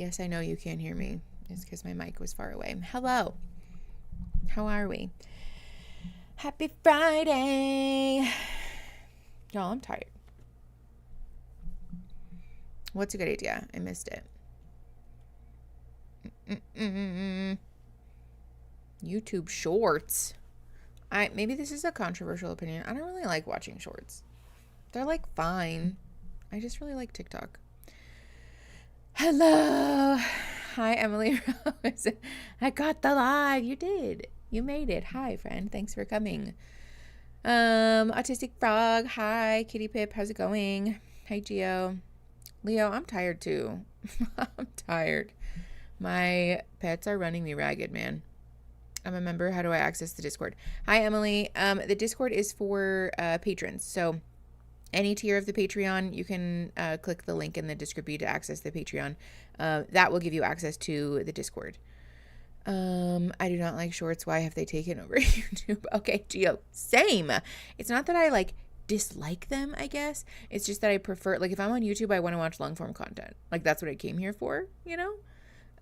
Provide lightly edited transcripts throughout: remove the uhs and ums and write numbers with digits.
Yes, I know you can't hear me. It's because my mic was far away. Hello. How are we? Happy Friday. Y'all, I'm tired. What's a good idea? I missed it. YouTube shorts. Maybe this is a controversial opinion. I don't really like watching shorts. They're like fine. I just really like TikTok. Hello. Hi, Emily Rose. I got the live. You did. You made it. Hi, friend. Thanks for coming. Autistic Frog. Hi, Kitty Pip. How's it going? Hi, Geo. Leo, I'm tired too. I'm tired. My pets are running me ragged, man. I'm a member. How do I access the Discord? Hi, Emily. The Discord is for patrons. So any tier of the Patreon, you can click the link in the description to access the Patreon. That will give you access to the Discord. I do not like shorts. Why have they taken over YouTube? Okay, Gio, same. It's not that I like dislike them, I guess. It's just that I prefer, like, if I'm on YouTube, I want to watch long form content. Like, that's what I came here for, you know?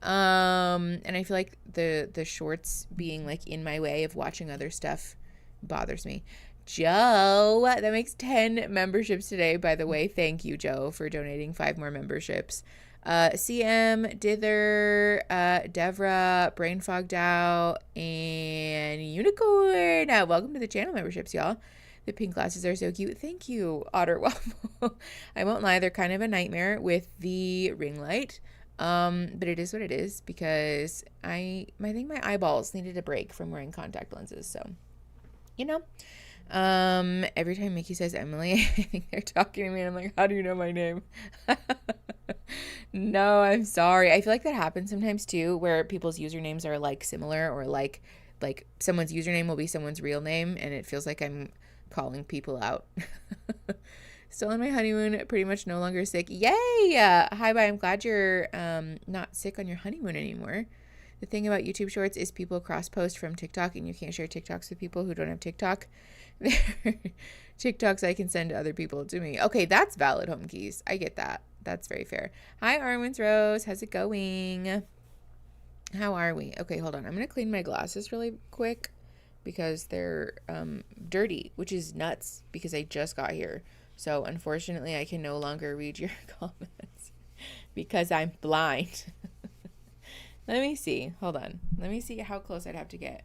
And I feel like the shorts being like in my way of watching other stuff bothers me. Joe, that makes 10 memberships today, by the way. Thank you, Joe, for donating 5 more memberships. CM, Dither, Devra, Brain Fogged Out, and Unicorn. Welcome to the channel memberships, y'all. The pink glasses are so cute. Thank you, Otter Waffle. I won't lie, they're kind of a nightmare with the ring light. But it is what it is because I think my eyeballs needed a break from wearing contact lenses. So, you know, every time Mickey says Emily, I think they're talking to me. And I'm like, how do you know my name? No, I'm sorry. I feel like that happens sometimes too, where people's usernames are like similar or like someone's username will be someone's real name. And it feels like I'm calling people out. Still on my honeymoon, pretty much no longer sick. Yay! Hi, bye. I'm glad you're not sick on your honeymoon anymore. The thing about YouTube Shorts is people cross-post from TikTok, and you can't share TikToks with people who don't have TikTok. TikToks I can send other people to me. Okay, that's valid, Home Keys. I get that. That's very fair. Hi, Armin's Rose. How's it going? How are we? Okay, hold on. I'm going to clean my glasses really quick because they're dirty, which is nuts because I just got here. So, unfortunately, I can no longer read your comments because I'm blind. Let me see. Hold on. Let me see how close I'd have to get.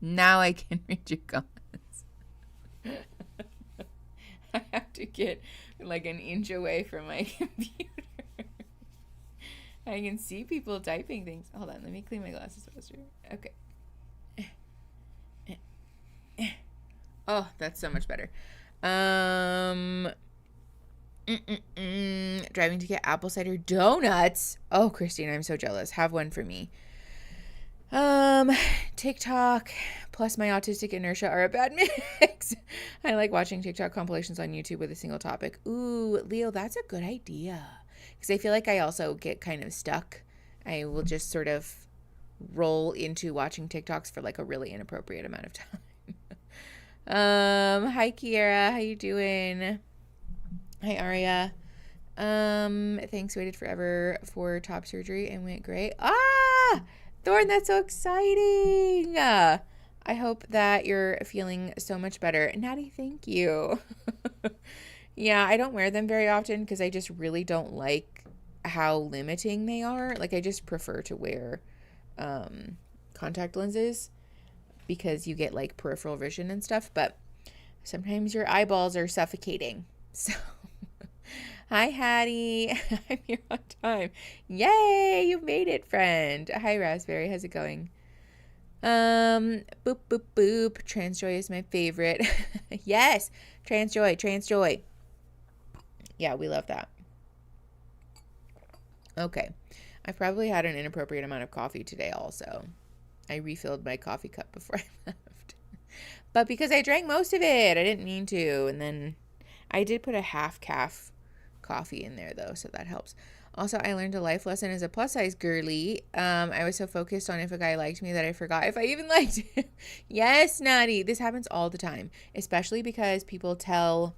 Now I can read your comments. I have to get like an inch away from my computer. I can see people typing things. Hold on. Let me clean my glasses faster. Okay. Oh, that's so much better. Driving to get apple cider donuts. Oh, Christine, I'm so jealous. Have one for me. TikTok plus my autistic inertia are a bad mix. I like watching TikTok compilations on YouTube with a single topic. Ooh, Leo, that's a good idea. Because I feel like I also get kind of stuck. I will just sort of roll into watching TikToks for like a really inappropriate amount of time. Hi Kiera, how you doing? Hi Aria. Thanks, waited forever for top surgery and went great. Thorn, that's so exciting. I hope that you're feeling so much better. Natty, thank you. Yeah, I don't wear them very often because I just really don't like how limiting they are. Like, I just prefer to wear contact lenses because you get like peripheral vision and stuff, but sometimes your eyeballs are suffocating. So, hi Hattie, I'm here on time. Yay, you made it, friend. Hi Raspberry, how's it going? Boop boop boop. Transjoy is my favorite. Yes, Transjoy. Yeah, we love that. Okay, I've probably had an inappropriate amount of coffee today also. I refilled my coffee cup before I left. But because I drank most of it, I didn't mean to. And then I did put a half calf coffee in there, though, so that helps. Also, I learned a life lesson as a plus-size girly. I was so focused on if a guy liked me that I forgot if I even liked him. Yes, Natty. This happens all the time, especially because people tell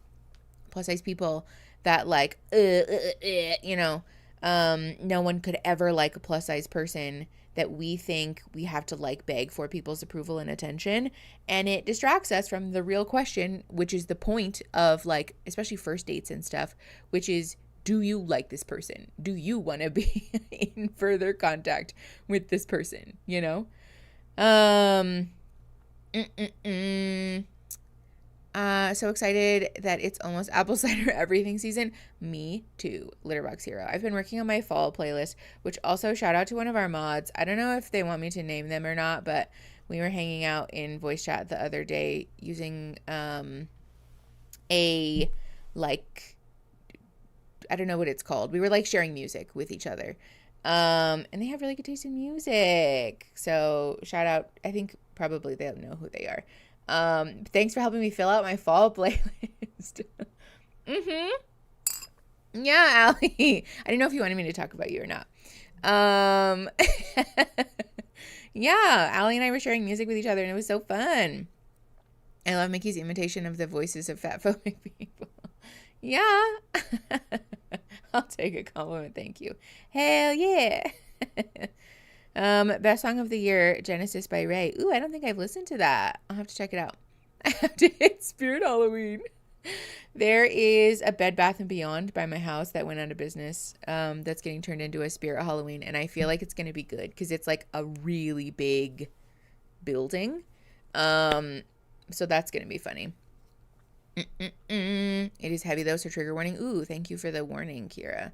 plus-size people that, like, you know, No one could ever like a plus size person that we think we have to like beg for people's approval and attention. And it distracts us from the real question, which is the point of like, especially first dates and stuff, which is, do you like this person? Do you want to be in further contact with this person? You know? So excited that it's almost apple cider everything season. Me too, Litterbox Hero. I've been working on my fall playlist, which also shout out to one of our mods. I don't know if they want me to name them or not, but we were hanging out in voice chat the other day using a like, I don't know what it's called. We were like sharing music with each other. And they have really good taste in music. So shout out. I think probably they'll know who they are. Thanks for helping me fill out my fall playlist. Yeah, Allie. I didn't know if you wanted me to talk about you or not. Yeah, Allie and I were sharing music with each other and it was so fun. I love Mickey's imitation of the voices of fat phobic people. Yeah. I'll take a compliment. Thank you. Hell yeah. Best song of the year, Genesis by Ray. Ooh, I don't think I've listened to that. I'll have to check it out. I have to hit Spirit Halloween. There is a Bed Bath & Beyond by my house that went out of business that's getting turned into a Spirit Halloween, and I feel like it's going to be good because it's like a really big building. So that's going to be funny. It is heavy though, so trigger warning. Ooh, thank you for the warning, Kira.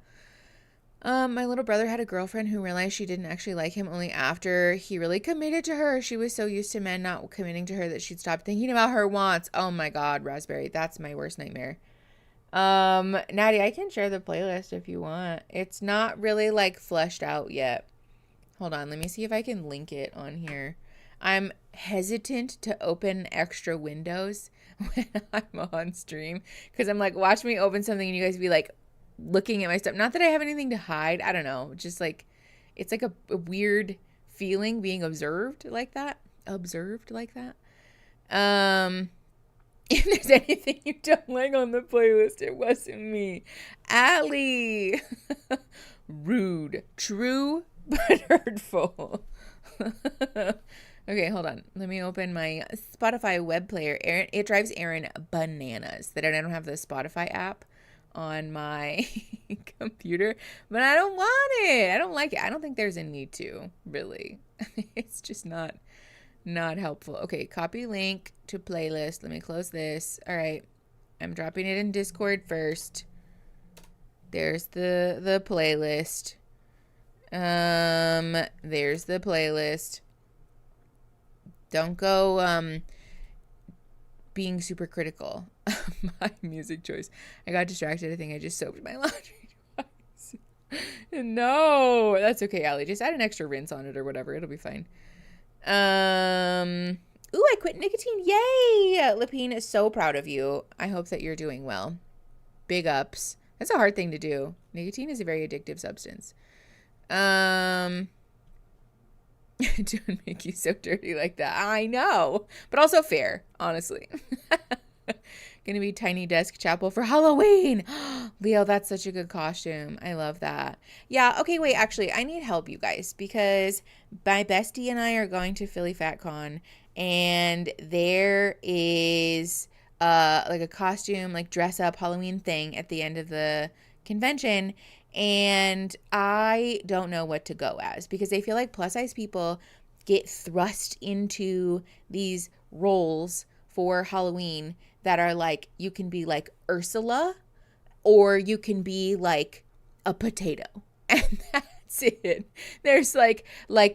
My little brother had a girlfriend who realized she didn't actually like him only after he really committed to her. She was so used to men not committing to her that she'd stopped thinking about her wants. Oh my God, Raspberry. That's my worst nightmare. Natty, I can share the playlist if you want. It's not really like fleshed out yet. Hold on. Let me see if I can link it on here. I'm hesitant to open extra windows when I'm on stream because I'm like, watch me open something and you guys be like looking at my stuff. Not that I have anything to hide. I don't know. Just like, it's like a weird feeling being observed like that. If there's anything you don't like on the playlist, it wasn't me. Allie. Rude. True, but hurtful. Okay, hold on. Let me open my Spotify web player. It drives Aaron bananas that I don't have the Spotify app on my computer, but I don't want it. I don't like it. I don't think there's a need to, really. It's just not helpful. Okay, copy link to playlist. Let me close this. All right. I'm dropping it in Discord first. There's the playlist. There's the playlist. Don't go being super critical of my music choice. I got distracted. I think I just soaped my laundry twice. No, that's okay, Allie. Just add an extra rinse on it or whatever. It'll be fine. Ooh, I quit nicotine. Yay! Lapine is so proud of you. I hope that you're doing well. Big ups. That's a hard thing to do. Nicotine is a very addictive substance. Don't make you so dirty like that. I know, but also fair, honestly. Gonna be Tiny Desk Chapel for Halloween. Leo, that's such a good costume. I love that. Yeah, okay, wait, actually, I need help, you guys, because my bestie and I are going to Philly FatCon, and there is like a costume, like dress up Halloween thing at the end of the convention, and I don't know what to go as because I feel like plus size people get thrust into these roles for Halloween that are like, you can be like Ursula or you can be like a potato. And that's it. There's like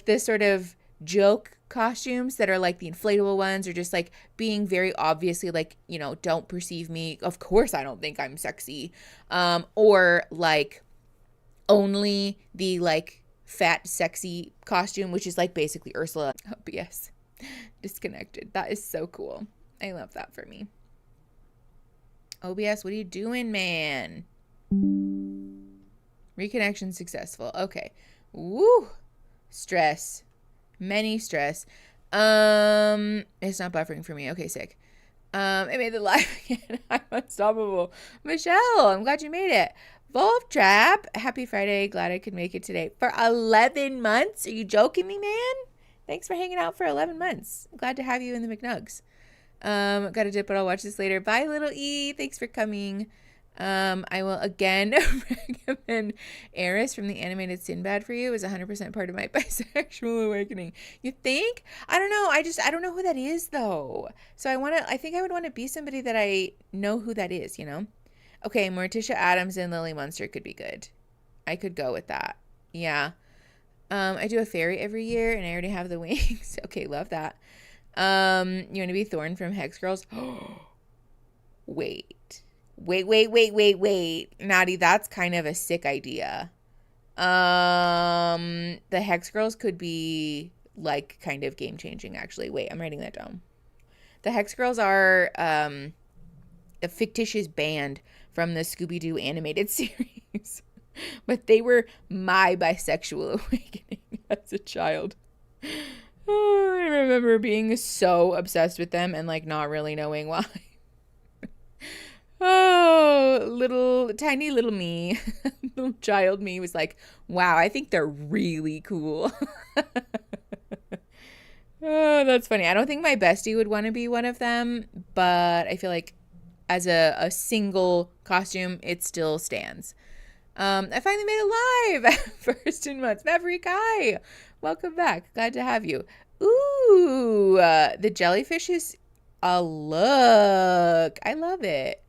this sort of joke costumes that are like the inflatable ones or just like being very obviously like, you know, don't perceive me. Of course I don't think I'm sexy. Or like only the like fat sexy costume, which is like basically Ursula. OBS disconnected. That is so cool. I love that for me. OBS, what are you doing, man? Reconnection successful. Okay. Woo. Stress. Many stress. It's not buffering for me. Okay, sick. I made the live again. I'm unstoppable. Michelle, I'm glad you made it. Wolf Trap, happy Friday. Glad I could make it today. For 11 months? Are you joking me, man? Thanks for hanging out for 11 months. Glad to have you in the McNugs. Got to dip, but I'll watch this later. Bye, little E. Thanks for coming. I will again recommend Eris from the animated Sinbad for you. It was 100% part of my bisexual awakening. You think? I don't know. I don't know who that is though. So I think I would want to be somebody that I know who that is, you know? Okay, Morticia Adams and Lily Munster could be good. I could go with that. Yeah. I do a fairy every year and I already have the wings. Okay, love that. You want to be Thorn from Hex Girls? Wait. Naughty, that's kind of a sick idea. The Hex Girls could be like kind of game changing actually. Wait, I'm writing that down. The Hex Girls are a fictitious band from the Scooby-Doo animated series. But they were my bisexual awakening as a child. Oh, I remember being so obsessed with them and like not really knowing why. Oh, tiny little me, little child me was like, wow, I think they're really cool. Oh, that's funny. I don't think my bestie would want to be one of them, but I feel like as a single costume, it still stands. I finally made it live. First in months. Maverick, hi. Welcome back. Glad to have you. Ooh, the jellyfish is a look. I love it.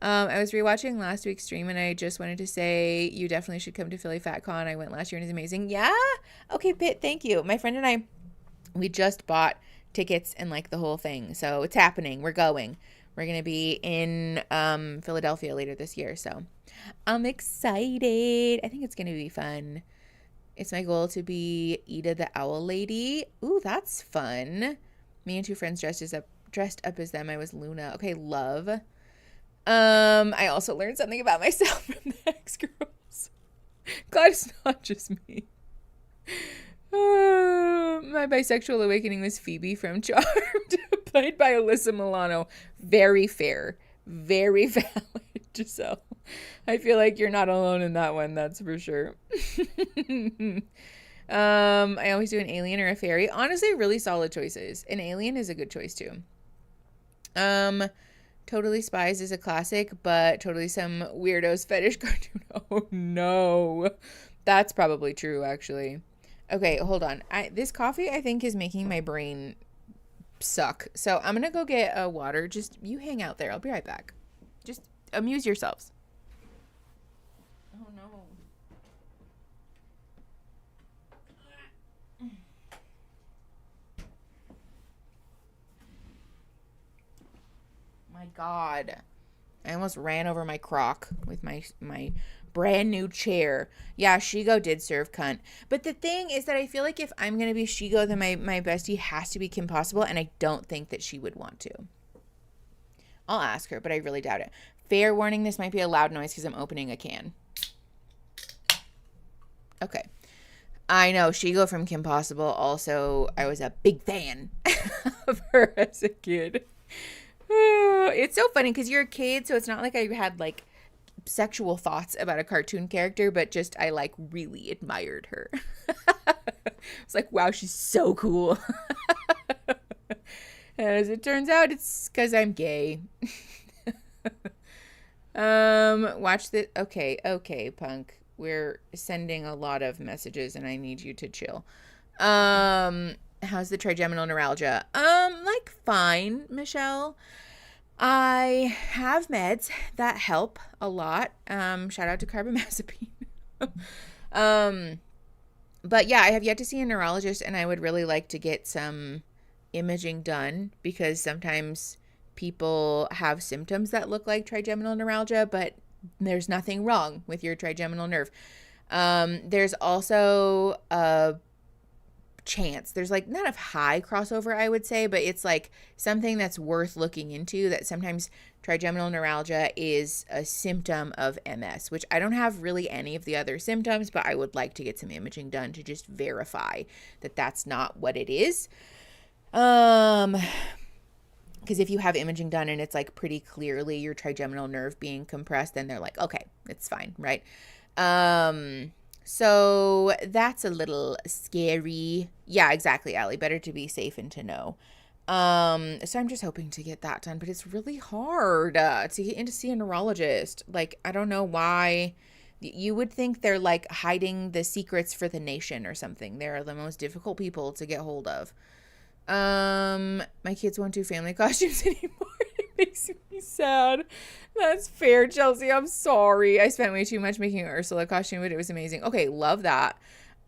I was rewatching last week's stream and I just wanted to say you definitely should come to Philly FatCon. I went last year and it's amazing. Yeah? Okay, Pitt, thank you. My friend and I, we just bought tickets and like the whole thing. So it's happening. We're going. We're going to be in Philadelphia later this year. So I'm excited. I think it's going to be fun. It's my goal to be Ida the Owl Lady. Ooh, that's fun. Me and two friends dressed up as them. I was Luna. Okay, love. I also learned something about myself from the Hex Girls. God, it's not just me. My bisexual awakening was Phoebe from Charmed, played by Alyssa Milano. Very fair. Very valid, Giselle. I feel like you're not alone in that one, that's for sure. I always do an alien or a fairy. Honestly, really solid choices. An alien is a good choice too. Totally Spies is a classic, but Totally Some Weirdos Fetish cartoon. Oh no. That's probably true, actually. Okay, hold on. This coffee, I think, is making my brain suck. So I'm going to go get a water. Just, you hang out there. I'll be right back. Just amuse yourselves. Oh no. My God. I almost ran over my crock with my brand new chair. Yeah, Shigo did serve cunt. But the thing is that I feel like if I'm going to be Shigo, then my bestie has to be Kim Possible, and I don't think that she would want to. I'll ask her, but I really doubt it. Fair warning, this might be a loud noise because I'm opening a can. Okay. I know, Shigo from Kim Possible. Also, I was a big fan of her as a kid. It's so funny because you're a kid, so it's not like I had like sexual thoughts about a cartoon character, but just I like really admired her. It's like, wow, she's so cool. And as it turns out, it's because I'm gay. Watch the okay, punk. We're sending a lot of messages and I need you to chill. How's the trigeminal neuralgia? Like fine, Michelle. I have meds that help a lot. Shout out to carbamazepine. But yeah, I have yet to see a neurologist and I would really like to get some imaging done because sometimes people have symptoms that look like trigeminal neuralgia, but there's nothing wrong with your trigeminal nerve. There's also a chance. There's like not a high crossover, I would say, but it's like something that's worth looking into, that sometimes trigeminal neuralgia is a symptom of MS, which I don't have really any of the other symptoms, but I would like to get some imaging done to just verify that that's not what it is. Because if you have imaging done and it's like pretty clearly your trigeminal nerve being compressed, then they're like, okay, It's fine, right? So that's a little scary. Yeah, exactly, Allie. Better to be safe and to know. So I'm just hoping to get that done, but it's really hard to get in to see a neurologist. Like, I don't know why. You would think they're like hiding the secrets for the nation or something. They're the most difficult people to get hold of. My kids won't do family costumes anymore. It makes me sad. That's fair, Chelsea. I'm sorry. I spent way too much making an Ursula costume, but it was amazing. Okay, love that.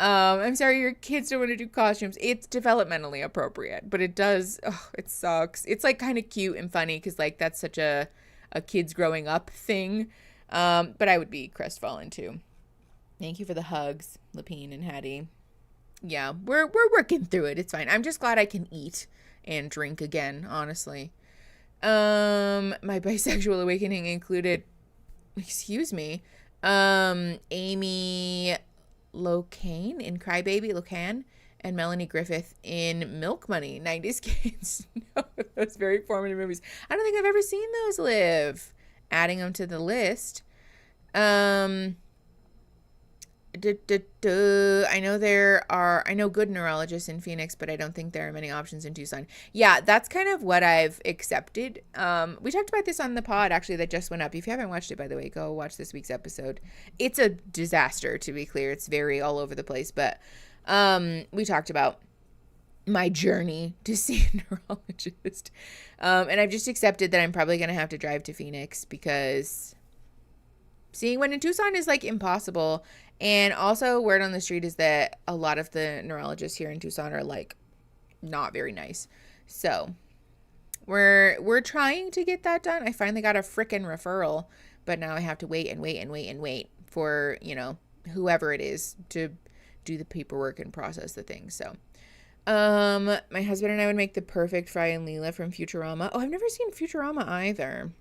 I'm sorry your kids don't want to do costumes. It's developmentally appropriate, but it does, it sucks. It's like kind of cute and funny because like that's such a kids growing up thing. But I would be crestfallen too. Thank you for the hugs, Lapine and Hattie. Yeah, we're working through it. It's fine. I'm just glad I can eat and drink again, honestly. My bisexual awakening included, excuse me, Amy Locane in Crybaby, Locan, and Melanie Griffith in Milk Money, 90s Kids. No, those very formative movies. I don't think I've ever seen those, Liv. Adding them to the list. I know good neurologists in Phoenix, but I don't think there are many options in Tucson. Yeah, that's kind of what I've accepted. We talked about this on the pod, actually, that just went up. If you haven't watched it, by the way, go watch this week's episode. It's a disaster, to be clear. It's very all over the place, but we talked about my journey to see a neurologist. And I've just accepted that I'm probably going to have to drive to Phoenix because seeing one in Tucson is like impossible. And also word on the street is that a lot of the neurologists here in Tucson are like not very nice. So we're trying to get that done. I finally got a frickin' referral, but now I have to wait for, whoever it is to do the paperwork and process the thing. So my husband and I would make the perfect Fry and Leela from Futurama. Oh, I've never seen Futurama either.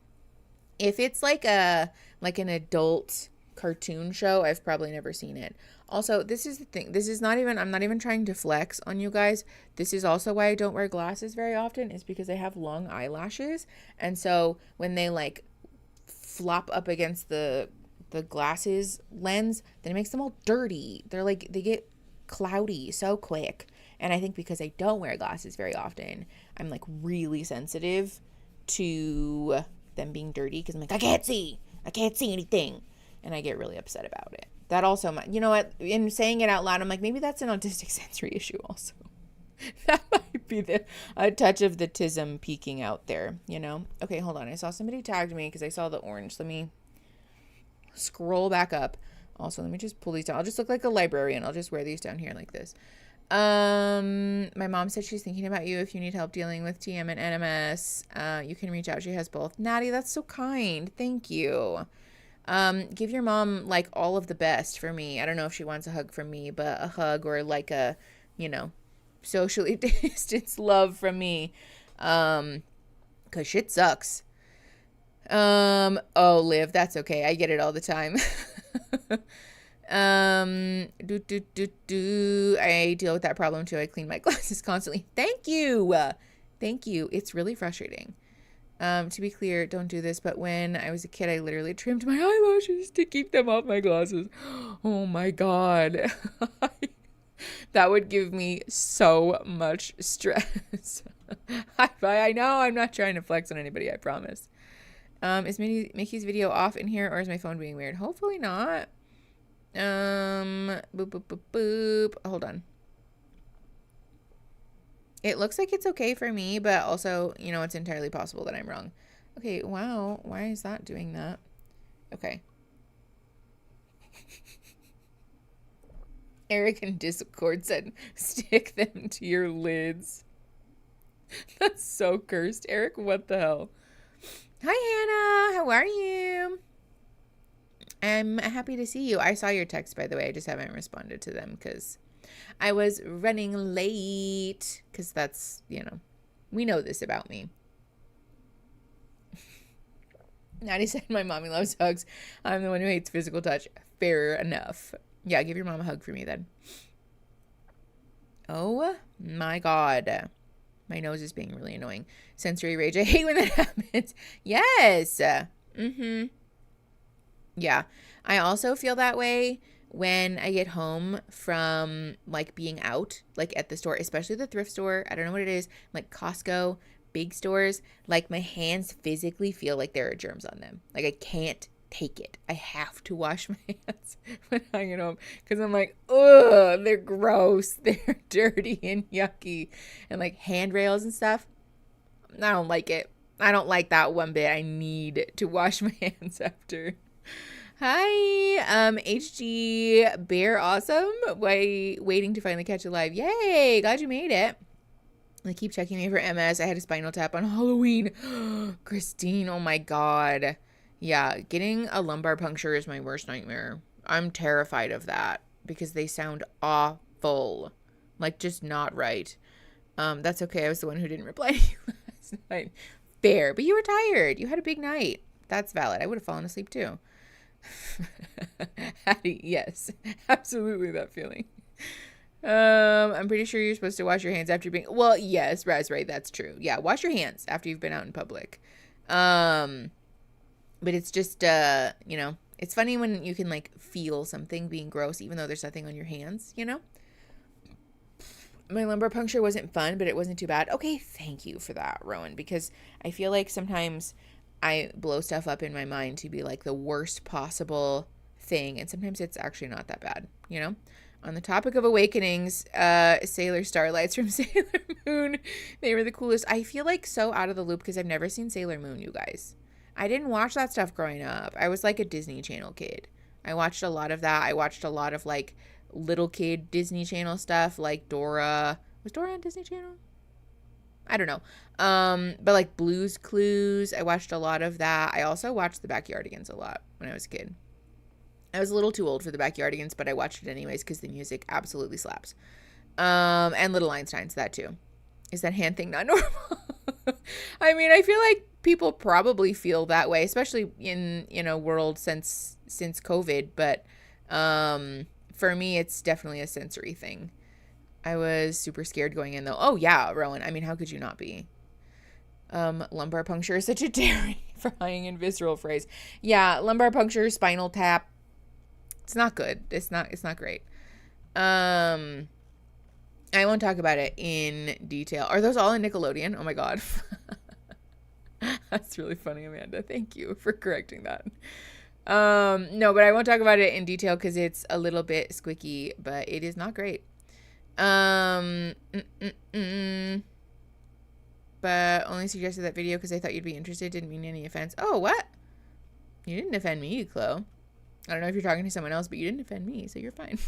If it's like an adult cartoon show, I've probably never seen it. Also, this is the thing. I'm not even trying to flex on you guys. This is also why I don't wear glasses very often, is because I have long eyelashes. And so when they like flop up against the glasses lens, then it makes them all dirty. They get cloudy so quick. And I think because I don't wear glasses very often, I'm like really sensitive to them being dirty because I'm like, I can't see anything. And I get really upset about it. That also, you know what, in saying it out loud, I'm like, maybe that's an autistic sensory issue also. That might be a touch of the tism peeking out there, Okay, hold on. I saw somebody tagged me because I saw the orange. Let me scroll back up. Also, let me just pull these down. I'll just look like a librarian. I'll just wear these down here like this. My mom said she's thinking about you if you need help dealing with TM and NMS. You can reach out. She has both. Natty, that's so kind. Thank you. Give your mom like all of the best for me. I don't know if she wants a hug from me, but a hug or like a, socially distanced love from me. 'Cause shit sucks. Liv, that's okay. I get it all the time. I deal with that problem too. I clean my glasses constantly. Thank you. It's really frustrating. To be clear, don't do this, but when I was a kid, I literally trimmed my eyelashes to keep them off my glasses. Oh my God. That would give me so much stress. I know I'm not trying to flex on anybody, I promise. Is Mickey's video off in here, or is my phone being weird? Hopefully not. Boop, boop, boop, boop. Hold on. It looks like it's okay for me, but also, it's entirely possible that I'm wrong. Okay, wow. Why is that doing that? Okay. Eric in Discord said, stick them to your lids. That's so cursed. Eric, what the hell? Hi, Hannah. How are you? I'm happy to see you. I saw your text, by the way. I just haven't responded to them because I was running late. Because that's, we know this about me. Natty said, my mommy loves hugs. I'm the one who hates physical touch. Fair enough. Yeah, give your mom a hug for me then. Oh my God. My nose is being really annoying. Sensory rage. I hate when that happens. Yes. Yeah. I also feel that way when I get home from like being out, like at the store, especially the thrift store. I don't know what it is, like Costco, big stores. Like my hands physically feel like there are germs on them. Like I can't take it. I have to wash my hands when I get home because I'm like, ugh, they're gross. They're dirty and yucky. And like handrails and stuff. I don't like it. I don't like that one bit. I need to wash my hands after. Hi, HG Bear Awesome. Waiting to finally catch a live. Yay, glad you made it. They keep checking me for MS. I had a spinal tap on Halloween. Christine, oh my God. Yeah, getting a lumbar puncture is my worst nightmare. I'm terrified of that because they sound awful. Like, just not right. That's okay. I was the one who didn't reply to you last night. Fair, but you were tired. You had a big night. That's valid. I would have fallen asleep too. Hattie, yes, absolutely that feeling. I'm pretty sure you're supposed to wash your hands after being, well, yes, Raz, right, that's true. Yeah, wash your hands after you've been out in public. But it's just, you know, it's funny when you can like feel something being gross, even though there's nothing on your hands, you know? My lumbar puncture wasn't fun, but it wasn't too bad. Okay, thank you for that, Rowan, because I feel like sometimes I blow stuff up in my mind to be like the worst possible thing. And sometimes it's actually not that bad, you know? On the topic of awakenings, Sailor Starlights from Sailor Moon. They were the coolest. I feel like so out of the loop because I've never seen Sailor Moon, you guys. I didn't watch that stuff growing up. I was like a Disney Channel kid. I watched a lot of that. I watched a lot of like little kid Disney Channel stuff like Dora. Was Dora on Disney Channel? I don't know. But like Blue's Clues, I watched a lot of that. I also watched the Backyardigans a lot when I was a kid. I was a little too old for the Backyardigans, but I watched it anyways because the music absolutely slaps. And Little Einsteins, that too. Is that hand thing not normal? I mean, I feel like people probably feel that way, especially in, you know, world since COVID. But for me, it's definitely a sensory thing. I was super scared going in though. Oh yeah, Rowan. I mean, how could you not be? Lumbar puncture is such a terrifying and visceral phrase. Yeah, lumbar puncture, spinal tap. It's not good. It's not great. I won't talk about it in detail. Are those all in Nickelodeon? Oh my God. That's really funny, Amanda. Thank you for correcting that. No, but I won't talk about it in detail because it's a little bit squicky, but it is not great. But only suggested that video because I thought you'd be interested. Didn't mean any offense. Oh, what? You didn't offend me, Chloe. I don't know if you're talking to someone else, but you didn't offend me, so you're fine.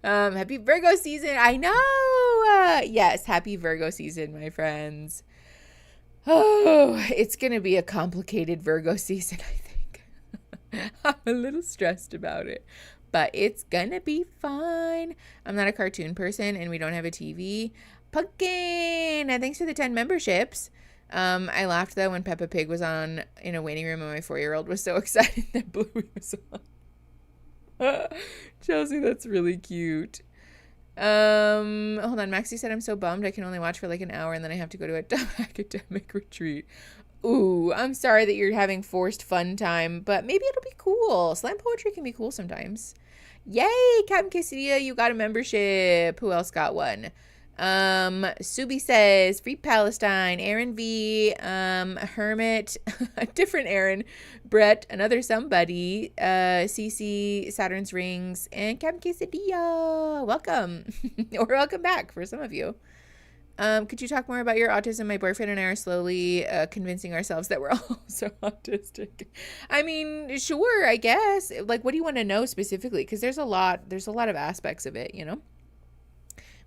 Happy Virgo season. I know. Yes, happy Virgo season, my friends. Oh, it's going to be a complicated Virgo season, I think. I'm a little stressed about it, but it's gonna be fine. I'm not a cartoon person and we don't have a TV. Pumpkin! Thanks for the 10 memberships. I laughed though when Peppa Pig was on in a waiting room and my 4-year-old was so excited that Bluey was on. Chelsea, that's really cute. Hold on. Maxie said I'm so bummed I can only watch for like an hour and then I have to go to a dumb academic retreat. Ooh, I'm sorry that you're having forced fun time, but maybe it'll be cool. Slam poetry can be cool sometimes. Yay, Captain Quesadilla, you got a membership. Who else got one? Subi says, Free Palestine, Aaron V, Hermit, a different Aaron, Brett, another somebody, CC, Saturn's Rings, and Captain Quesadilla. Welcome, or welcome back for some of you. Could you talk more about your autism? My boyfriend and I are slowly convincing ourselves that we're also autistic. I mean, sure, I guess. Like, what do you want to know specifically? Because there's a lot of aspects of it, you know?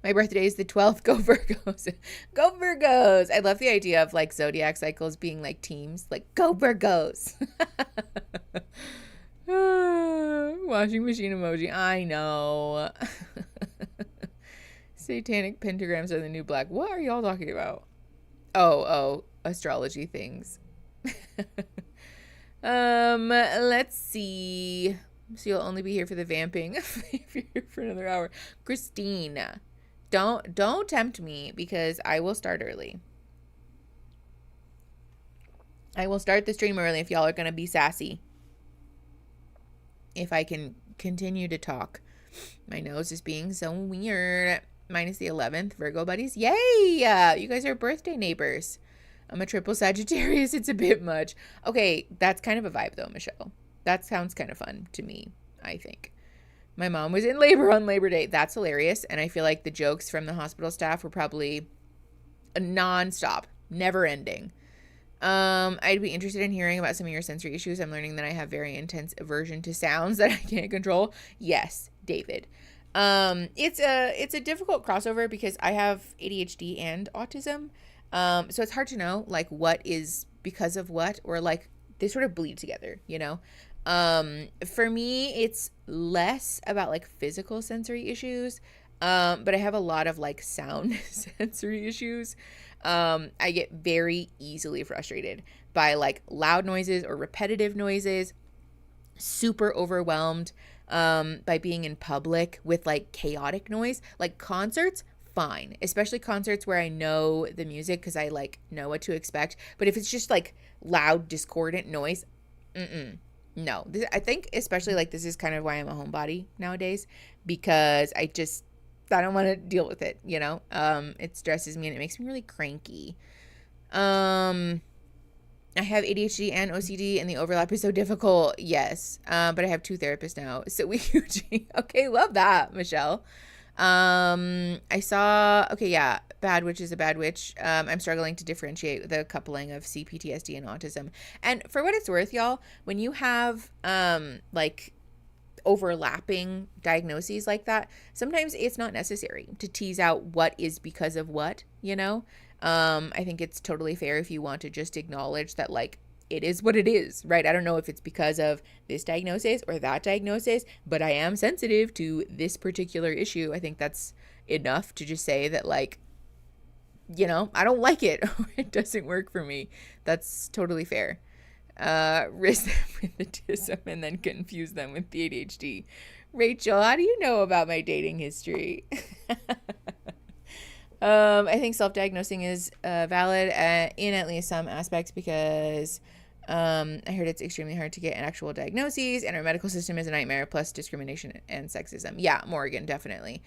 My birthday is the 12th. Go Virgos. Go Virgos. I love the idea of like zodiac cycles being like teams. Like, go Virgos. Washing machine emoji. I know. Satanic pentagrams are the new black. What are y'all talking about? Oh, astrology things. Let's see. So you'll only be here for the vamping if you're here for another hour. Christine, don't tempt me because I will start early. I will start the stream early if y'all are gonna be sassy. if I can continue to talk. My nose is being so weird. Mine is the 11th. Virgo buddies. Yay! You guys are birthday neighbors. I'm a triple Sagittarius. It's a bit much. Okay, that's kind of a vibe though, Michelle. That sounds kind of fun to me, I think. My mom was in labor on Labor Day. That's hilarious. And I feel like the jokes from the hospital staff were probably nonstop, never ending. I'd be interested in hearing about some of your sensory issues. I'm learning that I have very intense aversion to sounds that I can't control. Yes, David. It's a difficult crossover because I have ADHD and autism. So it's hard to know like what is because of what, or like they sort of bleed together, you know? For me, it's less about like physical sensory issues. But I have a lot of like sound sensory issues. I get very easily frustrated by like loud noises or repetitive noises, super overwhelmed by being in public with like chaotic noise. Like concerts, fine, especially concerts where I know the music because I like know what to expect. But if it's just like loud discordant noise, no. I think especially like this is kind of why I'm a homebody nowadays, because I don't want to deal with it, you know? It stresses me and it makes me really cranky. I have ADHD and OCD and the overlap is so difficult. Yes. But I have 2 therapists now. So okay, love that, Michelle. I saw, okay, yeah, bad witch is a bad witch. I'm struggling to differentiate the coupling of CPTSD and autism. And for what it's worth, y'all, when you have, like overlapping diagnoses like that, sometimes it's not necessary to tease out what is because of what, you know? I think it's totally fair if you want to just acknowledge that like it is what it is, right? I don't know if it's because of this diagnosis or that diagnosis, but I am sensitive to this particular issue. I think that's enough to just say that like, you know, I don't like it or it doesn't work for me. That's totally fair. Risk them with autism and then confuse them with the ADHD. Rachel, how do you know about my dating history? I think self-diagnosing is valid in at least some aspects because I heard it's extremely hard to get actual diagnoses and our medical system is a nightmare, plus discrimination and sexism. Yeah, Morgan, definitely.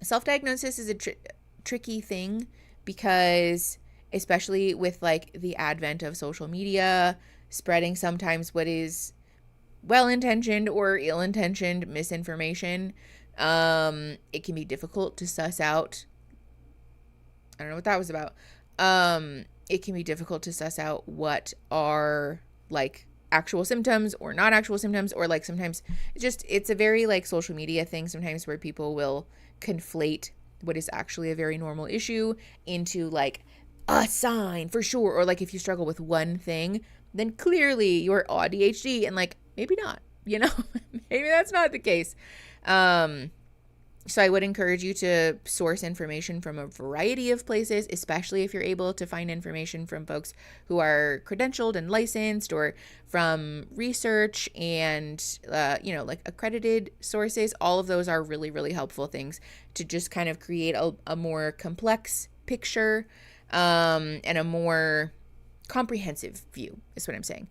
Self-diagnosis is a tricky thing because especially with like the advent of social media spreading sometimes what is well-intentioned or ill-intentioned misinformation, it can be difficult to suss out. I don't know what that was about. It can be difficult to suss out what are like actual symptoms or not actual symptoms, or like sometimes it's a very like social media thing sometimes where people will conflate what is actually a very normal issue into like a sign for sure, or like if you struggle with one thing then clearly you're ADHD, and like maybe not, you know. Maybe that's not the case. So I would encourage you to source information from a variety of places, especially if you're able to find information from folks who are credentialed and licensed, or from research and, you know, like accredited sources. All of those are really, really helpful things to just kind of create a more complex picture, and a more comprehensive view is what I'm saying.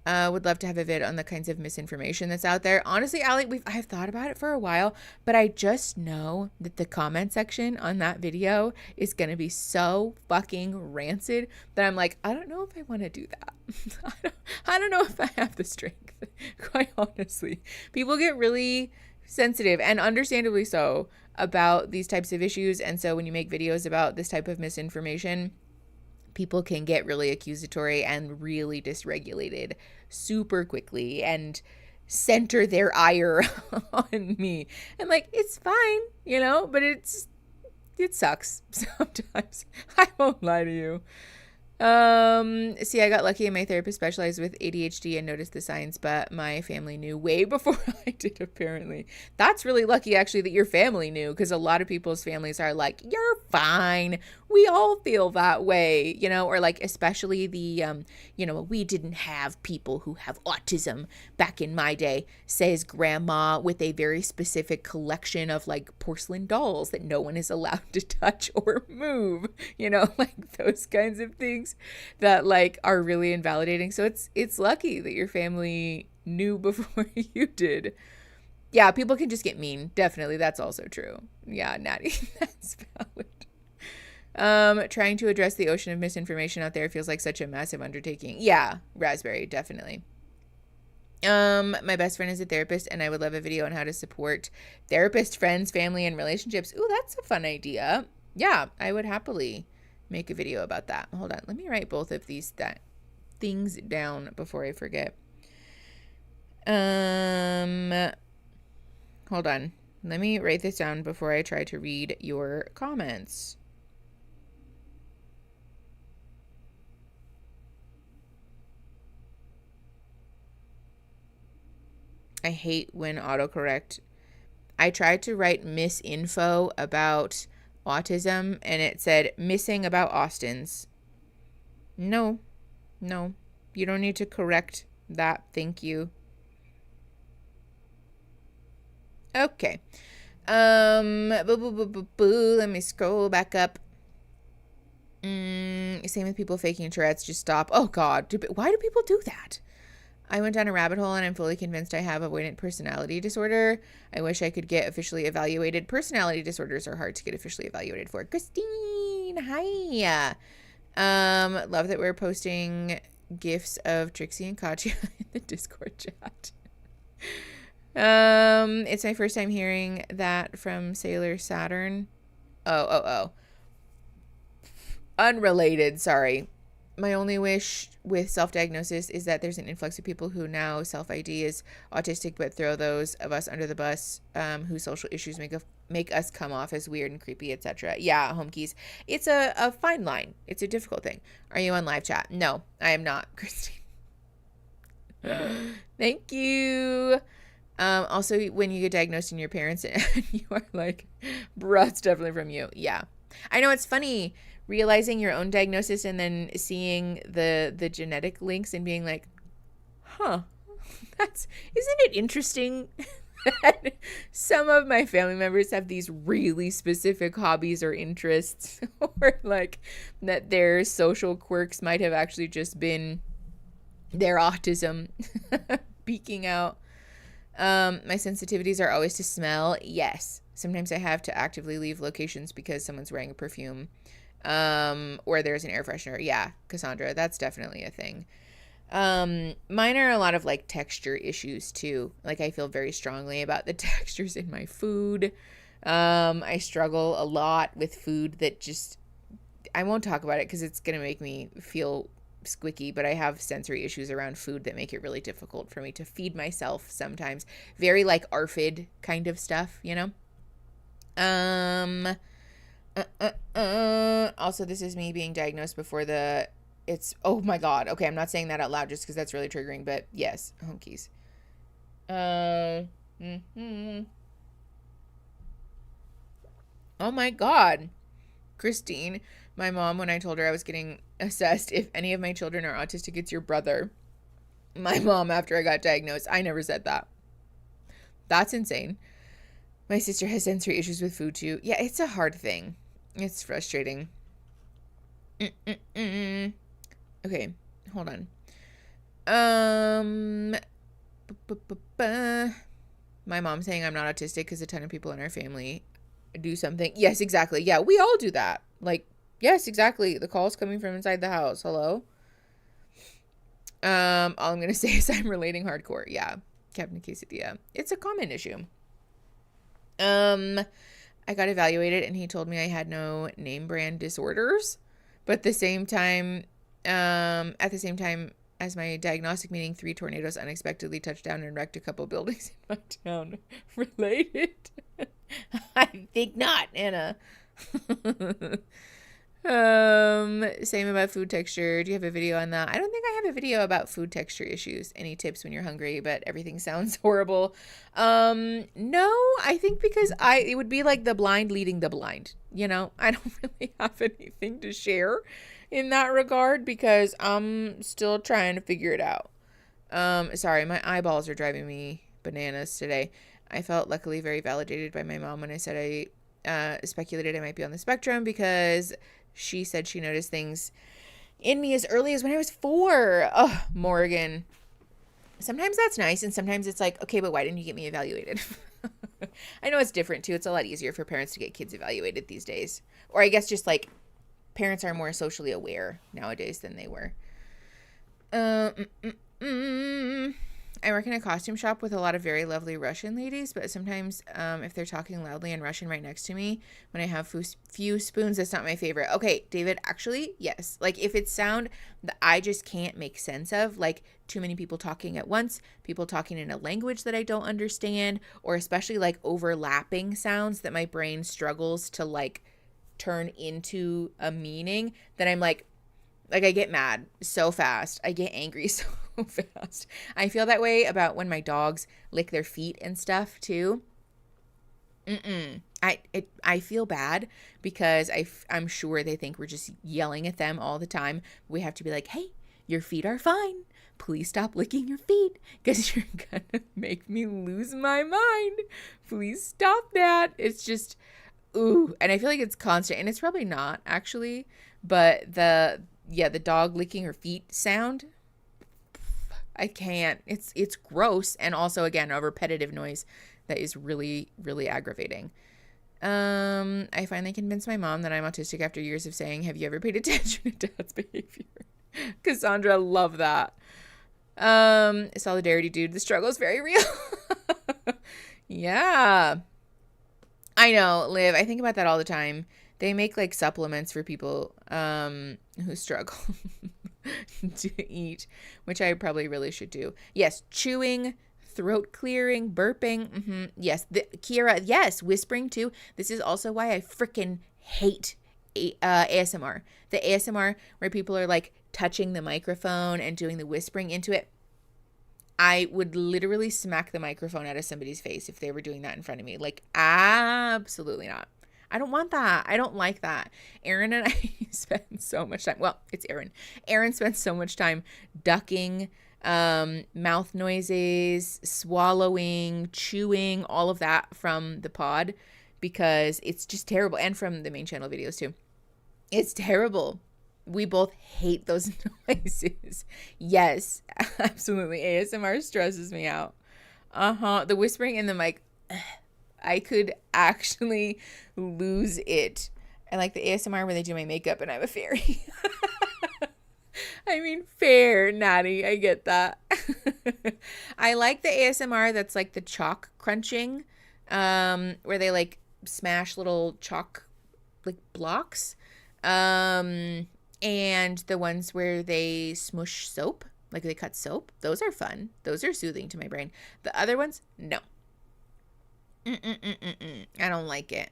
Would love to have a vid on the kinds of misinformation that's out there. Honestly, Allie, I've thought about it for a while, but I just know that the comment section on that video is going to be so fucking rancid that I'm like, I don't know if I want to do that. I don't know if I have the strength, quite honestly. People get really sensitive, and understandably so, about these types of issues. And so when you make videos about this type of misinformation, people can get really accusatory and really dysregulated super quickly and center their ire on me. And like, it's fine, you know, but it sucks sometimes. I won't lie to you. See, I got lucky and my therapist specialized with ADHD and noticed the signs, but my family knew way before I did, apparently. That's really lucky, actually, that your family knew, because a lot of people's families are like, you're fine. We all feel that way, you know, or like, especially the, you know, we didn't have people who have autism back in my day, says grandma with a very specific collection of like porcelain dolls that no one is allowed to touch or move, you know, like those kinds of things that like are really invalidating. So it's lucky that your family knew before you did. Yeah, people can just get mean. Definitely. That's also true. Yeah, Natty, that's valid. Trying to address the ocean of misinformation out there feels like such a massive undertaking. Yeah, Raspberry, definitely. My best friend is a therapist, and I would love a video on how to support therapist friends, family, and relationships. Ooh, that's a fun idea. Yeah, I would happily make a video about that. Hold on, let me write both of these things down before I forget. Hold on. Let me write this down before I try to read your comments. I hate when autocorrect. I tried to write misinfo about autism and it said missing about Austin's. No, you don't need to correct that. Thank you. Okay. Let me scroll back up. Same with people faking Tourette's. Just stop. Oh God, why do people do that? I went down a rabbit hole and I'm fully convinced I have avoidant personality disorder. I wish I could get officially evaluated. Personality disorders are hard to get officially evaluated for. Christine, hi. Love that we're posting gifs of Trixie and Katya in the Discord chat. It's my first time hearing that from Sailor Saturn. Oh. Unrelated, sorry. My only wish with self-diagnosis is that there's an influx of people who now self-ID as autistic but throw those of us under the bus whose social issues make us come off as weird and creepy, etc. Yeah, home keys. It's a fine line. It's a difficult thing. Are you on live chat? No, I am not, Christine. Thank you. Also, when you get diagnosed and your parents and you are like, bruh, it's definitely from you. Yeah. I know, it's funny realizing your own diagnosis and then seeing the genetic links and being like, huh, isn't it interesting that some of my family members have these really specific hobbies or interests, or like that their social quirks might have actually just been their autism peeking out. My sensitivities are always to smell. Yes. Sometimes I have to actively leave locations because someone's wearing a perfume. Or there's an air freshener. Yeah, Cassandra, that's definitely a thing. Mine are a lot of like texture issues too. Like I feel very strongly about the textures in my food. I struggle a lot with food that just, I won't talk about it because it's going to make me feel squicky, but I have sensory issues around food that make it really difficult for me to feed myself sometimes. Very like ARFID kind of stuff, you know? Also, this is me being diagnosed before oh my God. Okay, I'm not saying that out loud just because that's really triggering, but yes, home keys. Oh my God. Christine, my mom, when I told her I was getting assessed, if any of my children are autistic, it's your brother. My mom, after I got diagnosed, I never said that. That's insane. My sister has sensory issues with food too. Yeah, it's a hard thing. It's frustrating. Okay, hold on. My mom saying I'm not autistic because a ton of people in our family do something. Yes, exactly. Yeah, we all do that. Like, yes, exactly. The call's coming from inside the house. Hello? All I'm gonna say is I'm relating hardcore. Yeah, Captain Quesadilla. It's a common issue. I got evaluated and he told me I had no name brand disorders, but at the same time as my diagnostic meeting, 3 tornadoes unexpectedly touched down and wrecked a couple buildings in my town. Related? I think not, Anna. Same about food texture. Do you have a video on that? I don't think I have a video about food texture issues. Any tips when you're hungry but everything sounds horrible? No, I think because it would be like the blind leading the blind, you know? I don't really have anything to share in that regard because I'm still trying to figure it out. Sorry, my eyeballs are driving me bananas today. I felt luckily very validated by my mom when I said I speculated I might be on the spectrum because she said she noticed things in me as early as when I was 4. Oh, Morgan. sometimes that's nice, and sometimes it's like, okay, but why didn't you get me evaluated? I know it's different too. It's a lot easier for parents to get kids evaluated these days. Or I guess just like parents are more socially aware nowadays than they were. I work in a costume shop with a lot of very lovely Russian ladies, but sometimes if they're talking loudly in Russian right next to me, when I have few spoons, that's not my favorite. Okay, David, actually, yes. Like if it's sound that I just can't make sense of, like too many people talking at once, people talking in a language that I don't understand, or especially like overlapping sounds that my brain struggles to like turn into a meaning, then I'm like I get mad so fast. I get angry so fast. I feel that way about when my dogs lick their feet and stuff too. I feel bad because I'm sure they think we're just yelling at them all the time. We have to be like, hey, your feet are fine. Please stop licking your feet because you're going to make me lose my mind. Please stop that. It's just, ooh. And I feel like it's constant. And it's probably not actually. But the dog licking her feet sound, I can't. It's gross. And also, again, a repetitive noise that is really, really aggravating. I finally convinced my mom that I'm autistic after years of saying, have you ever paid attention to Dad's behavior? Cassandra, love that. Solidarity, dude. The struggle is very real. Yeah. I know, Liv. I think about that all the time. They make like supplements for people who struggle to eat, which I probably really should do. Yes, chewing, throat clearing, burping. Yes, Kiara, yes, whispering too. This is also why I freaking hate ASMR. The ASMR where people are like touching the microphone and doing the whispering into it. I would literally smack the microphone out of somebody's face if they were doing that in front of me. Like, absolutely not. I don't want that. I don't like that. Aaron and I spend so much time. Well, it's Aaron. Aaron spends so much time ducking, mouth noises, swallowing, chewing, all of that from the pod because it's just terrible. And from the main channel videos too. It's terrible. We both hate those noises. Yes, absolutely. ASMR stresses me out. The whispering in the mic. I could actually lose it. I like the ASMR where they do my makeup and I'm a fairy. I mean, fair, Natty. I get that. I like the ASMR that's like the chalk crunching, where they like smash little chalk like blocks. And the ones where they smush soap, like they cut soap. Those are fun. Those are soothing to my brain. The other ones, no. I don't like it.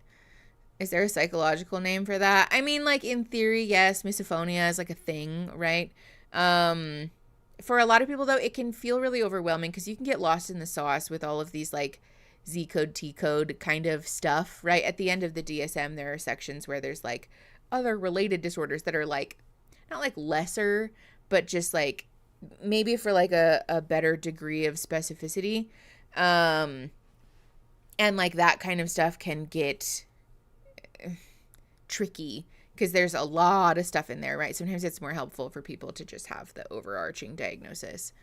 Is there a psychological name for that? I mean, like in theory, yes, misophonia is like a thing, right? For a lot of people though, it can feel really overwhelming because you can get lost in the sauce with all of these like Z code, T code kind of stuff, right? At the end of the DSM, there are sections where there's like other related disorders that are like, not like lesser, but just like maybe for like a better degree of specificity. And like that kind of stuff can get tricky because there's a lot of stuff in there, right? Sometimes it's more helpful for people to just have the overarching diagnosis.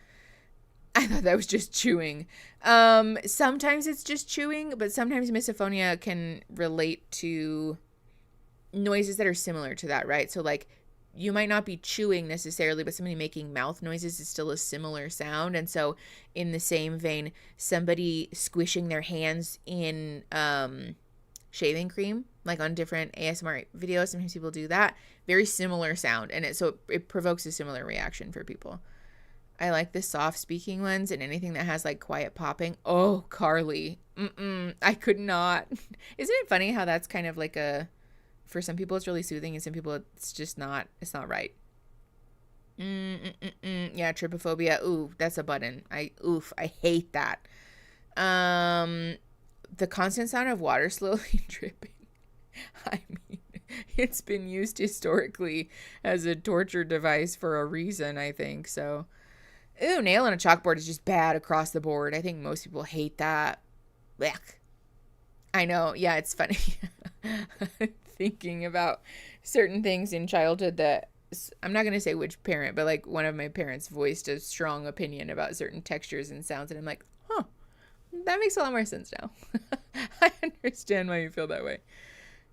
I thought that was just chewing. Sometimes it's just chewing, but sometimes misophonia can relate to noises that are similar to that, right? So like you might not be chewing necessarily, but somebody making mouth noises is still a similar sound. And so in the same vein, somebody squishing their hands in shaving cream, like on different ASMR videos, sometimes people do that. Very similar sound. And it provokes a similar reaction for people. I like the soft speaking ones and anything that has like quiet popping. Oh, Carly. I could not. Isn't it funny how that's kind of like for some people it's really soothing and some people it's not right. Yeah, trypophobia. Ooh, that's a button. I hate that. The constant sound of water slowly dripping. I mean, it's been used historically as a torture device for a reason, I think. So, ooh, nail on a chalkboard is just bad across the board. I think most people hate that. Blech. I know. Yeah, it's funny. Thinking about certain things in childhood that I'm not going to say which parent, but like one of my parents voiced a strong opinion about certain textures and sounds. And I'm like, huh, that makes a lot more sense now. I understand why you feel that way.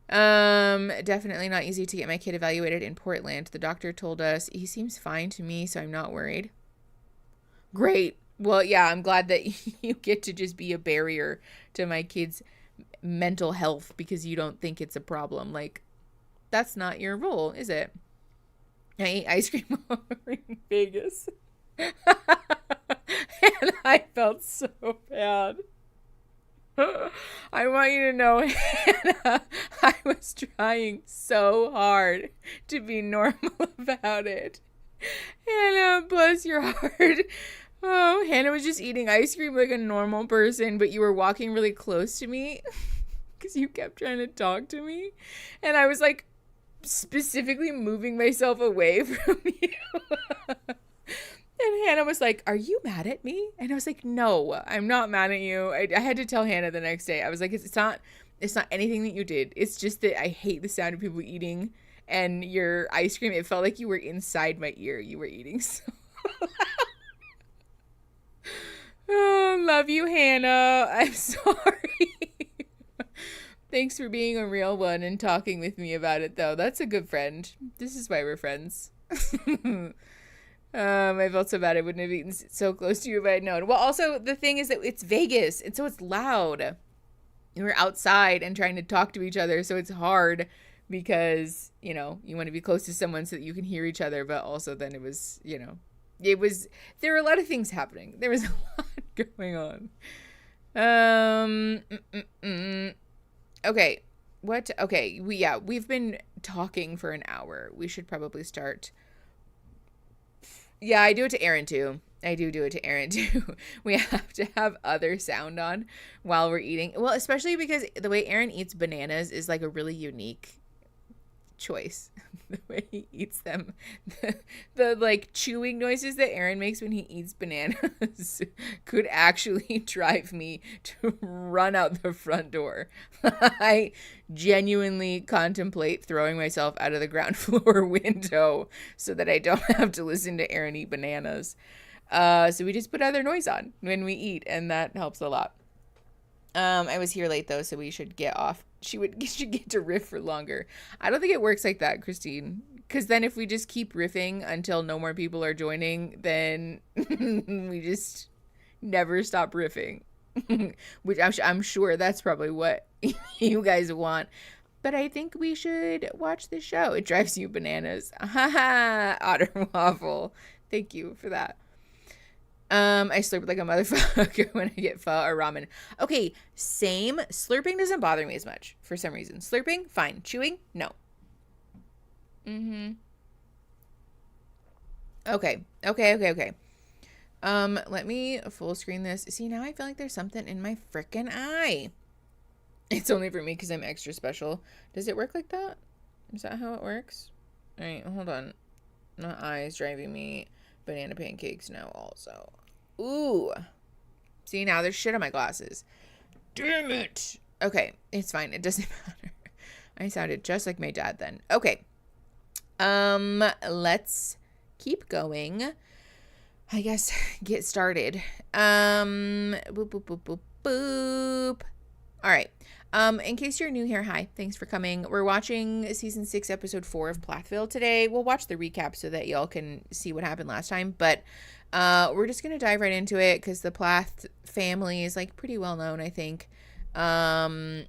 Definitely not easy to get my kid evaluated in Portland. The doctor told us he seems fine to me, so I'm not worried. Great. Well, yeah, I'm glad that you get to just be a barrier to my kid's mental health because you don't think it's a problem. Like, that's not your role, is it? I ate ice cream over in Vegas. And I felt so bad. I want you to know, Hannah, I was trying so hard to be normal about it. Hannah, bless your heart. Oh, Hannah was just eating ice cream like a normal person, but you were walking really close to me because you kept trying to talk to me. And I was like specifically moving myself away from you. And Hannah was like, are you mad at me? And I was like, no, I'm not mad at you. I had to tell Hannah the next day. I was like, it's not anything that you did. It's just that I hate the sound of people eating, and your ice cream, it felt like you were inside my ear. You were eating so loud. Oh, love you, Hannah. I'm sorry. Thanks for being a real one and talking with me about it, though. That's a good friend. This is why we're friends. I felt so bad I wouldn't have eaten so close to you if I had known. Well, also, the thing is that it's Vegas, and so it's loud. We were outside and trying to talk to each other, so it's hard because, you know, you want to be close to someone so that you can hear each other, but also then it was, you know, there were a lot of things happening. There was a lot going on. Okay. Okay. We've been talking for an hour. We should probably start. Yeah, I do it to Aaron too. I do it to Aaron too. We have to have other sound on while we're eating. Well, especially because the way Aaron eats bananas is like a really unique choice. The way he eats them, the like chewing noises that Aaron makes when he eats bananas could actually drive me to run out the front door. I genuinely contemplate throwing myself out of the ground floor window so that I don't have to listen to Aaron eat bananas. So we just put other noise on when we eat, and that helps a lot. I was here late though, so we should get off. She should get to riff for longer. I don't think it works like that, Christine. Because then if we just keep riffing until no more people are joining, then we just never stop riffing. Which I'm sure that's probably what you guys want. But I think we should watch the show. It drives you bananas. Ha Otter Waffle. Thank you for that. I slurp like a motherfucker when I get pho or ramen. Okay, same. Slurping doesn't bother me as much for some reason. Slurping, fine. Chewing, no. Okay. Let me full screen this. See, now I feel like there's something in my frickin' eye. It's only for me because I'm extra special. Does it work like that? Is that how it works? All right, hold on. My eye is driving me banana pancakes now also. Ooh. See, now there's shit on my glasses. Damn it. Okay, it's fine. It doesn't matter. I sounded just like my dad then. Okay. Let's keep going. I guess get started. Boop, boop, boop, boop, boop. All right. In case you're new here, hi, thanks for coming. We're watching season 6, episode 4 of Plathville today. We'll watch the recap so that y'all can see what happened last time, but we're just going to dive right into it because the Plath family is like pretty well known, I think. And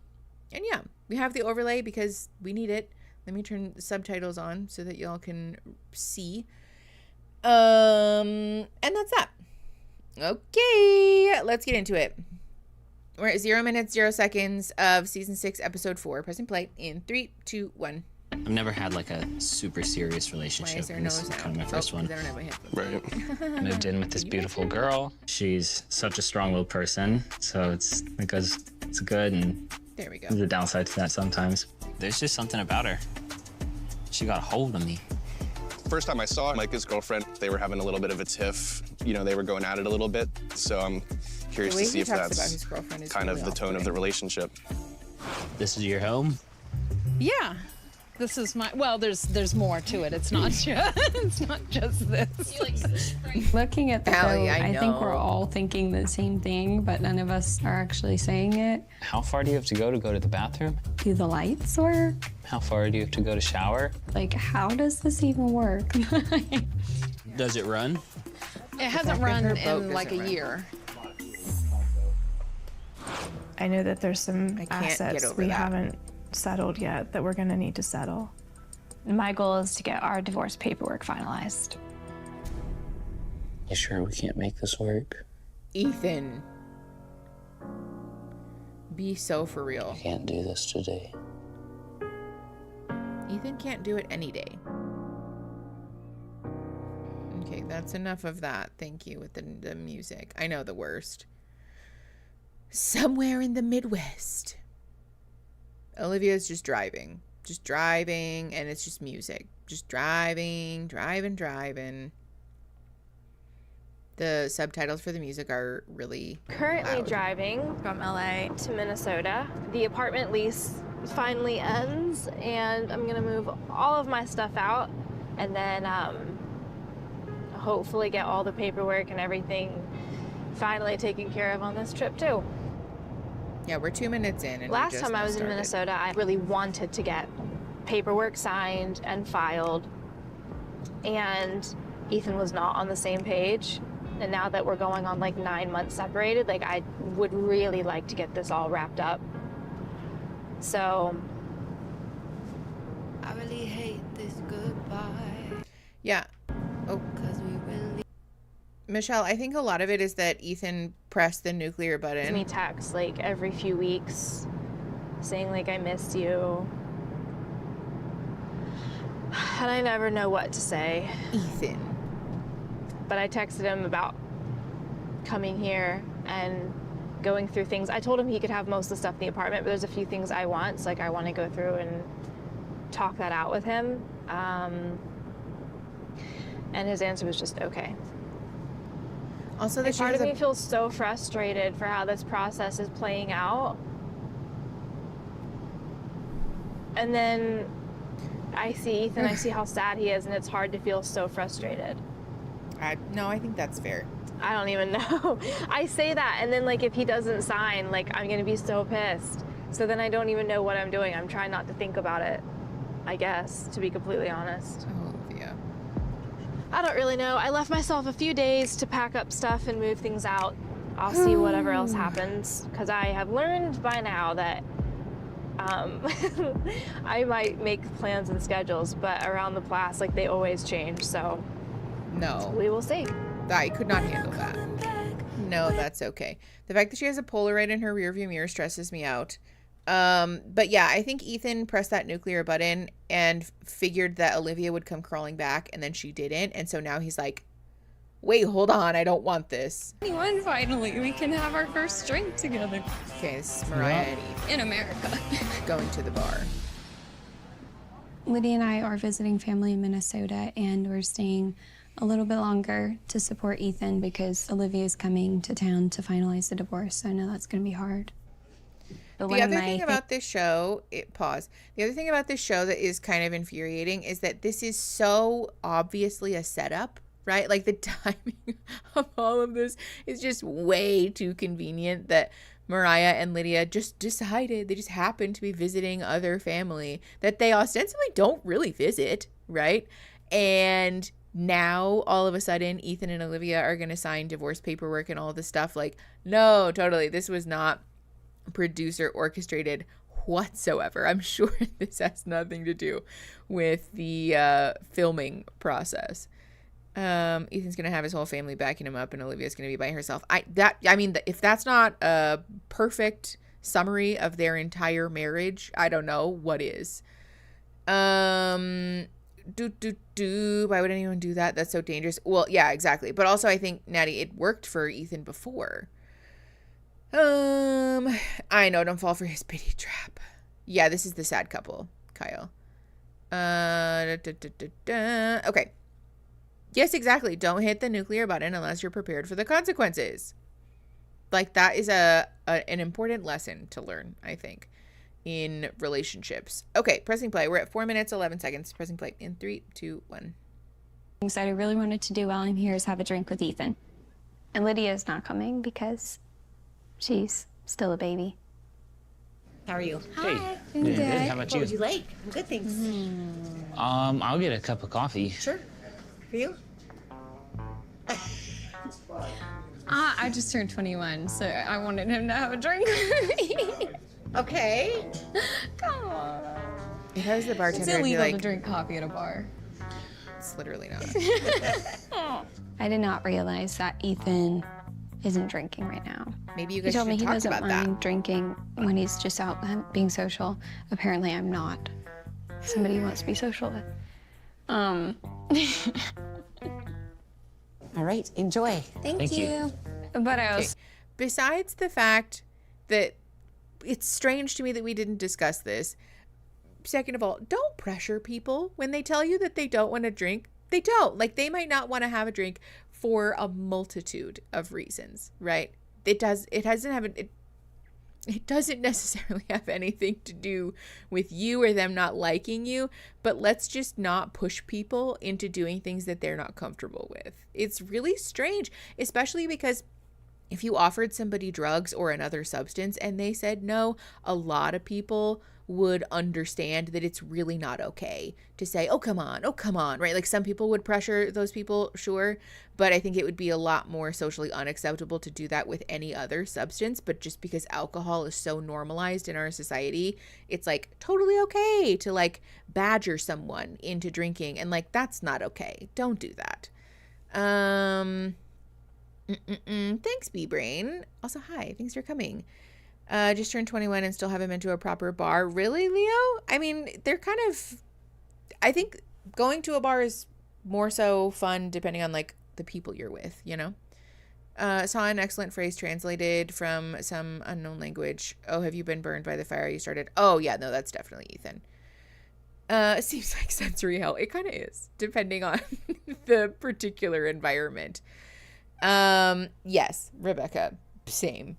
yeah, we have the overlay because we need it. Let me turn the subtitles on so that y'all can see. And that's that. Okay, let's get into it. We're at 0 minutes, 0 seconds of season 6, episode 4. Press and play in 3, 2, 1. I've never had like a super serious relationship. Why is there And no this is sound? kind of my first one. I don't have my headphones. Right. Moved in with this beautiful girl. She's such a strong-willed person, so it's good, and There we go. there's a downside to that sometimes. There's just something about her. She got a hold of me. First time I saw Micah's girlfriend, they were having a little bit of a tiff. You know, they were going at it a little bit. So I'm curious The way to see he if talks about that's his girlfriend is kind really of the tone of the off-putting. relationship. This is your home? Yeah. This is my, well, there's more to it. It's not just this. Looking at the Allie, vote, I I think we're know. all thinking the same thing, but none of us are actually saying it. How far do you have to go the bathroom? Do the lights work? How far do you have to go to shower? Like, how does this even work? Does it run? It hasn't her run boat in like doesn't a run. year. I know that there's some I can't get assets over we that. haven't settled yet that we're gonna need to settle. My goal is to get our divorce paperwork finalized. You sure we can't make this work? Ethan. Be so for real. Can't do this today. Ethan can't do it any day. Okay, that's enough of that. Thank you with the music. I know the worst. Somewhere in the Midwest. Olivia's just driving, and it's just music. Just driving. The subtitles for the music are really Currently loud. driving from LA to Minnesota. The apartment lease finally ends, and I'm gonna move all of my stuff out, and then hopefully get all the paperwork and everything finally taken care of on this trip too. Yeah, we're 2 minutes in. And we Last just time I now was in started. Minnesota, I really wanted to get paperwork signed and filed, and Ethan was not on the same page. And now that we're going on like 9 months separated, like I would really like to get this all wrapped up. So I really hate this goodbye. Yeah. Oh. Michelle, I think a lot of it is that Ethan pressed the nuclear button. me texts like every few weeks saying like I missed you. And I never know what to say. Ethan. But I texted him about coming here and going through things. I told him he could have most of the stuff in the apartment, but there's a few things I want. So like I want to go through and talk that out with him. And his answer was just okay. Also, Like, that part of me feels so frustrated for how this process is playing out. And then I see Ethan, I see how sad he is, and it's hard to feel so frustrated. No, I think that's fair. I don't even know. I say that, and then like if he doesn't sign, like I'm gonna be so pissed. So then I don't even know what I'm doing. I'm trying not to think about it, I guess, to be completely honest. Oh, Olivia. I don't really know. I left myself a few days to pack up stuff and move things out. I'll see whatever else happens, because I have learned by now that I might make plans and schedules, but around the Plath, like they always change, so No. we will see. I could not handle that. No, that's okay. The fact that she has a Polaroid in her rearview mirror stresses me out. But yeah, I think Ethan pressed that nuclear button and figured that Olivia would come crawling back, and then she didn't. And so now he's like, wait, hold on, I don't want this. 21, finally, we can have our first drink together. Okay, this is Mariah and Ethan In America. going to the bar. Lydia and I are visiting family in Minnesota, and we're staying a little bit longer to support Ethan because Olivia is coming to town to finalize the divorce, so I know that's going to be hard. But The other thing about this show, The other thing about this show that is kind of infuriating is that this is so obviously a setup, right? Like the timing of all of this is just way too convenient that Mariah and Lydia just decided, they just happened to be visiting other family that they ostensibly don't really visit, right? And now all of a sudden Ethan and Olivia are going to sign divorce paperwork and all this stuff. Like, no, totally. This was not producer orchestrated whatsoever. I'm sure this has nothing to do with the filming process. Ethan's gonna have his whole family backing him up, and Olivia's gonna be by herself. If that's not a perfect summary of their entire marriage, I don't know what is. Why would anyone do that? That's so dangerous. Well, yeah, exactly. But also, I think, Natty, it worked for Ethan before. I know, don't fall for his pity trap. Yeah, this is the sad couple, Kyle. Okay. Yes, exactly. Don't hit the nuclear button unless you're prepared for the consequences. Like, that is an important lesson to learn, I think. in relationships. Okay, pressing play. We're at 4 minutes, 11 seconds. Pressing play in 3, 2, 1. Things that I really wanted to do while I'm here is have a drink with Ethan. And Lydia's not coming because she's still a baby. How are you? Hey, Hi. doing good. How about What you? would you like? Good things. I'll get a cup of coffee. Sure. For you? I just turned 21, so I wanted him to have a drink with me. Okay. Come on. If I was the bartender, It's I'd be illegal like, to drink coffee at a bar. it's literally not. I did not realize that Ethan isn't drinking right now. Maybe you He guys told me should he talk doesn't about mind that. drinking when he's just out being social. Apparently, I'm not. Somebody he wants to be social with. All right. Enjoy. Thank you. But I was Besides the fact that it's strange to me that we didn't discuss this. Second of all, don't pressure people when they tell you that they don't want to drink. They don't. Like, they might not want to have a drink for a multitude of reasons, right? It doesn't necessarily have anything to do with you or them not liking you, but let's just not push people into doing things that they're not comfortable with. It's really strange, especially because if you offered somebody drugs or another substance and they said no, a lot of people would understand that it's really not okay to say, oh, come on, right? Like, some people would pressure those people, sure, but I think it would be a lot more socially unacceptable to do that with any other substance. But just because alcohol is so normalized in our society, it's like totally okay to like badger someone into drinking, and like, that's not okay. Don't do that. Thanks, B-Brain. Also, hi, thanks for coming. Just turned 21 and still haven't been to a proper bar. Really, Leo? I mean, they're kind of, I think going to a bar is more so fun depending on like the people you're with, you know? Saw an excellent phrase translated from some unknown language. Oh, have you been burned by the fire you started? Oh, yeah, no, that's definitely Ethan. It seems like sensory hell. It kind of is, depending on the particular environment. Yes, Rebecca, same.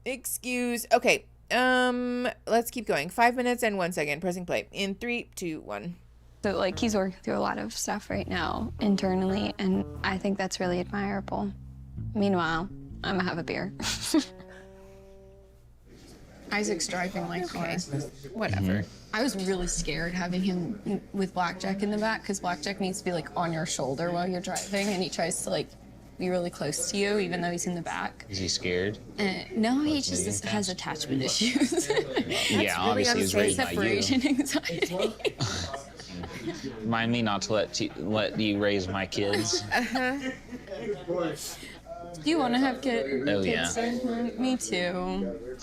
Excuse. Okay. Let's keep going. 5 minutes and 1 second. Pressing play in 3, 2, 1. so like he's working through a lot of stuff right now internally, and I think that's really admirable. Meanwhile, I'm gonna have a beer. Isaac's driving my car. Whatever. I was really scared having him with Blackjack in the back, because Blackjack needs to be like on your shoulder while you're driving, and he tries to like be really close to you even though he's in the back. Is he scared? No, he just has attachment issues. Yeah, obviously he's raised by you. Separation anxiety. Remind me not to let you raise my kids. Do you want to have kids? Oh, yeah. Me too.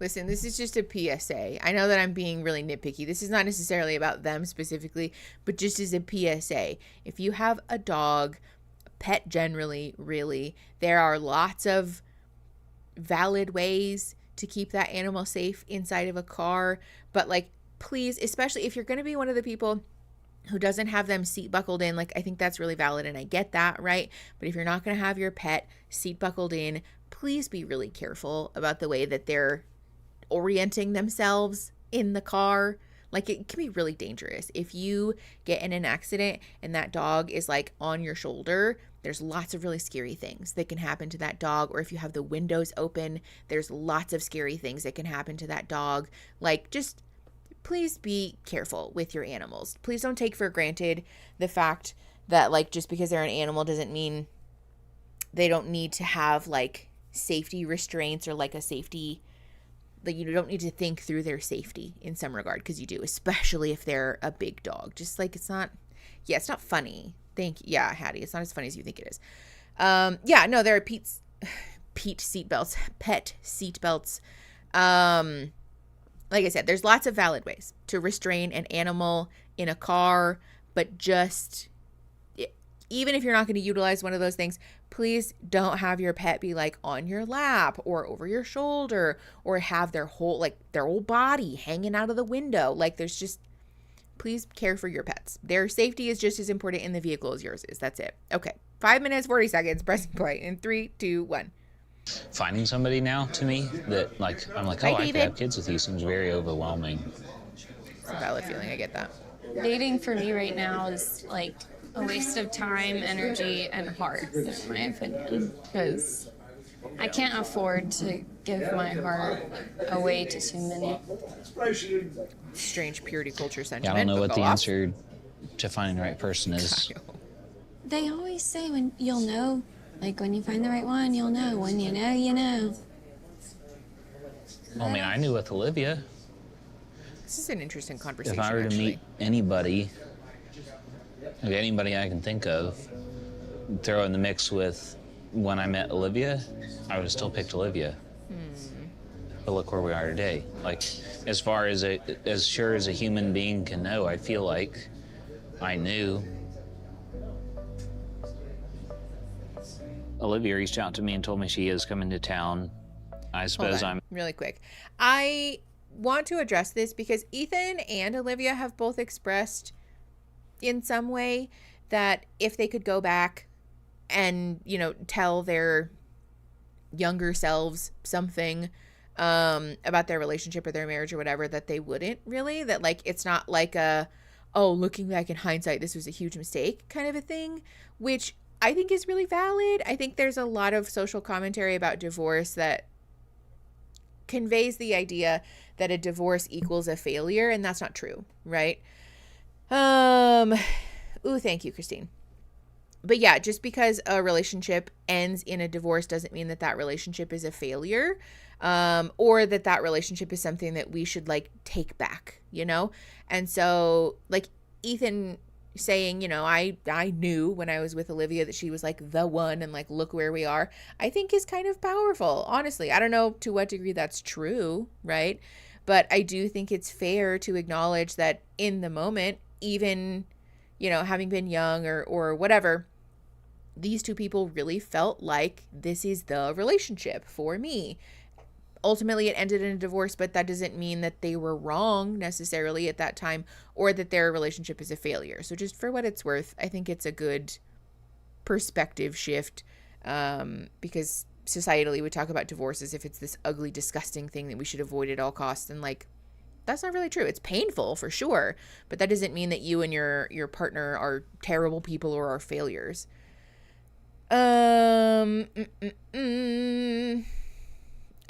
Listen, this is just a PSA. I know that I'm being really nitpicky. This is not necessarily about them specifically, but just as a PSA. If you have a dog, a pet generally, really, there are lots of valid ways to keep that animal safe inside of a car. But like, please, especially if you're going to be one of the people who doesn't have them seat buckled in, like, I think that's really valid and I get that, right? But if you're not going to have your pet seat buckled in, please be really careful about the way that they're orienting themselves in the car. Like, it can be really dangerous. If you get in an accident and that dog is like on your shoulder, there's lots of really scary things that can happen to that dog. Or if you have the windows open, there's lots of scary things that can happen to that dog. Like, just please be careful with your animals. Please don't take for granted the fact that like just because they're an animal doesn't mean they don't need to have like safety restraints or like a safety, like you don't need to think through their safety in some regard, because you do, especially if they're a big dog. Just like, it's not funny. Yeah, Hattie, it's not as funny as you think it is. Yeah, no, there are pet seatbelts. Like I said, there's lots of valid ways to restrain an animal in a car, but just, even if you're not going to utilize one of those things, please don't have your pet be like on your lap or over your shoulder, or have their whole body hanging out of the window. Like, there's just, please care for your pets. Their safety is just as important in the vehicle as yours is. That's it. Okay. 5 minutes, 40 seconds. Pressing play in 3, 2, 1. Finding somebody now, to me, that, like, I'm like, Hi, oh, I could David. have kids with you seems very overwhelming. It's a valid feeling. I get that. Dating for me right now is like a waste of time, energy, and heart, in my opinion, because I can't afford to give my heart away to too many. Strange purity culture Yeah, sentiment. I don't know but what go the off. answer to finding the right person is. They always say when you'll know, like when you find the right one, you'll know. When you know, you know. I mean, I knew with Olivia, This is an interesting conversation. if I were to actually. meet anybody, like anybody I can think of, throw in the mix with when I met Olivia, I would have still picked Olivia. But look where we are today. Like, as far as as sure as a human being can know, I feel like I knew. Olivia reached out to me and told me she is coming to town. I suppose Hold on, really quick. I want to address this because Ethan and Olivia have both expressed in some way that if they could go back and, you know, tell their younger selves something about their relationship or their marriage or whatever, that they wouldn't really, that like it's not like a, oh, looking back in hindsight, this was a huge mistake kind of a thing, which I think is really valid. I think there's a lot of social commentary about divorce that conveys the idea that a divorce equals a failure, and that's not true, right? Ooh, thank you, Christine. But yeah, just because a relationship ends in a divorce doesn't mean that that relationship is a failure, or that that relationship is something that we should like take back, you know? And so like Ethan saying, you know, I knew when I was with Olivia that she was like the one and like look where we are, I think is kind of powerful, honestly. I don't know to what degree that's true, right? But I do think it's fair to acknowledge that in the moment, even, you know, having been young or whatever, these two people really felt like this is the relationship for me. Ultimately, it ended in a divorce, but that doesn't mean that they were wrong necessarily at that time or that their relationship is a failure. So just for what it's worth, I think it's a good perspective shift, because societally we talk about divorce as if it's this ugly, disgusting thing that we should avoid at all costs. And like, that's not really true. It's painful for sure, but that doesn't mean that you and your partner are terrible people or are failures.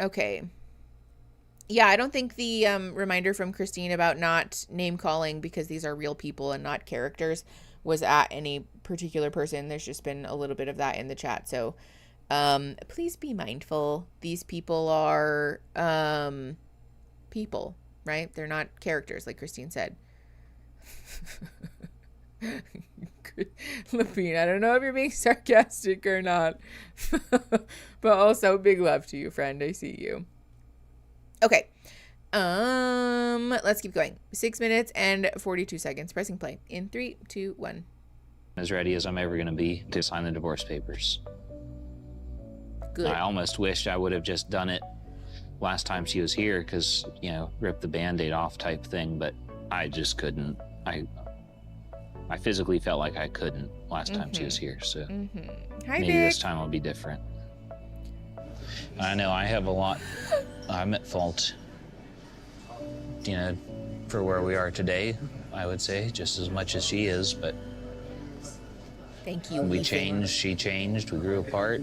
Okay. Yeah, I don't think the reminder from Christine about not name calling because these are real people and not characters was at any particular person. There's just been a little bit of that in the chat. So please be mindful. These people are people, right? They're not characters, like Christine said. Lapine, I don't know if you're being sarcastic or not, but also big love to you, friend. I see you. Okay. Let's keep going. 6 minutes and 42 seconds. Pressing play in 3, 2, 1. As ready as I'm ever going to be to sign the divorce papers. Good. I almost wished I would have just done it last time she was here because, you know, rip the Band-Aid off type thing, but I just couldn't. I physically felt like I couldn't last time she was here, so Hi, maybe Vic. this time will be different. I know I have a lot. I'm at fault, you know, for where we are today, I would say, just as much as she is, but Thank you. we Ethan. changed, she changed, we grew apart.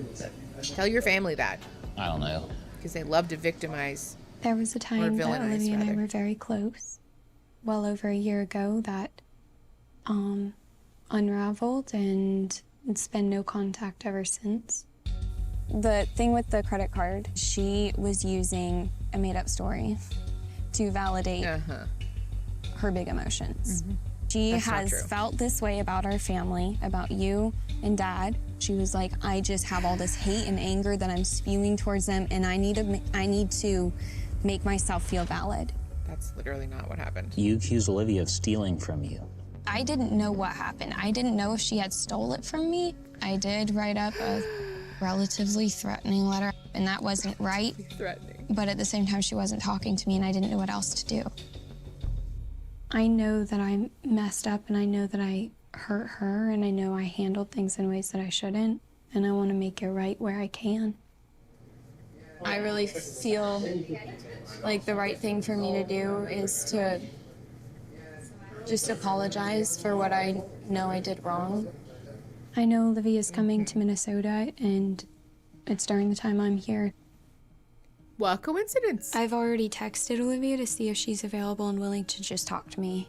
Tell your family that, I don't know. because they love to victimize. There was a time that villainize, Olivia and I rather. were very close. Well over a year ago that unraveled, and it's been no contact ever since. The thing with the credit card, she was using a made-up story to validate her big emotions. She That's not has true. felt this way about our family, about you and Dad. She was like, I just have all this hate and anger that I'm spewing towards them, and I need to make myself feel valid. That's literally not what happened. You accused Olivia of stealing from you. I didn't know what happened. I didn't know if she had stole it from me. I did write up a relatively threatening letter, and that wasn't right. Threatening. But at the same time, she wasn't talking to me, and I didn't know what else to do. I know that I messed up, and I know that I hurt her, and I know I handled things in ways that I shouldn't, and I want to make it right where I can. I really feel like the right thing for me to do is to just apologize for what I know I did wrong. I know Olivia's coming to Minnesota, and it's during the time I'm here. What coincidence? I've already texted Olivia to see if she's available and willing to just talk to me.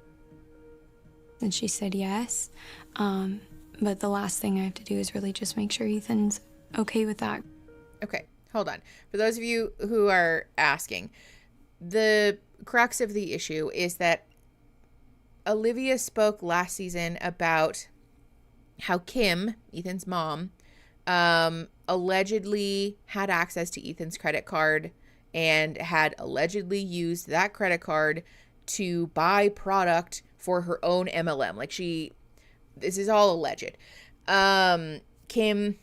And she said yes. But the last thing I have to do is really just make sure Ethan's okay with that. Okay, hold on. For those of you who are asking, the crux of the issue is that Olivia spoke last season about how Kim, Ethan's mom, allegedly had access to Ethan's credit card and had allegedly used that credit card to buy product for her own MLM. Like this is all alleged. Kim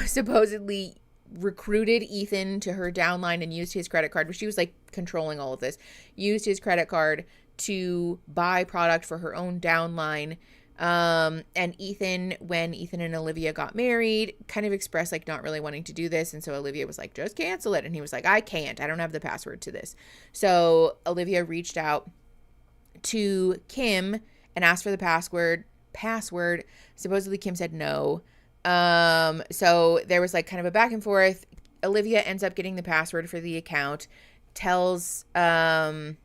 supposedly recruited Ethan to her downline and used his credit card, but she was like controlling all of this, used his credit card to buy product for her own downline. And Ethan, when Ethan and Olivia got married, kind of expressed like not really wanting to do this. And so Olivia was like, just cancel it. And he was like, I can't, I don't have the password to this. So Olivia reached out to Kim and asked for the password. Supposedly Kim said no. So there was like kind of a back and forth. Olivia ends up getting the password for the account, tells, or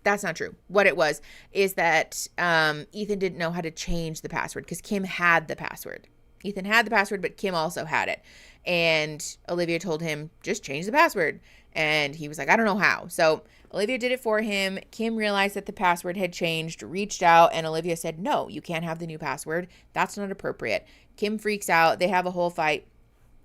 that's not true. What it was is that Ethan didn't know how to change the password because Kim had the password. Ethan had the password, but Kim also had it. And Olivia told him, just change the password. And he was like, I don't know how. So Olivia did it for him. Kim realized that the password had changed, reached out, and Olivia said, no, you can't have the new password. That's not appropriate. Kim freaks out. They have a whole fight.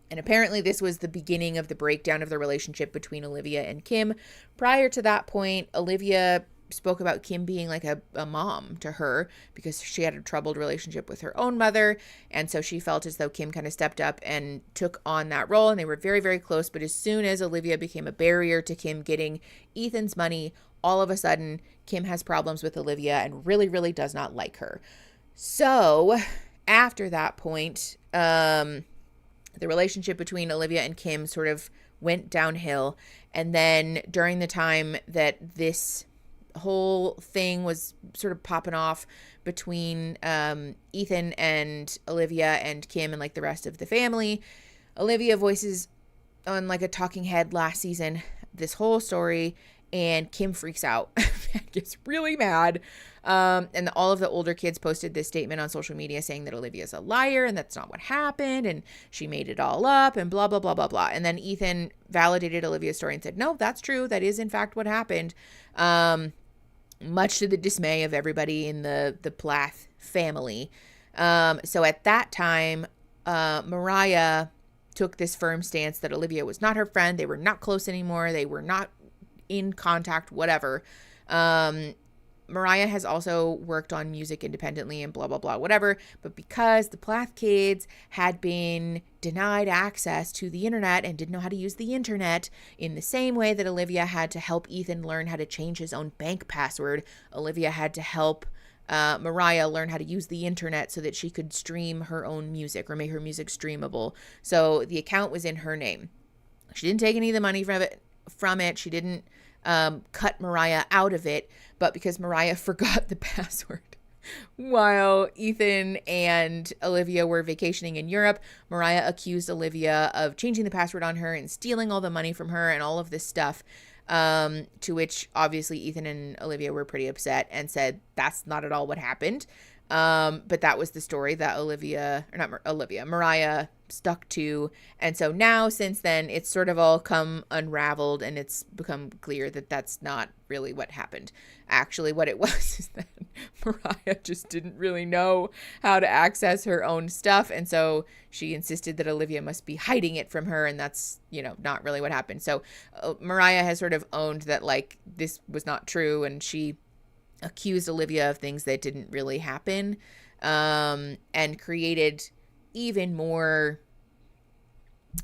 And apparently this was the beginning of the breakdown of the relationship between Olivia and Kim. Prior to that point, Olivia spoke about Kim being like a mom to her because she had a troubled relationship with her own mother. And so she felt as though Kim kind of stepped up and took on that role. And they were very, very close. But as soon as Olivia became a barrier to Kim getting Ethan's money, all of a sudden Kim has problems with Olivia and really, really does not like her. So after that point, the relationship between Olivia and Kim sort of went downhill. And then during the time that this whole thing was sort of popping off between Ethan and Olivia and Kim and like the rest of the family, Olivia voices on like a talking head last season this whole story, and Kim freaks out and gets really mad. And all of the older kids posted this statement on social media saying that Olivia's a liar and that's not what happened and she made it all up and blah, blah, blah, blah, blah. And then Ethan validated Olivia's story and said, no, that's true. That is in fact what happened. Much to the dismay of everybody in the Plath family. So at that time, Mariah took this firm stance that Olivia was not her friend. They were not close anymore. They were not in contact, whatever. Mariah has also worked on music independently and blah, blah, blah, whatever. But because the Plath kids had been denied access to the internet and didn't know how to use the internet in the same way that Olivia had to help Ethan learn how to change his own bank password, Olivia had to help Mariah learn how to use the internet so that she could stream her own music or make her music streamable. So the account was in her name. She didn't take any of the money from it. She didn't cut Mariah out of it, but because Mariah forgot the password while Ethan and Olivia were vacationing in Europe, Mariah accused Olivia of changing the password on her and stealing all the money from her and all of this stuff, to which obviously Ethan and Olivia were pretty upset and said that's not at all what happened. But that was the story that Mariah stuck to. And so now, since then, it's sort of all come unraveled and it's become clear that that's not really what happened. Actually, what it was is that Mariah just didn't really know how to access her own stuff. And so she insisted that Olivia must be hiding it from her. And that's, not really what happened. So Mariah has sort of owned that, like, this was not true. And she accused Olivia of things that didn't really happen, and created even more,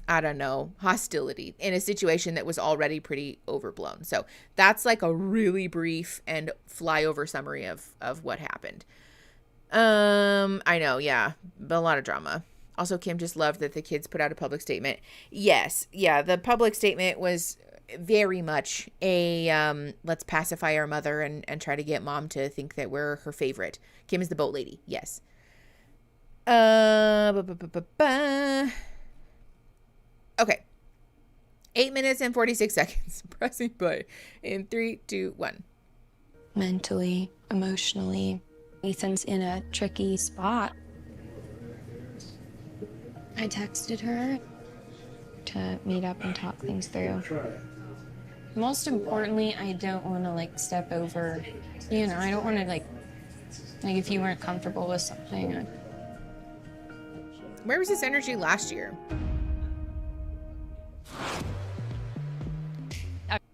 hostility in a situation that was already pretty overblown. So that's like a really brief and flyover summary of what happened. I know, yeah, a lot of drama. Also, Kim just loved that the kids put out a public statement. Yes. Yeah, the public statement was very much a let's pacify our mother and try to get mom to think that we're her favorite. Kim is the boat lady. Yes. Okay. 8 minutes and 46 seconds. Pressing play in 3, 2, 1. Mentally, emotionally, Ethan's in a tricky spot. I texted her to meet up and talk things through. Most importantly, I don't want to like step over, I don't want to like if you weren't comfortable with something. Where was this energy last year?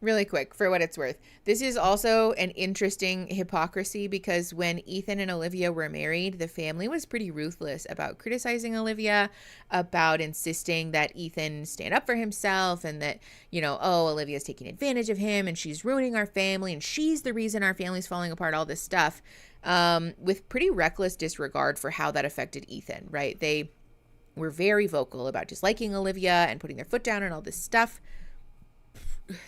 Really quick, for what it's worth. This is also an interesting hypocrisy because when Ethan and Olivia were married, the family was pretty ruthless about criticizing Olivia, about insisting that Ethan stand up for himself and that, Olivia's taking advantage of him and she's ruining our family and she's the reason our family's falling apart, all this stuff, with pretty reckless disregard for how that affected Ethan, right? They were very vocal about disliking Olivia and putting their foot down and all this stuff.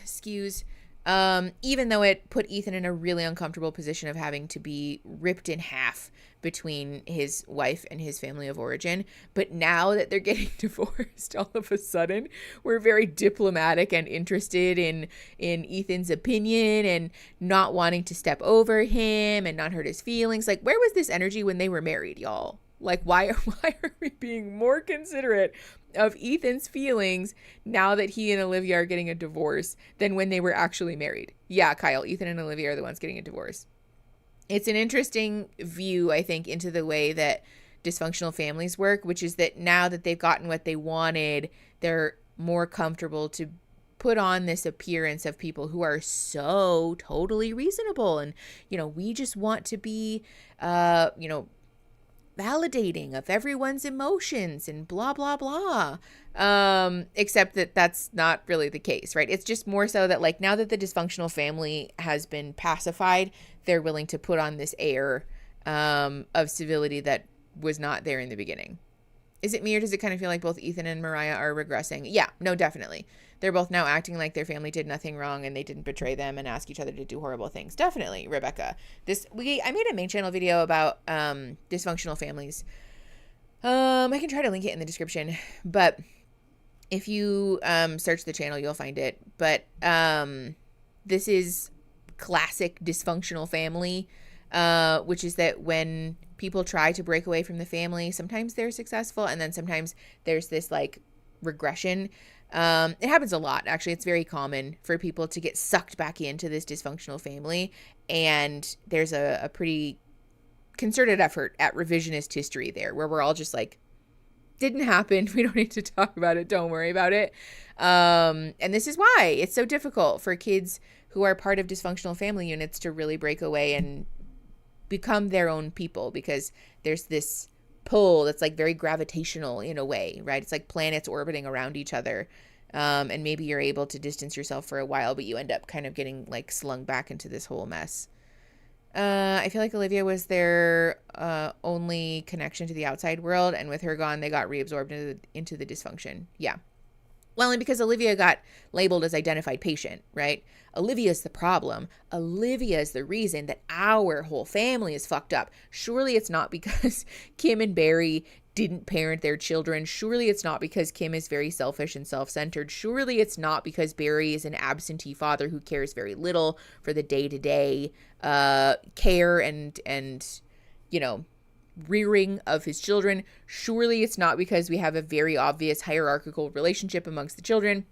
Excuse. Even though it put Ethan in a really uncomfortable position of having to be ripped in half between his wife and his family of origin. But now that they're getting divorced, all of a sudden, we're very diplomatic and interested in Ethan's opinion and not wanting to step over him and not hurt his feelings. Like, where was this energy when they were married, y'all? Like, why are we being more considerate of Ethan's feelings now that he and Olivia are getting a divorce than when they were actually married? Yeah, Kyle, Ethan and Olivia are the ones getting a divorce. It's an interesting view, I think, into the way that dysfunctional families work, which is that now that they've gotten what they wanted, they're more comfortable to put on this appearance of people who are so totally reasonable. And, we just want to be, validating of everyone's emotions and blah, blah, blah. Except that that's not really the case, right? It's just more so that like now that the dysfunctional family has been pacified, they're willing to put on this air of civility that was not there in the beginning. Is it me or does it kind of feel like both Ethan and Mariah are regressing? Yeah, no, definitely. They're both now acting like their family did nothing wrong and they didn't betray them and ask each other to do horrible things. Definitely, Rebecca. I made a main channel video about dysfunctional families. I can try to link it in the description, but if you search the channel, you'll find it. But this is classic dysfunctional family, which is that when people try to break away from the family, sometimes they're successful and then sometimes there's this like regression. It happens a lot, actually. It's very common for people to get sucked back into this dysfunctional family, and there's a pretty concerted effort at revisionist history there, where we're all just like, didn't happen, we don't need to talk about it, don't worry about it. And this is why it's so difficult for kids who are part of dysfunctional family units to really break away and become their own people, because there's this pull that's like very gravitational in a way, right? It's like planets orbiting around each other. And maybe you're able to distance yourself for a while, but you end up kind of getting like slung back into this whole mess. I feel like Olivia was their only connection to the outside world, and with her gone, they got reabsorbed into the dysfunction. Yeah. Well, and because Olivia got labeled as identified patient, right? Olivia's the problem. Olivia is the reason that our whole family is fucked up. Surely it's not because Kim and Barry didn't parent their children. Surely it's not because Kim is very selfish and self-centered. Surely it's not because Barry is an absentee father who cares very little for the day-to-day care and rearing of his children. Surely it's not because we have a very obvious hierarchical relationship amongst the children,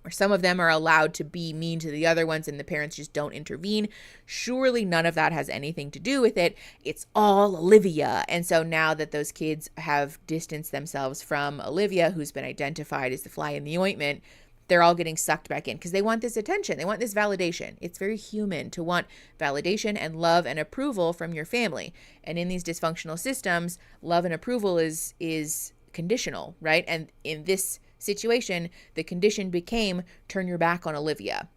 or some of them are allowed to be mean to the other ones and the parents just don't intervene. Surely none of that has anything to do with it. It's all Olivia. And so now that those kids have distanced themselves from Olivia, who's been identified as the fly in the ointment, they're all getting sucked back in because they want this attention. They want this validation. It's very human to want validation and love and approval from your family. And in these dysfunctional systems, love and approval is conditional, right? And in this situation, the condition became turn your back on Olivia.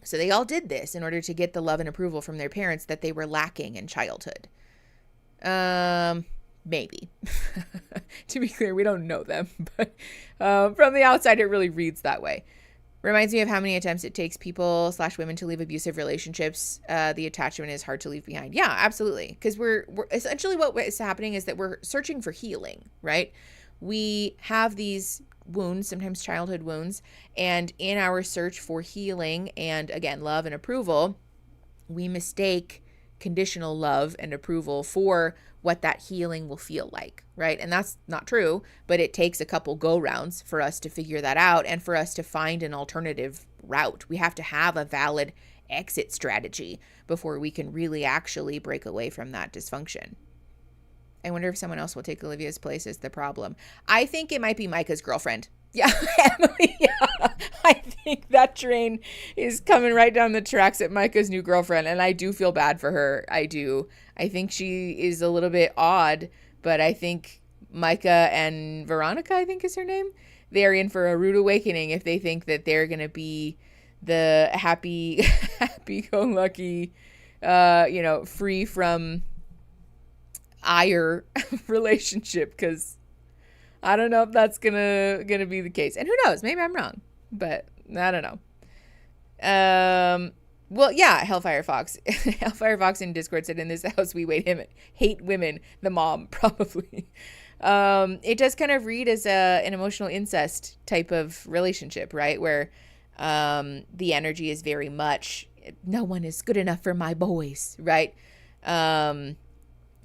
So they all did this in order to get the love and approval from their parents that they were lacking in childhood. Maybe. To be clear, we don't know them, but from the outside, it really reads that way. Reminds me of how many attempts it takes people/women to leave abusive relationships. The attachment is hard to leave behind. Yeah, absolutely. Because we're essentially what is happening is that we're searching for healing, right? We have these wounds, sometimes childhood wounds, and in our search for healing and, again, love and approval, we mistake conditional love and approval for what that healing will feel like, right? And that's not true, but it takes a couple go rounds for us to figure that out and for us to find an alternative route. We have to have a valid exit strategy before we can really actually break away from that dysfunction. I wonder if someone else will take Olivia's place as the problem. I think it might be Micah's girlfriend. Yeah, Emily, yeah. I think that train is coming right down the tracks at Micah's new girlfriend, and I do feel bad for her. I do. I think she is a little bit odd, but I think Micah and Veronica, I think is her name, they're in for a rude awakening if they think that they're going to be the happy-go-lucky, free from ire relationship, because I don't know if that's gonna be the case. And who knows? Maybe I'm wrong, but I don't know. Well, yeah, Hellfire Fox. Hellfire Fox in Discord said, in this house we hate women, the mom, probably. It does kind of read as an emotional incest type of relationship, right? Where the energy is very much, no one is good enough for my boys, right?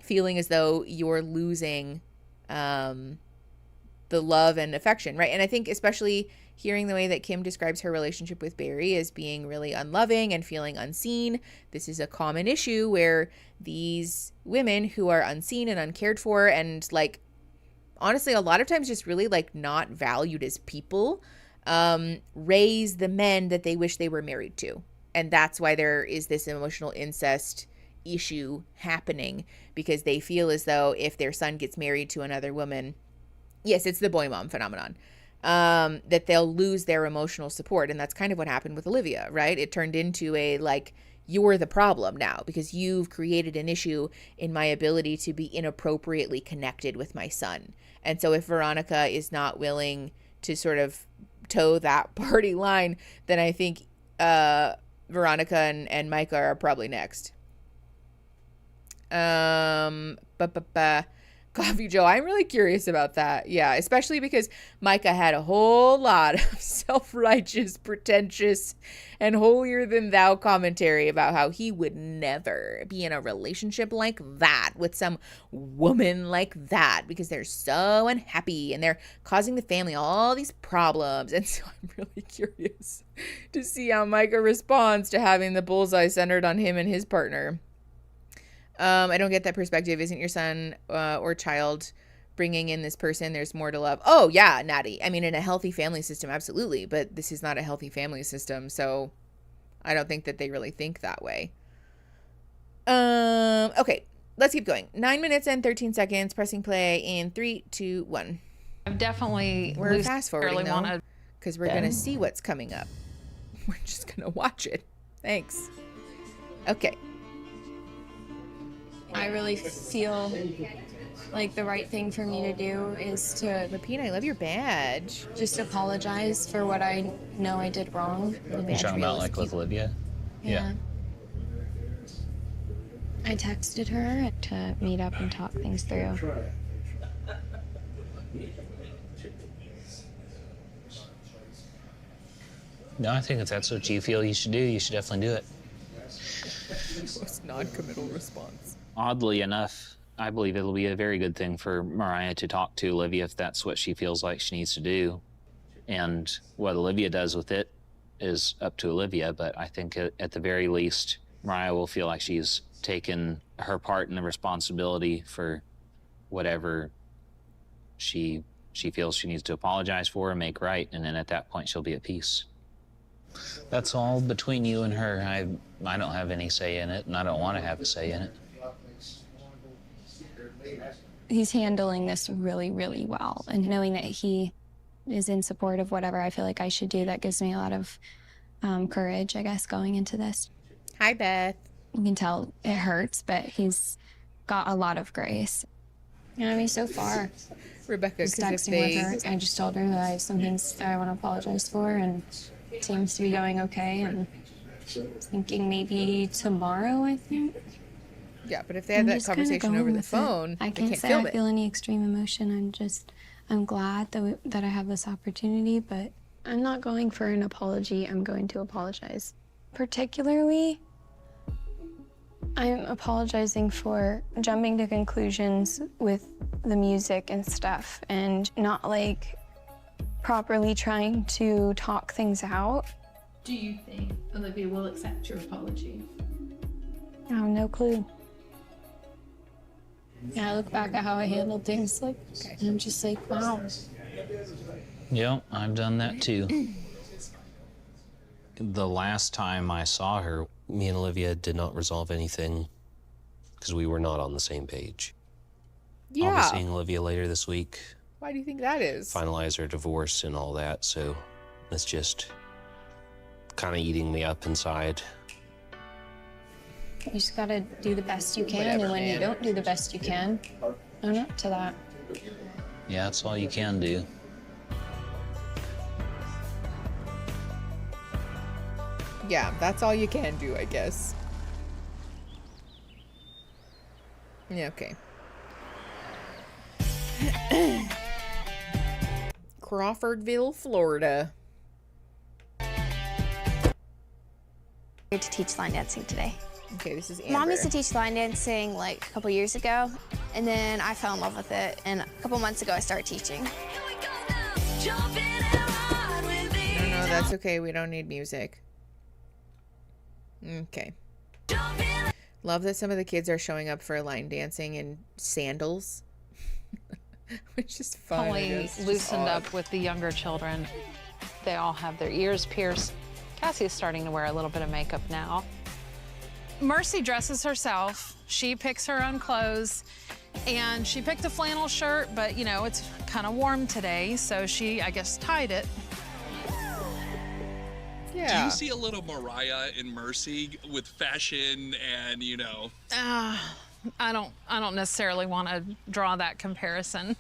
Feeling as though you're losing the love and affection, right? And I think especially hearing the way that Kim describes her relationship with Barry as being really unloving and feeling unseen, this is a common issue where these women who are unseen and uncared for and, like, honestly, a lot of times just really, like, not valued as people, raise the men that they wish they were married to. And that's why there is this emotional incest issue happening, because they feel as though if their son gets married to another woman, yes, it's the boy mom phenomenon, that they'll lose their emotional support. And that's kind of what happened with Olivia, right? It turned into a, like, you're the problem now because you've created an issue in my ability to be inappropriately connected with my son. And so if Veronica is not willing to sort of toe that party line, then I think Veronica and Micah are probably next. Coffee Joe, I'm really curious about that. Yeah, especially because Micah had a whole lot of self-righteous, pretentious, and holier-than-thou commentary about how he would never be in a relationship like that with some woman like that because they're so unhappy and they're causing the family all these problems. And so I'm really curious to see how Micah responds to having the bullseye centered on him and his partner. I don't get that perspective. Isn't your son or child bringing in this person? There's more to love. Oh, yeah, Natty. I mean, in a healthy family system, absolutely. But this is not a healthy family system, so I don't think that they really think that way. Okay, let's keep going. 9 minutes and 13 seconds. Pressing play in 3, 2, 1. I've definitely we're fast forwarding though, because we're gonna see what's coming up. We're just gonna watch it. Thanks. Okay. I really feel like the right thing for me to do is to... Lapine, I love your badge. Just apologize for what I know I did wrong. You're talking about, like, with Olivia? Yeah. I texted her to meet up and talk things through. No, I think if that's what you feel you should do, you should definitely do it. Most non-committal response. Oddly enough, I believe it'll be a very good thing for Mariah to talk to Olivia if that's what she feels like she needs to do. And what Olivia does with it is up to Olivia, but I think at the very least, Mariah will feel like she's taken her part in the responsibility for whatever she feels she needs to apologize for and make right, and then at that point she'll be at peace. That's all between you and her. I don't have any say in it, and I don't want to have a say in it. He's handling this really, really well. And knowing that he is in support of whatever I feel like I should do, that gives me a lot of courage, I guess, going into this. Hi, Beth. You can tell it hurts, but he's got a lot of grace. Yeah, I mean, so far. Rebecca, Just texting with her. I just told her that I have some things that I want to apologize for, and it seems to be going okay. And thinking maybe tomorrow, I think. Yeah, but if they had that conversation over the phone, I can't say I feel any extreme emotion. I'm glad that I have this opportunity, but I'm not going for an apology. I'm going to apologize. Particularly, I'm apologizing for jumping to conclusions with the music and stuff and not like properly trying to talk things out. Do you think Olivia will accept your apology? I have no clue. Yeah, I look back at how I handled things, like, and I'm just like, wow. Yep, I've done that too. The last time I saw her, me and Olivia did not resolve anything because we were not on the same page. Yeah. I'll be seeing Olivia later this week. Why do you think that is? Finalize her divorce and all that, so it's just kind of eating me up inside. You just gotta do the best you can, Whatever, and when man. you don't do the best you can, own up to that. Yeah, that's all you can do. Yeah, that's all you can do, I guess. Yeah, okay. Crawfordville, Florida. To teach line dancing today. Okay, this is Amber. Mom used to teach line dancing like a couple years ago, and then I fell in love with it, and a couple months ago I started teaching. No, that's okay. We don't need music. Okay. Love that some of the kids are showing up for line dancing in sandals. Which is fun. Totally loosened up with the younger children. They all have their ears pierced. Cassie's starting to wear a little bit of makeup now. Mercy dresses herself. She picks her own clothes. And she picked a flannel shirt, but, you know, it's kind of warm today, so she, I guess, tied it. Do you see a little Mariah in Mercy with fashion and, you know? I don't necessarily want to draw that comparison.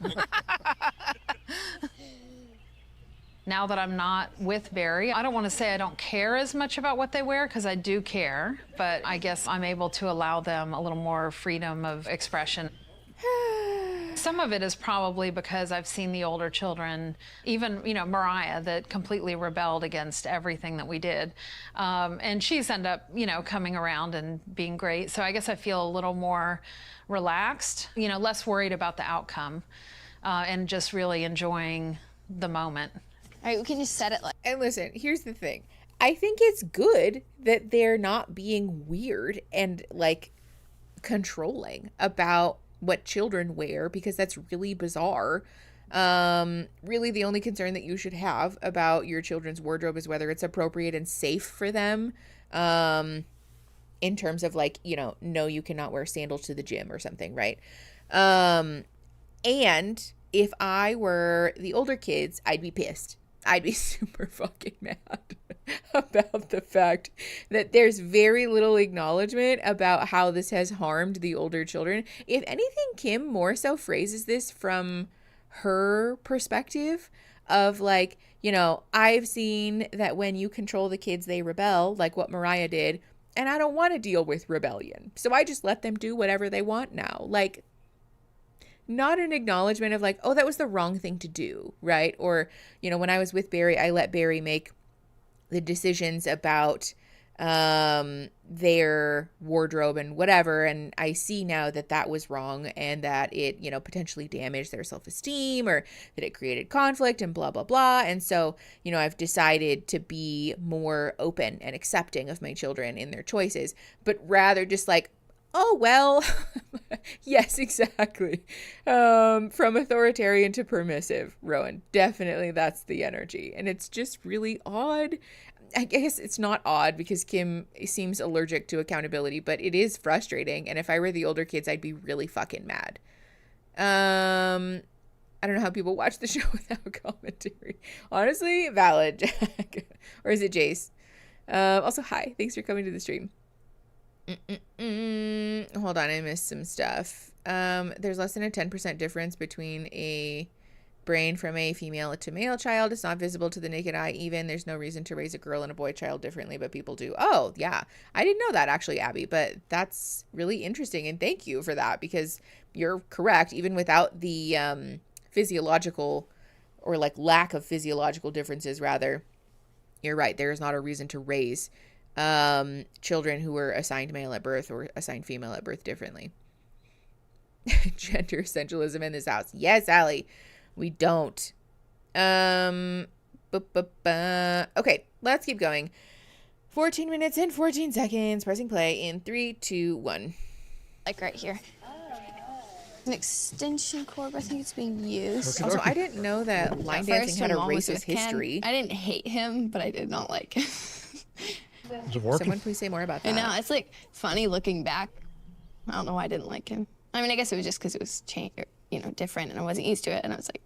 Now that I'm not with Barry, I don't want to say I don't care as much about what they wear, because I do care, but I guess I'm able to allow them a little more freedom of expression. Some of it is probably because I've seen the older children, even, you know, Mariah, that completely rebelled against everything that we did. And she's ended up, you know, coming around and being great. So I guess I feel a little more relaxed, you know, less worried about the outcome, and just really enjoying the moment. All right, we can just set it like. And listen, here's the thing. I think it's good that they're not being weird and like controlling about what children wear, because that's really bizarre. Really the only concern that you should have about your children's wardrobe is whether it's appropriate and safe for them, in terms of like, you know, no, you cannot wear sandals to the gym or something, right? And if I were the older kids, I'd be pissed. I'd be super fucking mad about the fact that there's very little acknowledgement about how this has harmed the older children. If anything, Kim more so phrases this from her perspective of like, you know, I've seen that when you control the kids, they rebel, like what Mariah did, and I don't want to deal with rebellion. So I just let them do whatever they want now. Like, not an acknowledgement of like, oh, that was the wrong thing to do, right? Or, you know, when I was with Barry, I let Barry make the decisions about their wardrobe and whatever, and I see now that that was wrong and that it, you know, potentially damaged their self-esteem or that it created conflict and blah, blah, blah. And so, you know, I've decided to be more open and accepting of my children in their choices, but rather just like, oh, well, yes, exactly. From authoritarian to permissive, Rowan. Definitely that's the energy. And it's just really odd. I guess it's not odd because Kim seems allergic to accountability, but it is frustrating. And if I were the older kids, I'd be really fucking mad. I don't know how people watch the show without commentary. Honestly, valid, Jack. Or is it Jace? Also, hi. Thanks for coming to the stream. Hold on, I missed some stuff. There's less than a 10% difference between a brain from a female to male child. It's not visible to the naked eye even. There's no reason to raise a girl and a boy child differently, but people do. Oh, yeah. I didn't know that actually, Abby, but that's really interesting. And thank you for that, because you're correct. Even without the physiological or like lack of physiological differences, rather, you're right. There is not a reason to raise children who were assigned male at birth or assigned female at birth differently. Gender essentialism in this house. Yes, Allie. We don't. Okay, let's keep going. 14 minutes and 14 seconds. Pressing play in 3, 2, 1. Like right here. An extension cord, but I think it's being used. Also, I didn't know that line dancing had a racist history. I didn't hate him, but I did not like him. Is it working? Someone please say more about that. I know, it's like funny looking back. I don't know why I didn't like him. I mean, I guess it was just because it was different, and I wasn't used to it, and I was like,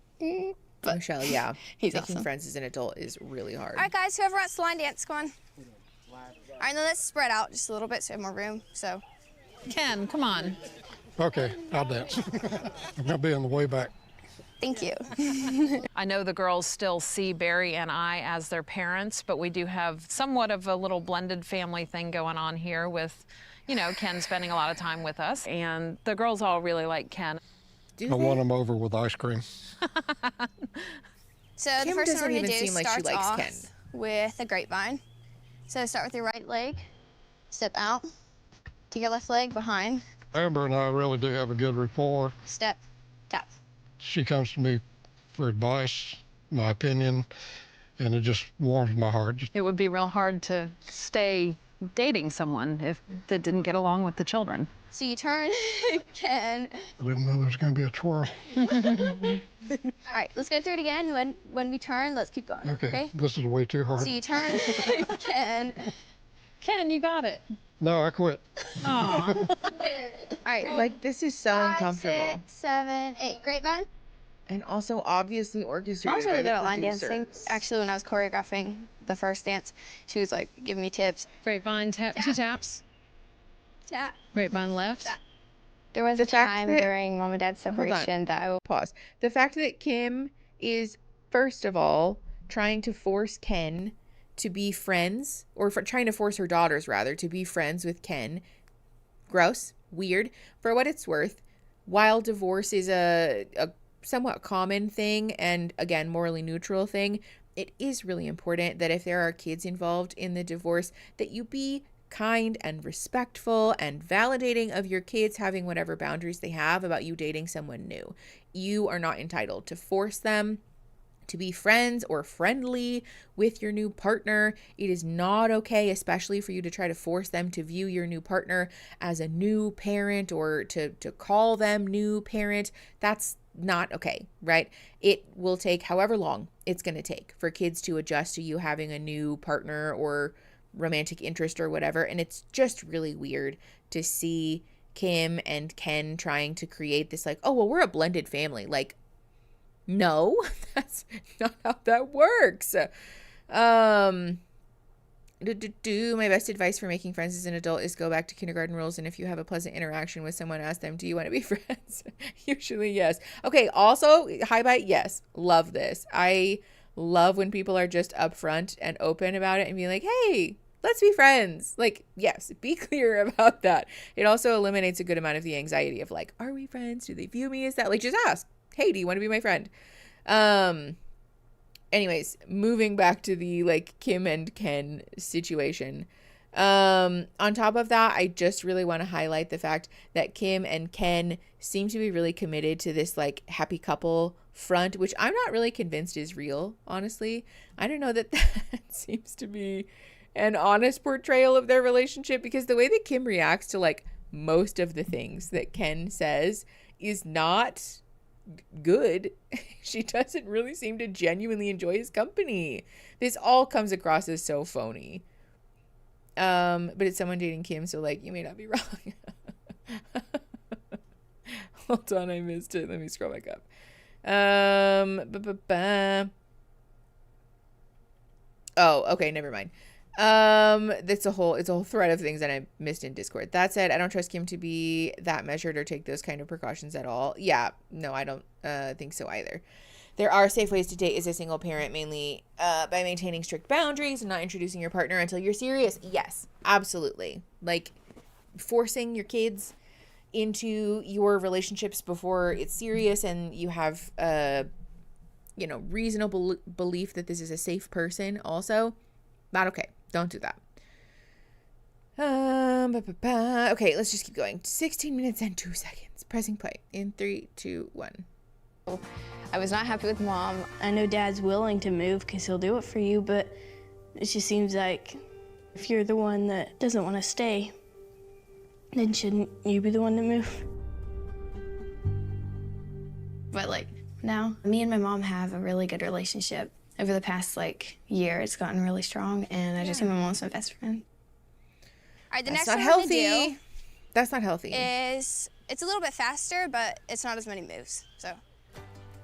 but Michelle, yeah. He's Making awesome. friends as an adult is really hard. All right, guys, whoever wants to line dance, come on. All right, now let's spread out just a little bit so we have more room. So, Ken, come on. Okay, I'll dance. I'm gonna be on the way back. Thank you. I know the girls still see Barry and I as their parents, but we do have somewhat of a little blended family thing going on here with, Ken spending a lot of time with us, and the girls all really like Ken. I want them over with ice cream. So Kim the first doesn't thing we're even gonna do seem like she starts likes off Ken. with a grapevine. So start with your right leg, step out, take your left leg behind, Amber and I really do have a good rapport. step, tap. She comes to me for advice, my opinion, and it just warms my heart. It would be real hard to stay dating someone if they didn't get along with the children. So you turn, Ken. I didn't know there was going to be a twirl. All right, let's go through it again. When we turn, let's keep going. Okay, this is way too hard. So you turn, Ken. Ken, you got it. No, I quit. Aw. All right. Like, this is so 5, uncomfortable. 6, 7, 8. Grapevine. And also obviously I orchestrated was really by good the at line producer. dancing. Actually, when I was choreographing the first dance, she was like giving me tips. Grapevine, tap, 2 taps. Tap. Grapevine left. There was The a fact time that- during mom and dad's Hold on. separation that I Pause. The fact that Kim is, first of all, trying to force Ken to be friends, or trying to force her daughters, rather, to be friends with Ken. Gross. Weird. For what it's worth, while divorce is a somewhat common thing and, again, morally neutral thing, it is really important that if there are kids involved in the divorce, that you be kind and respectful and validating of your kids having whatever boundaries they have about you dating someone new. You are not entitled to force them to be friends or friendly with your new partner. It is not okay, especially for you to try to force them to view your new partner as a new parent or to call them new parent. That's not okay, right? It will take however long it's going to take for kids to adjust to you having a new partner or romantic interest or whatever. And it's just really weird to see Kim and Ken trying to create this like, oh, well, we're a blended family. Like, no, that's not how that works. My best advice for making friends as an adult is go back to kindergarten rules. And if you have a pleasant interaction with someone, ask them, do you want to be friends? Usually, yes. Okay. Also, hi, bye. Yes. Love this. I love when people are just upfront and open about it and be like, hey, let's be friends. Like, yes, be clear about that. It also eliminates a good amount of the anxiety of like, are we friends? Do they view me as that? Like, just ask, hey, do you want to be my friend? Anyways, moving back to the like Kim and Ken situation. On top of that, I just really want to highlight the fact that Kim and Ken seem to be really committed to this like happy couple front, which I'm not really convinced is real, honestly. I don't know that that seems to be an honest portrayal of their relationship, because the way that Kim reacts to like most of the things that Ken says is not good. She doesn't really seem to genuinely enjoy his company. This all comes across as so phony. But it's someone dating Kim, so like you may not be wrong. Hold on, I missed it. Let me scroll back up. Oh, okay, never mind. It's a whole thread of things that I missed in Discord. That said, I don't trust Kim to be that measured or take those kind of precautions at all. Yeah, no, I don't think so either. There are safe ways to date as a single parent, mainly by maintaining strict boundaries and not introducing your partner until you're serious. Yes, absolutely. Like forcing your kids into your relationships before it's serious and you have reasonable belief that this is a safe person also, not okay. Don't do that. Okay, let's just keep going. 16 minutes and 2 seconds. Pressing play in 3, 2, 1. I was not happy with Mom. I know Dad's willing to move because he'll do it for you, but it just seems like if you're the one that doesn't want to stay, then shouldn't you be the one to move? But like now, me and my mom have a really good relationship. Over the past year, it's gotten really strong, and I just think my mom's my best friend. All right, the That's next not one I'm gonna healthy. do That's not healthy. is it's a little bit faster, but it's not as many moves. So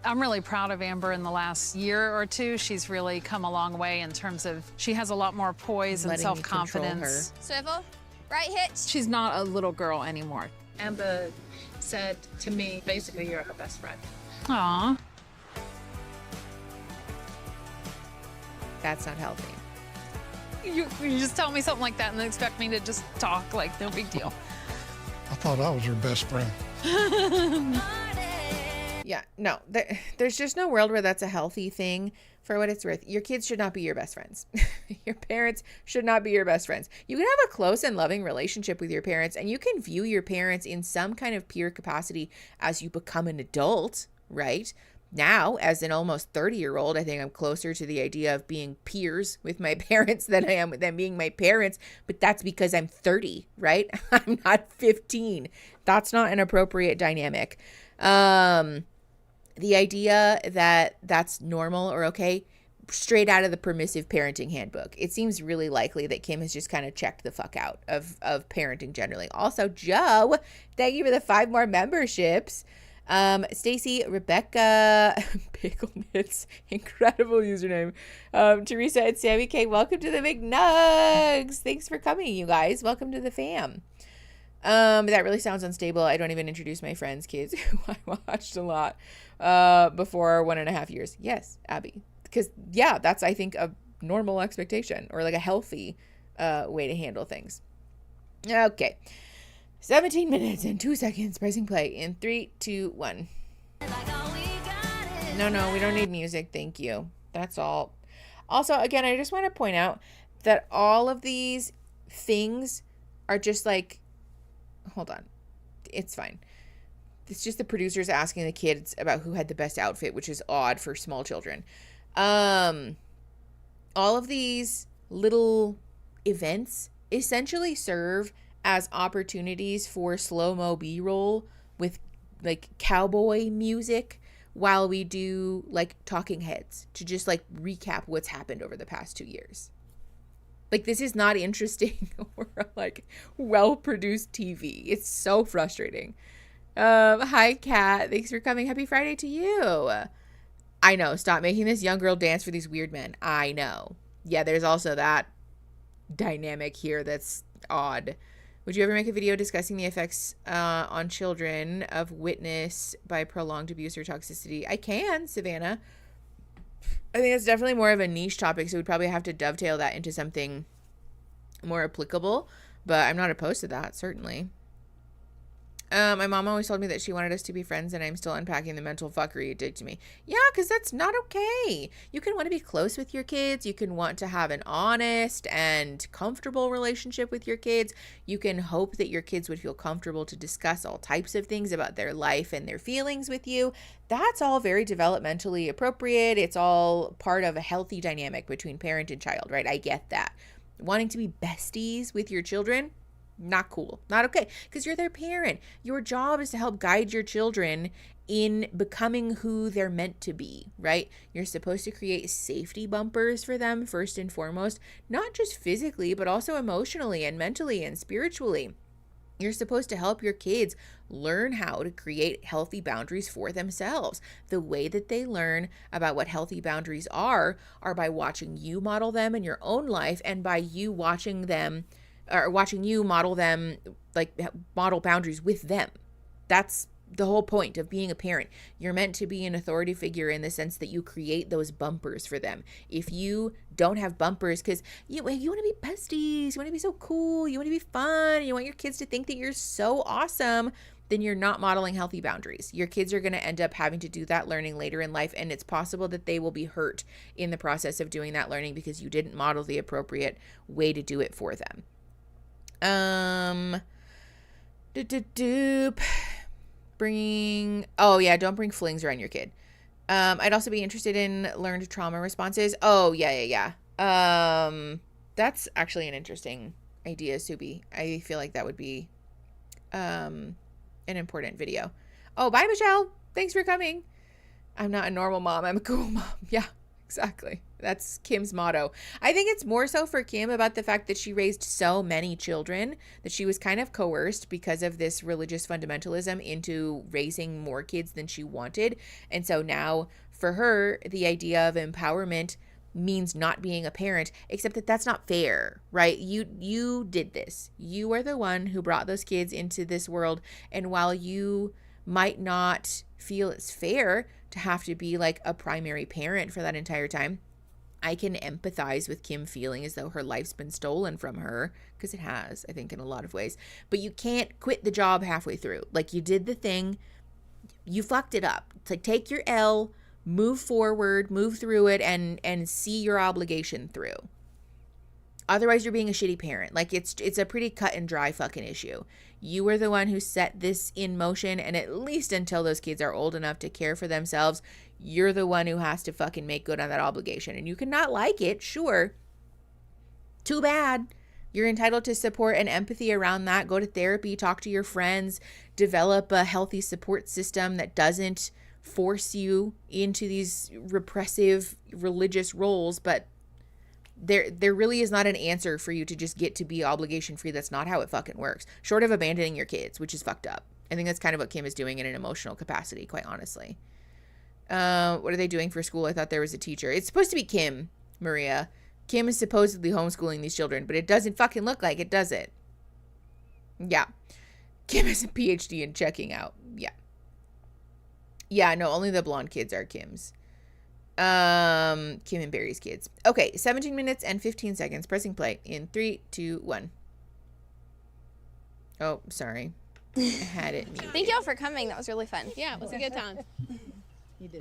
I'm really proud of Amber in the last year or two. She's really come a long way in terms of she has a lot more poise and Letting me control self-confidence. swivel, right hit. She's not a little girl anymore. Amber said to me, basically, you're her best friend. Aw. That's not healthy. You just tell me something like that and then expect me to just talk like no big deal. I thought I was your best friend. Yeah, no, there's just no world where that's a healthy thing. For what it's worth, your kids should not be your best friends. Your parents should not be your best friends. You can have a close and loving relationship with your parents, and you can view your parents in some kind of peer capacity as you become an adult, right? Now, as an almost 30-year-old, I think I'm closer to the idea of being peers with my parents than I am with them being my parents, but that's because I'm 30, right? I'm not 15. That's not an appropriate dynamic. The idea that that's normal or okay, straight out of the permissive parenting handbook. It seems really likely that Kim has just kind of checked the fuck out of parenting generally. Also, Joe, thank you for the 5 more memberships. Stacy, Rebecca, Pickle Mitts, incredible username. Teresa and Sammy K, welcome to the McNugs. Thanks for coming, you guys. Welcome to the fam. That really sounds unstable. I don't even introduce my friends' kids who I watched a lot before 1.5 years. Yes, Abby. Because, yeah, that's, I think, a normal expectation or like a healthy way to handle things. Okay. 17 minutes and 2 seconds. Pressing play in 3, 2, 1. No, we don't need music. Thank you. That's all. Also, again, I just want to point out that all of these things are just like, hold on. It's fine. It's just the producers asking the kids about who had the best outfit, which is odd for small children. All of these little events essentially serve as opportunities for slow-mo B-roll with like cowboy music while we do like talking heads to just like recap what's happened over the past 2 years. Like, this is not interesting or like well-produced TV. It's so frustrating. Hi, Kat. Thanks for coming. Happy Friday to you. I know. Stop making this young girl dance for these weird men. I know. Yeah, there's also that dynamic here that's odd. Would you ever make a video discussing the effects on children of witness by prolonged abuse or toxicity? I can, Savannah. I think it's definitely more of a niche topic, so we'd probably have to dovetail that into something more applicable, but I'm not opposed to that, certainly. My mom always told me that she wanted us to be friends, and I'm still unpacking the mental fuckery it did to me. Yeah, because that's not okay. You can want to be close with your kids. You can want to have an honest and comfortable relationship with your kids. You can hope that your kids would feel comfortable to discuss all types of things about their life and their feelings with you. That's all very developmentally appropriate. It's all part of a healthy dynamic between parent and child, right? I get that. Wanting to be besties with your children, not cool, not okay, because you're their parent. Your job is to help guide your children in becoming who they're meant to be, right? You're supposed to create safety bumpers for them first and foremost, not just physically, but also emotionally and mentally and spiritually. You're supposed to help your kids learn how to create healthy boundaries for themselves. The way that they learn about what healthy boundaries are by watching you model them in your own life, and by you watching you model them, like model boundaries with them. That's the whole point of being a parent. You're meant to be an authority figure in the sense that you create those bumpers for them. If you don't have bumpers, because you want to be besties, you want to be so cool, you want to be fun, you want your kids to think that you're so awesome, then you're not modeling healthy boundaries. Your kids are going to end up having to do that learning later in life, and it's possible that they will be hurt in the process of doing that learning because you didn't model the appropriate way to do it for them. Don't bring flings around your kid. I'd also be interested in learned trauma responses. That's actually an interesting idea, Subi. I feel like that would be an important video. Oh, bye, Michelle. Thanks for coming. I'm not a normal mom. I'm a cool mom. Yeah, exactly. That's Kim's motto. I think it's more so for Kim about the fact that she raised so many children that she was kind of coerced because of this religious fundamentalism into raising more kids than she wanted. And so now for her, the idea of empowerment means not being a parent, except that that's not fair, right? You did this. You are the one who brought those kids into this world. And while you might not feel it's fair to have to be like a primary parent for that entire time, I can empathize with Kim feeling as though her life's been stolen from her, because it has, I think, in a lot of ways. But you can't quit the job halfway through. Like, you did the thing, you fucked it up. It's like, take your L, move forward, move through it, and see your obligation through. Otherwise, you're being a shitty parent. Like, it's a pretty cut and dry fucking issue. You were the one who set this in motion, and at least until those kids are old enough to care for themselves, you're the one who has to fucking make good on that obligation. And you can not like it, sure. Too bad. You're entitled to support and empathy around that. Go to therapy, talk to your friends, develop a healthy support system that doesn't force you into these repressive religious roles. But there really is not an answer for you to just get to be obligation free. That's not how it fucking works. Short of abandoning your kids, which is fucked up. I think that's kind of what Kim is doing in an emotional capacity, quite honestly. What are they doing for school? I thought there was a teacher. It's supposed to be Kim, Maria. Kim is supposedly homeschooling these children, but it doesn't fucking look like it, does it? Yeah. Kim has a PhD in checking out. Yeah. Yeah, no, only the blonde kids are Kim's. Kim and Barry's kids. Okay, 17 minutes and 15 seconds. Pressing play in 3, 2, 1. Oh, sorry. I had it muted. Thank y'all for coming. That was really fun. Yeah, it was a good time.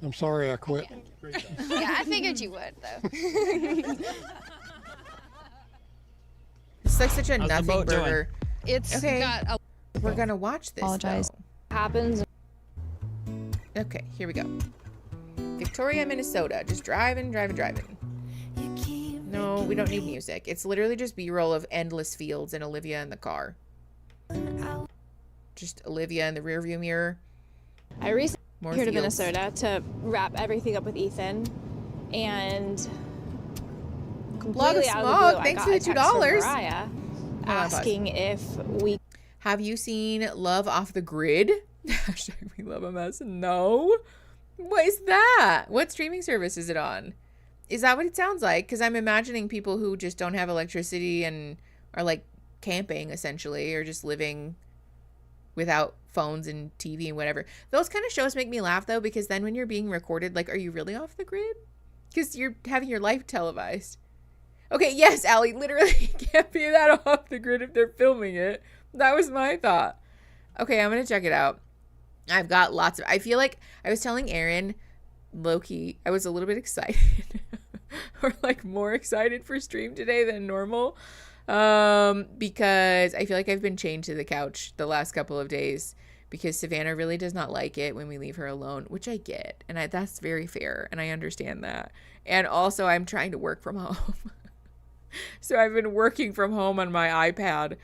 I'm sorry I quit. Yeah, I figured you would, though. It's like such a nothing burger. It's okay. got a... We're gonna watch this. Apologize. Though. Happens. Okay, here we go. Victoria, Minnesota. Just driving. No, we don't need music. It's literally just B-roll of endless fields and Olivia in the car. Just Olivia in the rearview mirror. I recently More here to fields. Minnesota to wrap everything up with Ethan, and Blog of completely out of the blue, Smog. Thanks I for the got a text from $2. Mariah asking if we have you seen Love Off the Grid? Hashtag we love a mess. No. What is that? What streaming service is it on? Is that what it sounds like? Because I'm imagining people who just don't have electricity and are like camping essentially, or just living without phones and TV and whatever. Those kind of shows make me laugh though, because then when you're being recorded, like, are you really off the grid? Because you're having your life televised. Okay, yes, Allie, literally can't be that off the grid if they're filming it. That was my thought. Okay, I'm gonna check it out. I've got lots of, I feel like I was telling Aaron, low-key, I was a little bit excited or like more excited for stream today than normal. Because I feel like I've been chained to the couch the last couple of days because Savannah really does not like it when we leave her alone, which I get. And that's very fair. And I understand that. And also I'm trying to work from home. So I've been working from home on my iPad,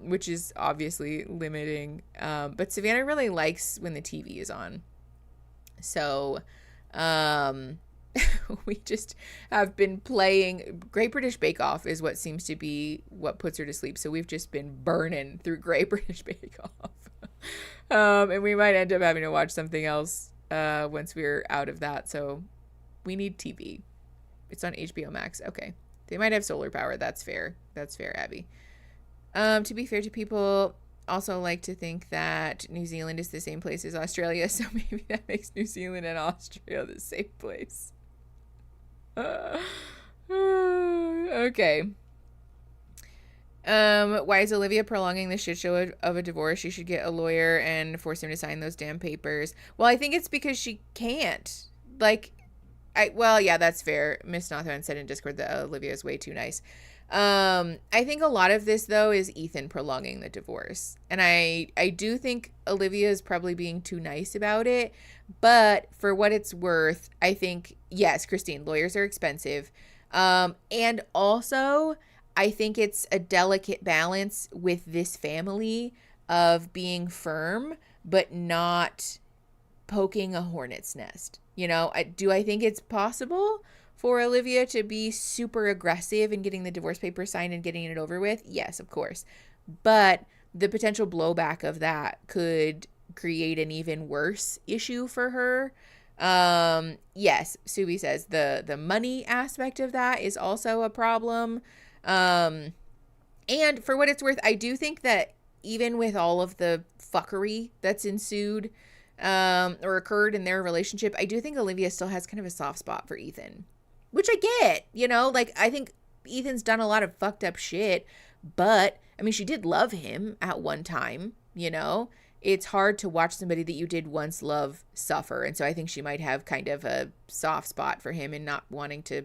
which is obviously limiting. But Savannah really likes when the TV is on. So, we just have been playing. Great British Bake Off is what seems to be what puts her to sleep. So we've just been burning through Great British Bake Off. And we might end up having to watch something else once we're out of that. So we need TV. It's on HBO Max. Okay. They might have solar power. That's fair. That's fair, Abby. To be fair to people, also like to think that New Zealand is the same place as Australia. So maybe that makes New Zealand and Austria the same place. Okay. Why is Olivia prolonging the shit show of a divorce? She should get a lawyer and force him to sign those damn papers. Well, I think it's because she can't. Like, yeah, that's fair. Miss Northman said in Discord that Olivia is way too nice. I think a lot of this, though, is Ethan prolonging the divorce. And I do think Olivia is probably being too nice about it. But for what it's worth, I think, yes, Christine, lawyers are expensive. And also, I think it's a delicate balance with this family of being firm, but not poking a hornet's nest. You know, do I think it's possible for Olivia to be super aggressive in getting the divorce papers signed and getting it over with? Yes, of course. But the potential blowback of that could create an even worse issue for her. Yes, Subi says the money aspect of that is also a problem. And for what it's worth, I do think that even with all of the fuckery that's ensued or occurred in their relationship, I do think Olivia still has kind of a soft spot for Ethan, which I get, you know, like I think Ethan's done a lot of fucked up shit, but I mean, she did love him at one time, you know. It's hard to watch somebody that you did once love suffer. And so I think she might have kind of a soft spot for him and not wanting to,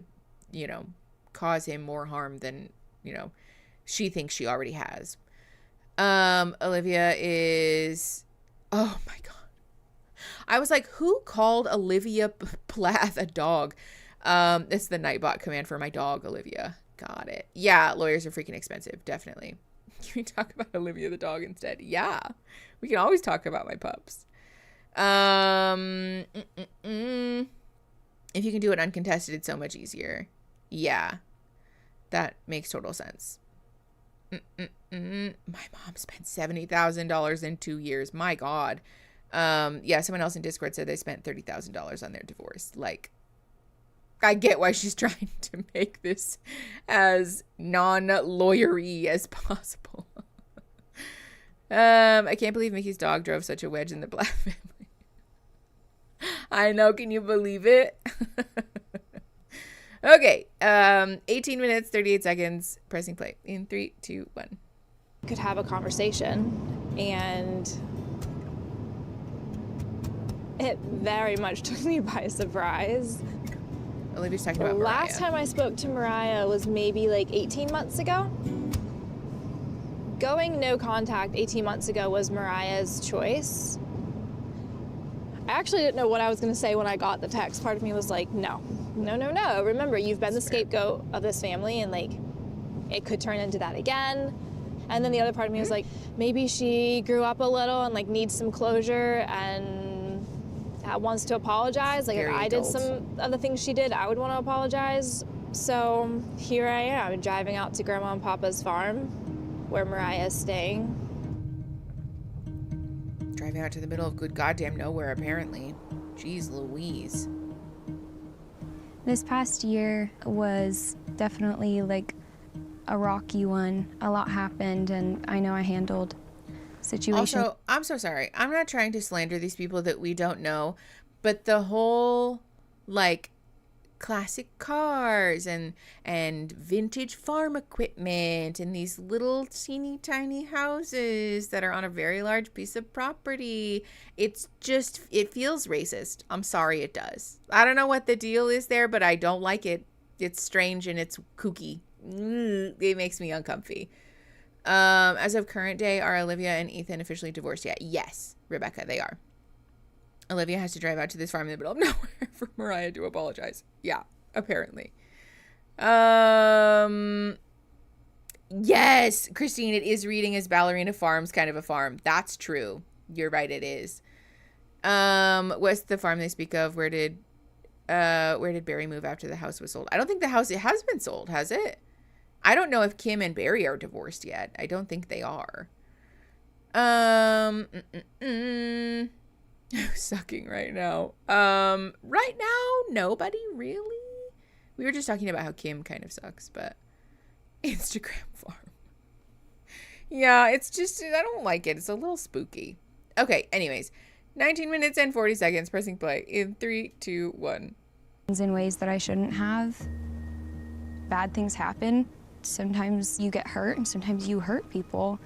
you know, cause him more harm than, you know, she thinks she already has. Olivia is, oh my God. I was like, who called Olivia Plath a dog? It's the Nightbot command for my dog, Olivia. Got it. Yeah, lawyers are freaking expensive. Definitely. Can we talk about Olivia the dog instead? Yeah. We can always talk about my pups. If you can do it uncontested, it's so much easier. Yeah. That makes total sense. My mom spent $70,000 in 2 years. My God. Yeah, someone else in Discord said they spent $30,000 on their divorce. Like, I get why she's trying to make this as non-lawyery as possible. I can't believe Mickey's dog drove such a wedge in the Black family. I know, can you believe it? Okay, 18 minutes, 38 seconds, pressing play in 3, 2, 1. Could have a conversation, and it very much took me by surprise. Olivia's talking about Mariah. Last time I spoke to Mariah was maybe like 18 months ago. Going no contact 18 months ago was Mariah's choice. I actually didn't know what I was going to say when I got the text. Part of me was like, no. Remember, you've been the scapegoat of this family, and like, it could turn into that again. And then the other part of me was like, maybe she grew up a little and like needs some closure and wants to apologize. Like, if I did some of the things she did, I would want to apologize. So here I am, driving out to Grandma and Papa's farm where Mariah is staying. Driving out to the middle of good goddamn nowhere, apparently. Jeez Louise. This past year was definitely like a rocky one. A lot happened, and I know I handled situation. Also, I'm so sorry. I'm not trying to slander these people that we don't know, but the whole like classic cars and vintage farm equipment and these little teeny tiny houses that are on a very large piece of property, it feels racist. I'm sorry, it does. I don't know what the deal is there, but I don't like it. It's strange and it's kooky. It makes me uncomfy. As of current day, are Olivia and Ethan officially divorced yet? Yes, Rebecca, they are. Olivia has to drive out to this farm in the middle of nowhere for Mariah to apologize. Yeah, apparently. Yes, Christine, it is reading as Ballerina Farms kind of a farm. That's true. You're right, it is. What's the farm they speak of? Where did Where did Barry move after the house was sold? I don't think the house, it has been sold, has it? I don't know if Kim and Barry are divorced yet. I don't think they are. Sucking right now. Right now, nobody really. We were just talking about how Kim kind of sucks, but Instagram farm. Yeah, it's just, I don't like it. It's a little spooky. Okay, anyways, 19 minutes and 40 seconds, pressing play in 3, 2, 1. In ways that I shouldn't have. Bad things happen. Sometimes you get hurt and sometimes you hurt people.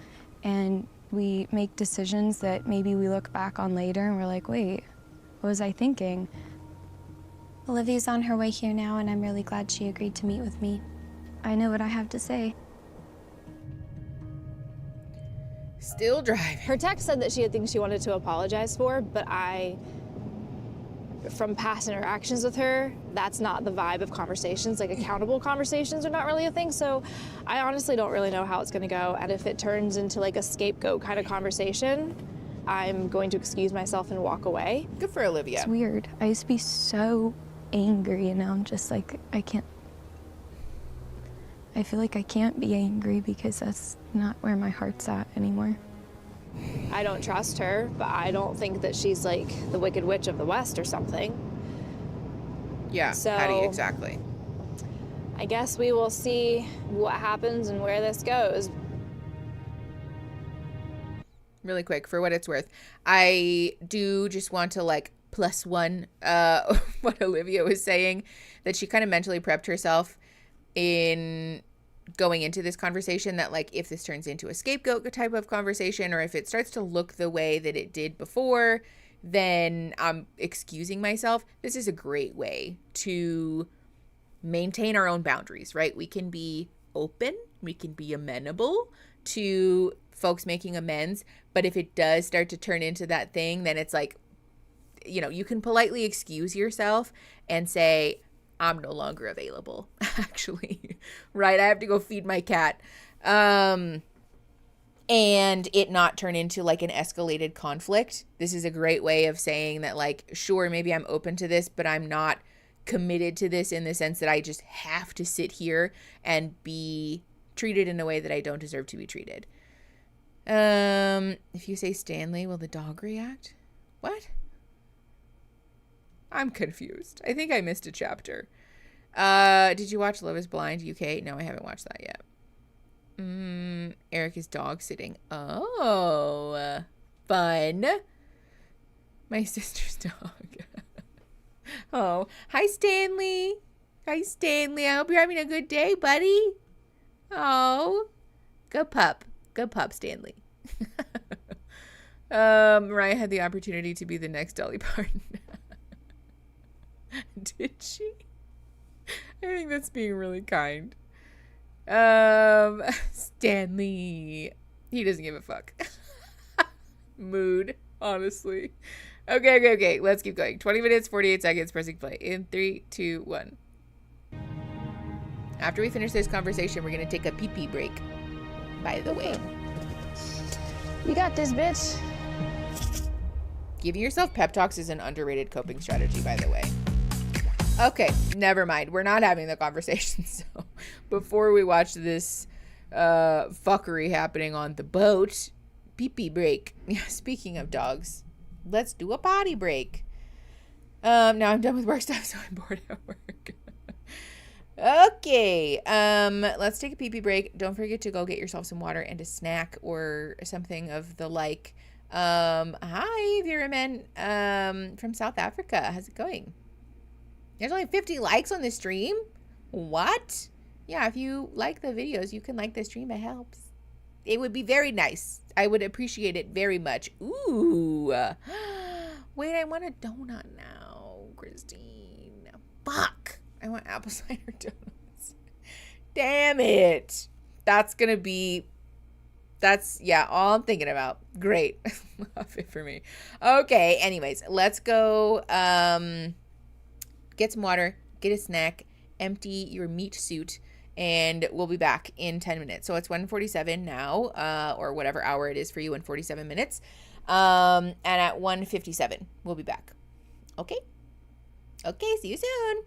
And we make decisions that maybe we look back on later and we're like, wait, what was I thinking? Olivia's on her way here now, and I'm really glad she agreed to meet with me. I know what I have to say. Still driving. Her text said that she had things she wanted to apologize for, but from past interactions with her, that's not the vibe of conversations. Like, accountable conversations are not really a thing, so I honestly don't really know how it's gonna go, and if it turns into like a scapegoat kind of conversation, I'm going to excuse myself and walk away. Good for Olivia. It's weird. I used to be so angry, and now I'm just like, I feel like I can't be angry because that's not where my heart's at anymore. I don't trust her, but I don't think that she's like the Wicked Witch of the West or something. Yeah, so Patty, exactly. I guess we will see what happens and where this goes. Really quick, for what it's worth, I do just want to like +1 what Olivia was saying, that she kind of mentally prepped herself in going into this conversation, that like if this turns into a scapegoat type of conversation, or if it starts to look the way that it did before, then I'm excusing myself. This is a great way to maintain our own boundaries, right? We can be open, we can be amenable to folks making amends, but if it does start to turn into that thing, then it's like, you know, you can politely excuse yourself and say, I'm no longer available, actually, right? I have to go feed my cat. And it not turn into like an escalated conflict. This is a great way of saying that, like, sure, maybe I'm open to this, but I'm not committed to this in the sense that I just have to sit here and be treated in a way that I don't deserve to be treated. If you say Stanley, will the dog react? What? I'm confused. I think I missed a chapter. Did you watch Love is Blind UK? No, I haven't watched that yet. Eric is dog sitting. Oh, fun. My sister's dog. Oh, hi, Stanley. Hi, Stanley. I hope you're having a good day, buddy. Oh, good pup. Good pup, Stanley. Mariah had the opportunity to be the next Dolly Parton. Did she? I think that's being really kind. Stanley. He doesn't give a fuck. Mood, honestly. Okay. Let's keep going. 20 minutes, 48 seconds, pressing play. In 3, 2, 1. After we finish this conversation, we're going to take a pee-pee break, by the way. You got this, bitch. Giving yourself pep talks is an underrated coping strategy, by the way. Okay, never mind. We're not having the conversation. So before we watch this fuckery happening on the boat, pee-pee break. Yeah, speaking of dogs, let's do a potty break. Now I'm done with work stuff, so I'm bored at work. Okay, let's take a pee-pee break. Don't forget to go get yourself some water and a snack or something of the like. Hi, Viraman, from South Africa. How's it going? There's only 50 likes on the stream? What? Yeah, if you like the videos, you can like the stream. It helps. It would be very nice. I would appreciate it very much. Ooh. Wait, I want a donut now, Christine. Fuck. I want apple cider donuts. Damn it. That's all I'm thinking about. Great. Love it for me. Okay, anyways, let's go get some water, get a snack, empty your meat suit, and we'll be back in 10 minutes. So it's 1:47 now, or whatever hour it is for you in 47 minutes. And at 1:57, we'll be back. Okay? Okay, see you soon.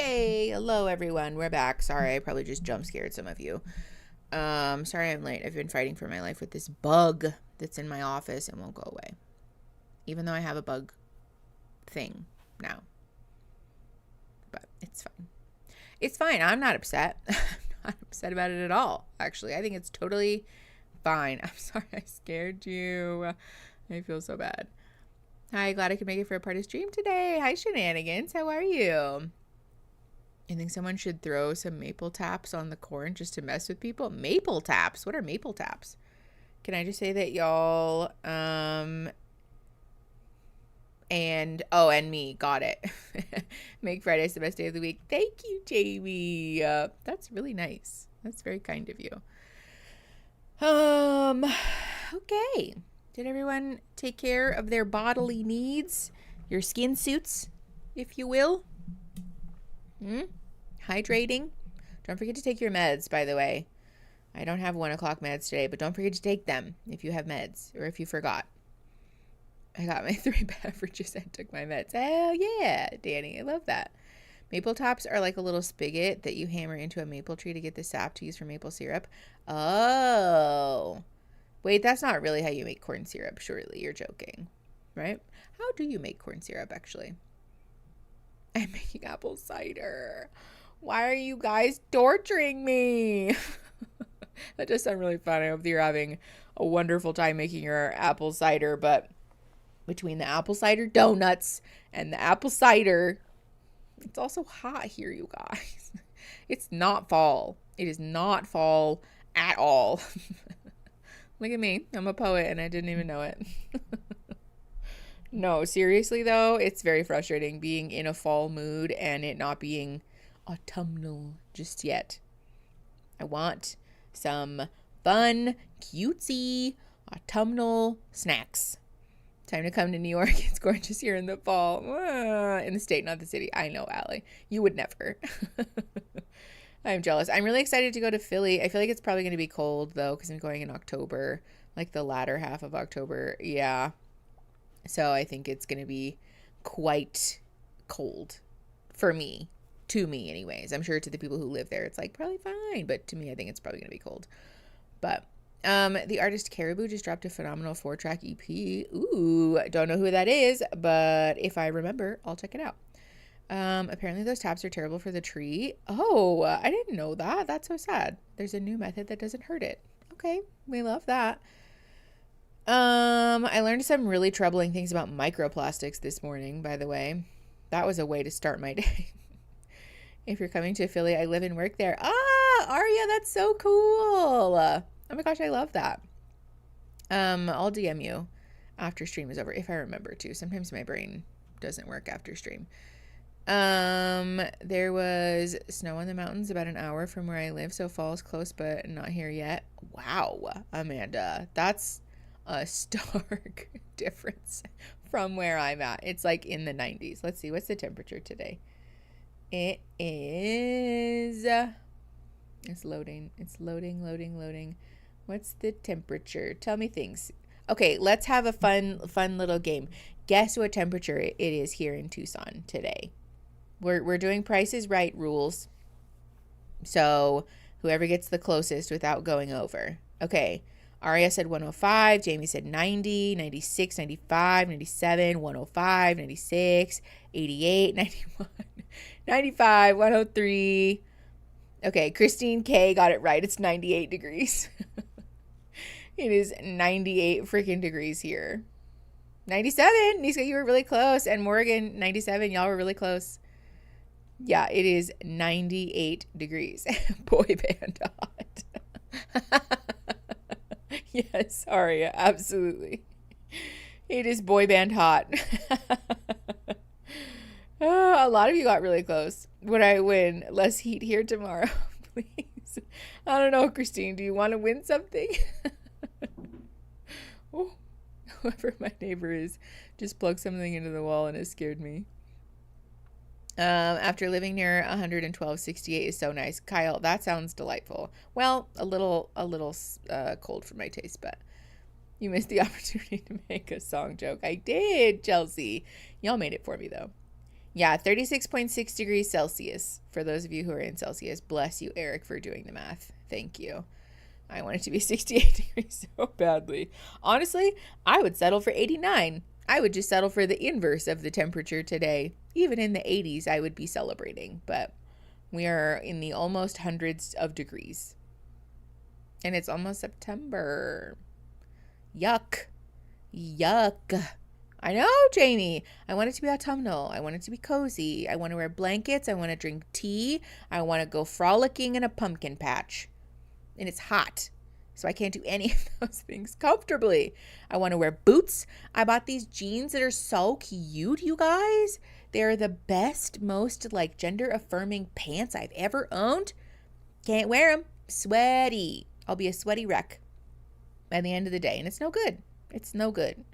Okay, hello everyone. We're back. Sorry, I probably just jump scared some of you. Sorry I'm late. I've been fighting for my life with this bug that's in my office and won't go away. Even though I have a bug thing now. But it's fine. It's fine. I'm not upset. I'm not upset about it at all, actually. I think it's totally fine. I'm sorry I scared you. I feel so bad. Hi, glad I could make it for a part of stream today. Hi, Shenanigans. How are you? I think someone should throw some maple taps on the corn just to mess with people. Maple taps? What are maple taps? Can I just say that y'all, and me, got it. Make Fridays the best day of the week. Thank you, Jamie. That's really nice. That's very kind of you. Okay. Did everyone take care of their bodily needs? Your skin suits, if you will? Hydrating. Don't forget to take your meds, by the way. I don't have 1 o'clock meds today, but don't forget to take them if you have meds or if you forgot. I got my 3 beverages and took my meds. Hell yeah, Danny. I love that. Maple tops are like a little spigot that you hammer into a maple tree to get the sap to use for maple syrup. Oh. Wait, that's not really how you make corn syrup, surely. You're joking, right? How do you make corn syrup, actually? I'm making apple cider. Why are you guys torturing me? That does sound really fun. I hope that you're having a wonderful time making your apple cider, but between the apple cider donuts and the apple cider, it's also hot here, you guys. It's not fall. It is not fall at all. Look at me. I'm a poet and I didn't even know it. No, seriously though, it's very frustrating being in a fall mood and it not being autumnal just yet. I want some fun, cutesy, autumnal snacks. Time to come to New York. It's gorgeous here in the fall. In the state, not the city. I know, Allie. You would never. I'm jealous. I'm really excited to go to Philly. I feel like it's probably going to be cold, though, because I'm going in October. Like the latter half of October. Yeah. So I think it's going to be quite cold for me. To me, anyways. I'm sure to the people who live there, it's like probably fine. But to me, I think it's probably going to be cold. But the artist Caribou just dropped a phenomenal 4-track EP. Ooh, don't know who that is, but if I remember, I'll check it out. Apparently those taps are terrible for the tree. Oh, I didn't know that. That's so sad. There's a new method that doesn't hurt it. Okay, we love that. I learned some really troubling things about microplastics this morning, by the way. That was a way to start my day. If you're coming to Philly, I live and work there. Ah, Aria, that's so cool. Oh my gosh, I love that. I'll DM you after stream is over, if I remember to. Sometimes my brain doesn't work after stream. There was snow on the mountains about an hour from where I live, so fall is close, but not here yet. Wow, Amanda, that's a stark difference from where I'm at. It's like in the 90s. Let's see, what's the temperature today? It is... It's loading. It's loading. What's the temperature? Tell me things. Okay, let's have a fun little game. Guess what temperature it is here in Tucson today. We're doing Price is Right rules. So whoever gets the closest without going over. Okay, Aria said 105. Jamie said 90, 96, 95, 97, 105, 96, 88, 91, 95, 103. Okay, Christine K got it right. It's 98 degrees. It is 98 freaking degrees here. 97. Niska, you were really close. And Morgan, 97. Y'all were really close. Yeah, it is 98 degrees. Boy band hot. Yes, Aria, absolutely. It is boy band hot. Oh, a lot of you got really close. Would I win less heat here tomorrow? Please. I don't know, Christine. Do you want to win something? Oh, whoever my neighbor is just plugged something into the wall and it scared me. After living near 112.68 is so nice. Kyle, that sounds delightful. Well, a little cold for my taste, but you missed the opportunity to make a song joke. I did, Chelsea. Y'all made it for me, though. Yeah, 36.6 degrees Celsius. For those of you who are in Celsius, bless you, Eric, for doing the math. Thank you. I want it to be 68 degrees so badly. Honestly, I would settle for 89. I would just settle for the inverse of the temperature today. Even in the 80s, I would be celebrating. But we are in the almost hundreds of degrees. And it's almost September. Yuck. Yuck. I know, Jamie. I want it to be autumnal. I want it to be cozy. I want to wear blankets. I want to drink tea. I want to go frolicking in a pumpkin patch. And it's hot, so I can't do any of those things comfortably. I want to wear boots. I bought these jeans that are so cute, you guys. They're the best, most like gender affirming pants I've ever owned. Can't wear them. Sweaty. I'll be a sweaty wreck by the end of the day, and it's no good. It's no good.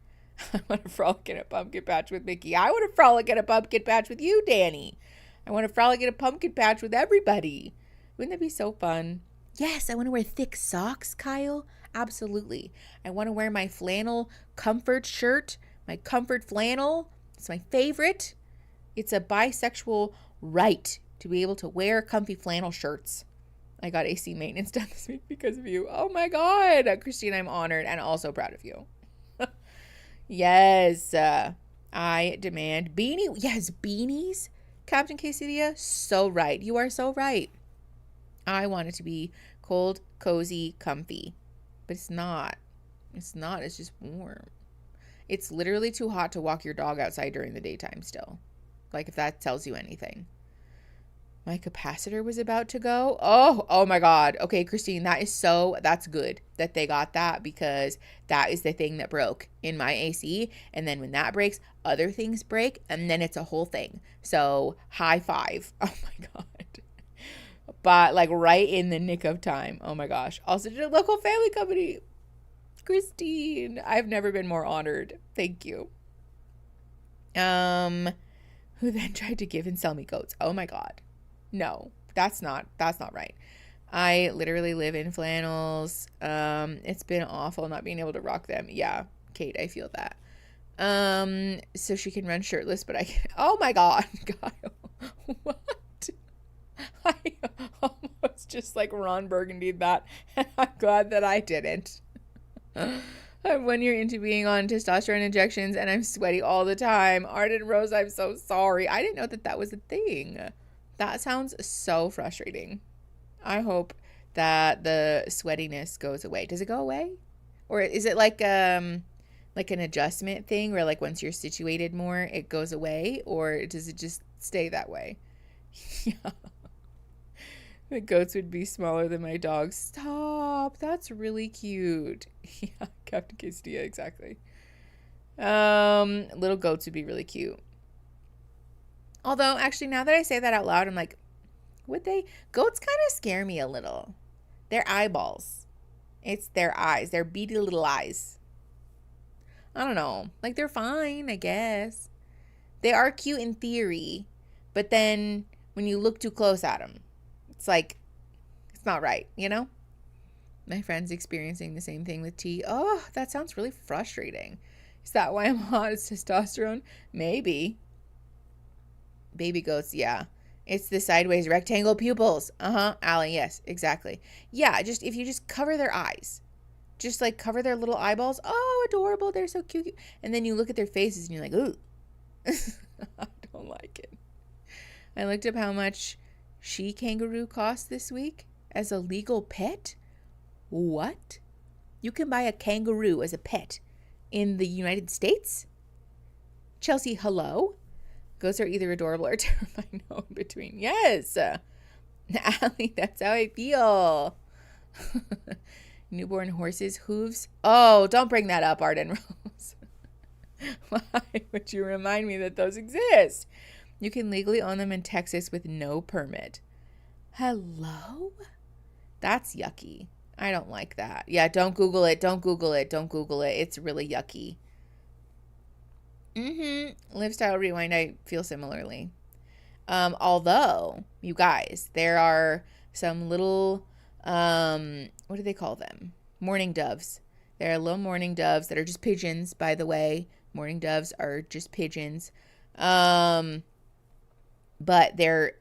I want to frolic in a pumpkin patch with Mickey. I want to frolic in a pumpkin patch with you, Danny. I want to frolic in a pumpkin patch with everybody. Wouldn't that be so fun? Yes, I want to wear thick socks, Kyle. Absolutely. I want to wear my flannel comfort shirt, my comfort flannel. It's my favorite. It's a bisexual right to be able to wear comfy flannel shirts. I got AC maintenance done this week because of you. Oh my God. Christine, I'm honored and also proud of you. Yes. I demand beanie. Yes, beanies. Captain Quesadilla, so right. You are so right. I want it to be cold, cozy, comfy. But it's not. It's not. It's just warm. It's literally too hot to walk your dog outside during the daytime still. Like if that tells you anything. My capacitor was about to go. Oh my God. Okay, Christine, that's good that they got that because that is the thing that broke in my AC. And then when that breaks, other things break and then it's a whole thing. So high five. Oh my God. But like right in the nick of time. Oh my gosh. Also did a local family company. Christine, I've never been more honored. Thank you. Who then tried to give and sell me goats. Oh my God. No, that's not right. I literally live in flannels. It's been awful not being able to rock them. Yeah, Kate, I feel that. So she can run shirtless, but I can't. Oh my God, Kyle. What? I almost just like Ron Burgundied that, and I'm glad that I didn't. I'm 1 year into being on testosterone injections, and I'm sweaty all the time. Arden Rose, I'm so sorry. I didn't know that was a thing. That sounds so frustrating. I hope that the sweatiness goes away. Does it go away? Or is it like an adjustment thing where like once you're situated more, it goes away? Or does it just stay that way? Yeah. The goats would be smaller than my dogs. Stop. That's really cute. Yeah, Captain Quesadilla, exactly. Little goats would be really cute. Although, actually, now that I say that out loud, I'm like, would they? Goats kind of scare me a little. Their eyeballs. It's their eyes. Their beady little eyes. I don't know. Like, they're fine, I guess. They are cute in theory. But then, when you look too close at them, it's like, it's not right, you know? My friend's experiencing the same thing with T. Oh, that sounds really frustrating. Is that why I'm hot? It's testosterone? Maybe. Baby goats, yeah. It's the sideways rectangle pupils. Allie, yes, exactly. Yeah, just if you just cover their eyes. Just like cover their little eyeballs. Oh, adorable. They're so cute. And then you look at their faces and you're like, ooh. I don't like it. I looked up how much she kangaroo cost this week as a legal pet. What? You can buy a kangaroo as a pet in the United States? Chelsea, hello? Goats are either adorable or terrifying. No in between. Yes. Allie, that's how I feel. Newborn horses' hooves. Oh, don't bring that up, Arden Rose. Why would you remind me that those exist? You can legally own them in Texas with no permit. Hello? That's yucky. I don't like that. Yeah, don't Google it. Don't Google it. Don't Google it. It's really yucky. Lifestyle Rewind, I feel similarly. Although, you guys, there are some little, what do they call them? Mourning doves. There are little mourning doves that are just pigeons, by the way. Mourning doves are just pigeons. But they're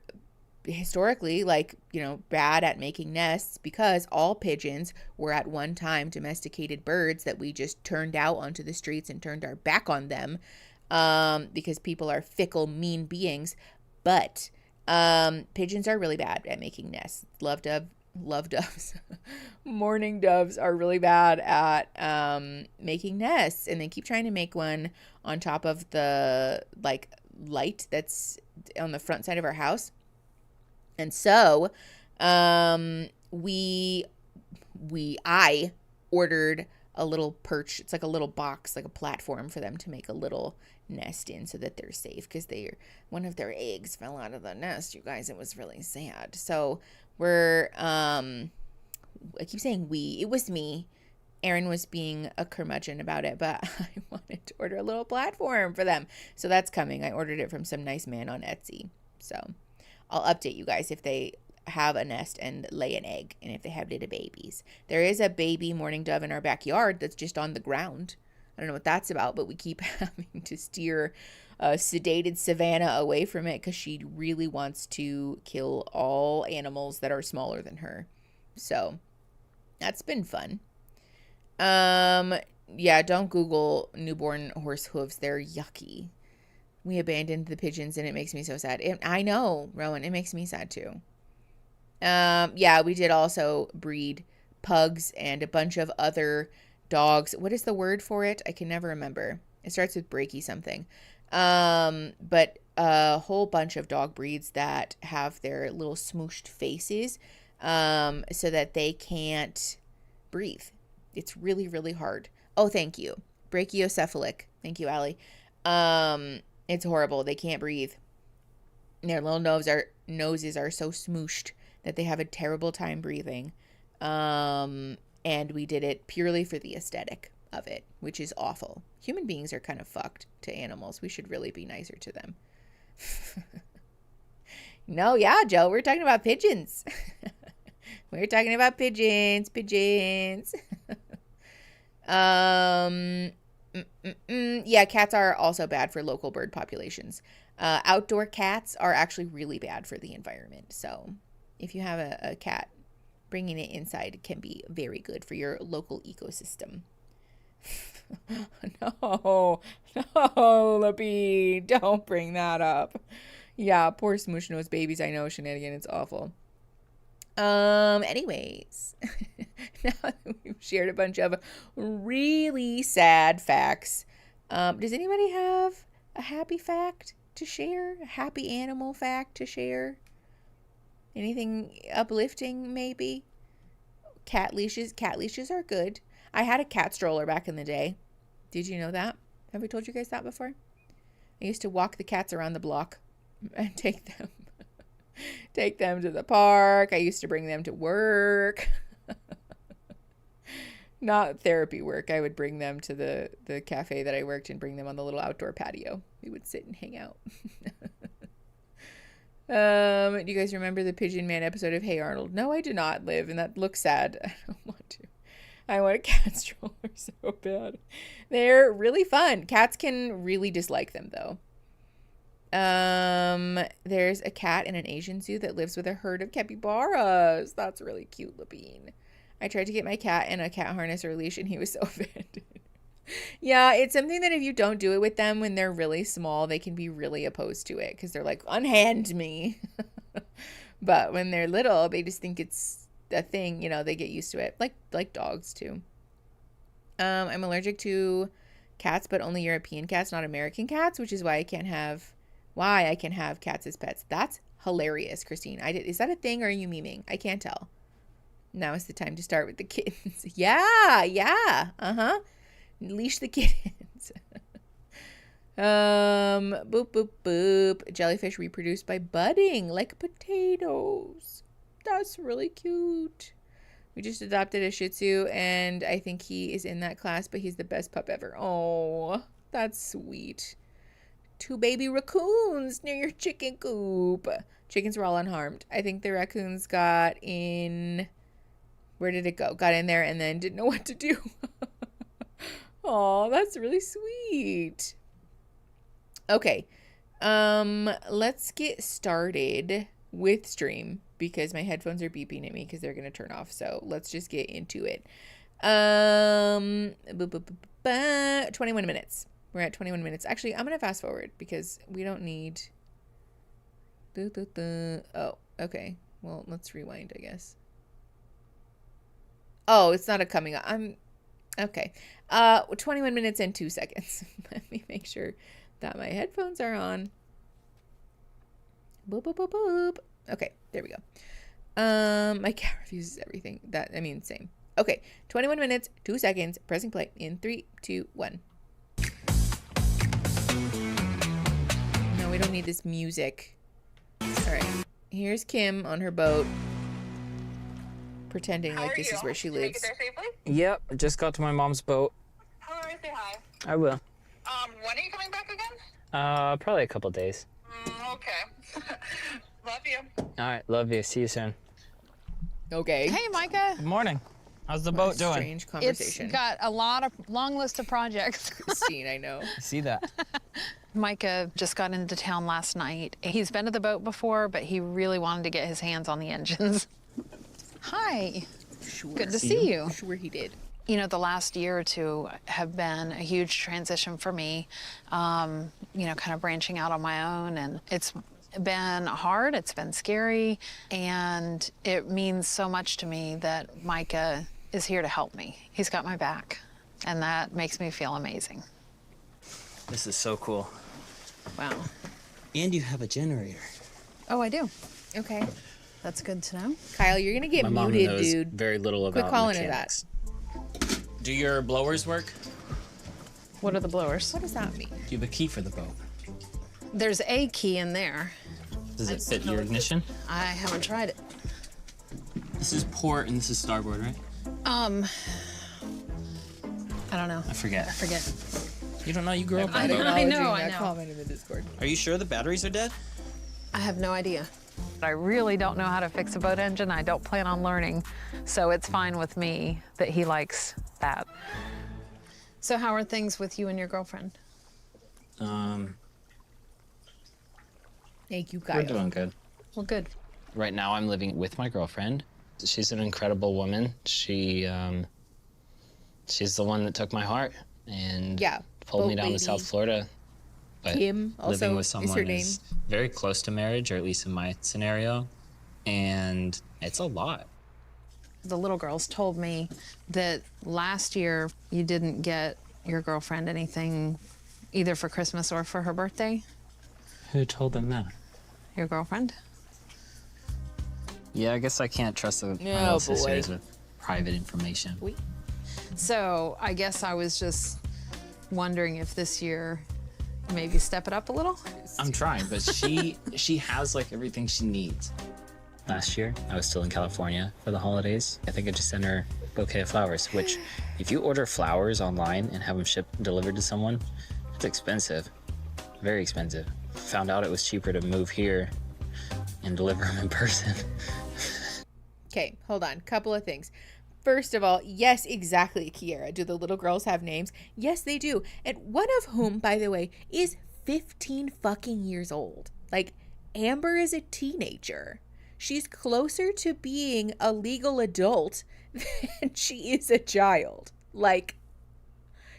historically, like, you know, bad at making nests because all pigeons were at one time domesticated birds that we just turned out onto the streets and turned our back on them, because people are fickle, mean beings. But pigeons are really bad at making nests. Love doves. Mourning doves are really bad at making nests, and they keep trying to make one on top of the like light that's on the front side of our house. And so I ordered a little perch. It's like a little box, like a platform for them to make a little nest in so that they're safe, because one of their eggs fell out of the nest, you guys. It was really sad. So we're I keep saying it was me. Aaron was being a curmudgeon about it, but I wanted to order a little platform for them. So that's coming. I ordered it from some nice man on Etsy. So I'll update you guys if they have a nest and lay an egg, and if they have little babies. There is a baby mourning dove in our backyard that's just on the ground. I don't know what that's about, but we keep having to steer sedated Savannah away from it because she really wants to kill all animals that are smaller than her. So that's been fun. Yeah, don't Google newborn horse hooves. They're yucky. We abandoned the pigeons, and it makes me so sad. I know, Rowan, it makes me sad too. Yeah, we did also breed pugs and a bunch of other dogs. What is the word for it? I can never remember. It starts with breaky something. But a whole bunch of dog breeds that have their little smooshed faces, so that they can't breathe. It's really, really hard. Oh, thank you. Brachiocephalic. Thank you, Allie. It's horrible. They can't breathe. Their little noses are so smooshed that they have a terrible time breathing. And we did it purely for the aesthetic of it, which is awful. Human beings are kind of fucked to animals. We should really be nicer to them. No, yeah, Joe, we're talking about pigeons. We're talking about pigeons. Yeah, cats are also bad for local bird populations. Outdoor cats are actually really bad for the environment. So if you have a cat, bringing it inside can be very good for your local ecosystem. No, Libby, don't bring that up. Yeah, poor smoosh nose babies. I know, shenanigan. It's awful. Anyways, now that we've shared a bunch of really sad facts, does anybody have a happy fact to share? A happy animal fact to share? Anything uplifting, maybe? Cat leashes. Cat leashes are good. I had a cat stroller back in the day. Did you know that? Have we told you guys that before? I used to walk the cats around the block and take them to the park. I used to bring them to work. Not therapy work. I would bring them to the cafe that I worked and bring them on the little outdoor patio. We would sit and hang out. Do you guys remember the Pigeon Man episode of Hey Arnold? No, I do not, Liv, and that looks sad. I don't want to. I want a cat stroller so bad. They're really fun. Cats can really dislike them, though. There's a cat in an Asian zoo that lives with a herd of capybaras. That's really cute, Labine. I tried to get my cat in a cat harness or leash, and he was so offended. Yeah, it's something that if you don't do it with them when they're really small, they can be really opposed to it because they're like, unhand me. But when they're little, they just think it's a thing, you know, they get used to it. Like dogs too. I'm allergic to cats, but only European cats, not American cats, which is why I can have cats as pets. That's hilarious, Christine. Is that a thing or are you memeing? I can't tell. Now is the time to start with the kittens. Yeah. Leash the kittens. Boop, boop, boop. Jellyfish reproduce by budding like potatoes. That's really cute. We just adopted a Shih Tzu, and I think he is in that class, but he's the best pup ever. Oh, that's sweet. 2 baby raccoons near your chicken coop. Chickens were all unharmed. I think the raccoons got in... Where did it go? Got in there and then didn't know what to do. Oh, that's really sweet. Okay. Let's get started with stream because my headphones are beeping at me because they're gonna turn off. So let's just get into it. 21 minutes. We're at 21 minutes. Actually, I'm gonna fast forward because we don't need. Oh, okay. Well, let's rewind, I guess. Oh, it's not a coming up. Okay. 21 minutes and 2 seconds. Let me make sure that my headphones are on. Boop, boop, boop, boop. Okay, there we go. My cat refuses everything. Same. Okay, 21 minutes, 2 seconds, pressing play in 3, 2, 1. No, we don't need this music. All right, here's Kim on her boat, pretending like this is where she lives. Yep, just got to my mom's boat. Hello, say hi. I will. When are you coming back again? Probably a couple days. Okay. Love you. All right, love you. See you soon. Okay. Hey, Micah. Good morning. How's the boat doing? Strange conversation. It's got a long list of projects. Christine, I know. I see that. Micah just got into town last night. He's been to the boat before, but he really wanted to get his hands on the engines. Hi. Sure. Good to see you. Sure he did. You know, the last year or two have been a huge transition for me, kind of branching out on my own. And it's been hard, it's been scary, and it means so much to me that Micah is here to help me. He's got my back, and that makes me feel amazing. This is so cool. Wow. And you have a generator. Oh, I do. Okay. That's good to know. Kyle, you're gonna get My mom muted, knows dude. very little about Quit calling mechanics. it that. Do your blowers work? What are the blowers? What does that mean? Do you have a key for the boat? There's a key in there. Does it fit your ignition? I haven't tried it. This is port and this is starboard, right? I don't know. I forget. You don't know? You grew up I on know, boat. I know. Comment in the Discord. Are you sure the batteries are dead? I have no idea. I really don't know how to fix a boat engine. I don't plan on learning, so it's fine with me that he likes that. So how are things with you and your girlfriend? Thank you, Kyle. We're doing good. Well, good. Right now I'm living with my girlfriend. She's an incredible woman. She's the one that took my heart and pulled me down to South Florida. But Kim also living with is someone her name. is very close to marriage, or at least in my scenario, and it's a lot. The little girls told me that last year you didn't get your girlfriend anything either for Christmas or for her birthday. Who told them that? Your girlfriend? Yeah, I guess I can't trust the Oh, sisters boy. with private information. So I guess I was just wondering if this year maybe step it up a little. I'm trying, but she has like everything she needs. Last year, I was still in California for the holidays. I think I just sent her a bouquet of flowers, which if you order flowers online and have them shipped delivered to someone, it's expensive, very expensive. Found out it was cheaper to move here and deliver them in person. Okay, hold on. Couple of things. First of all, yes, exactly, Kiera. Do the little girls have names? Yes, they do. And one of whom, by the way, is 15 fucking years old. Like, Amber is a teenager. She's closer to being a legal adult than she is a child. Like,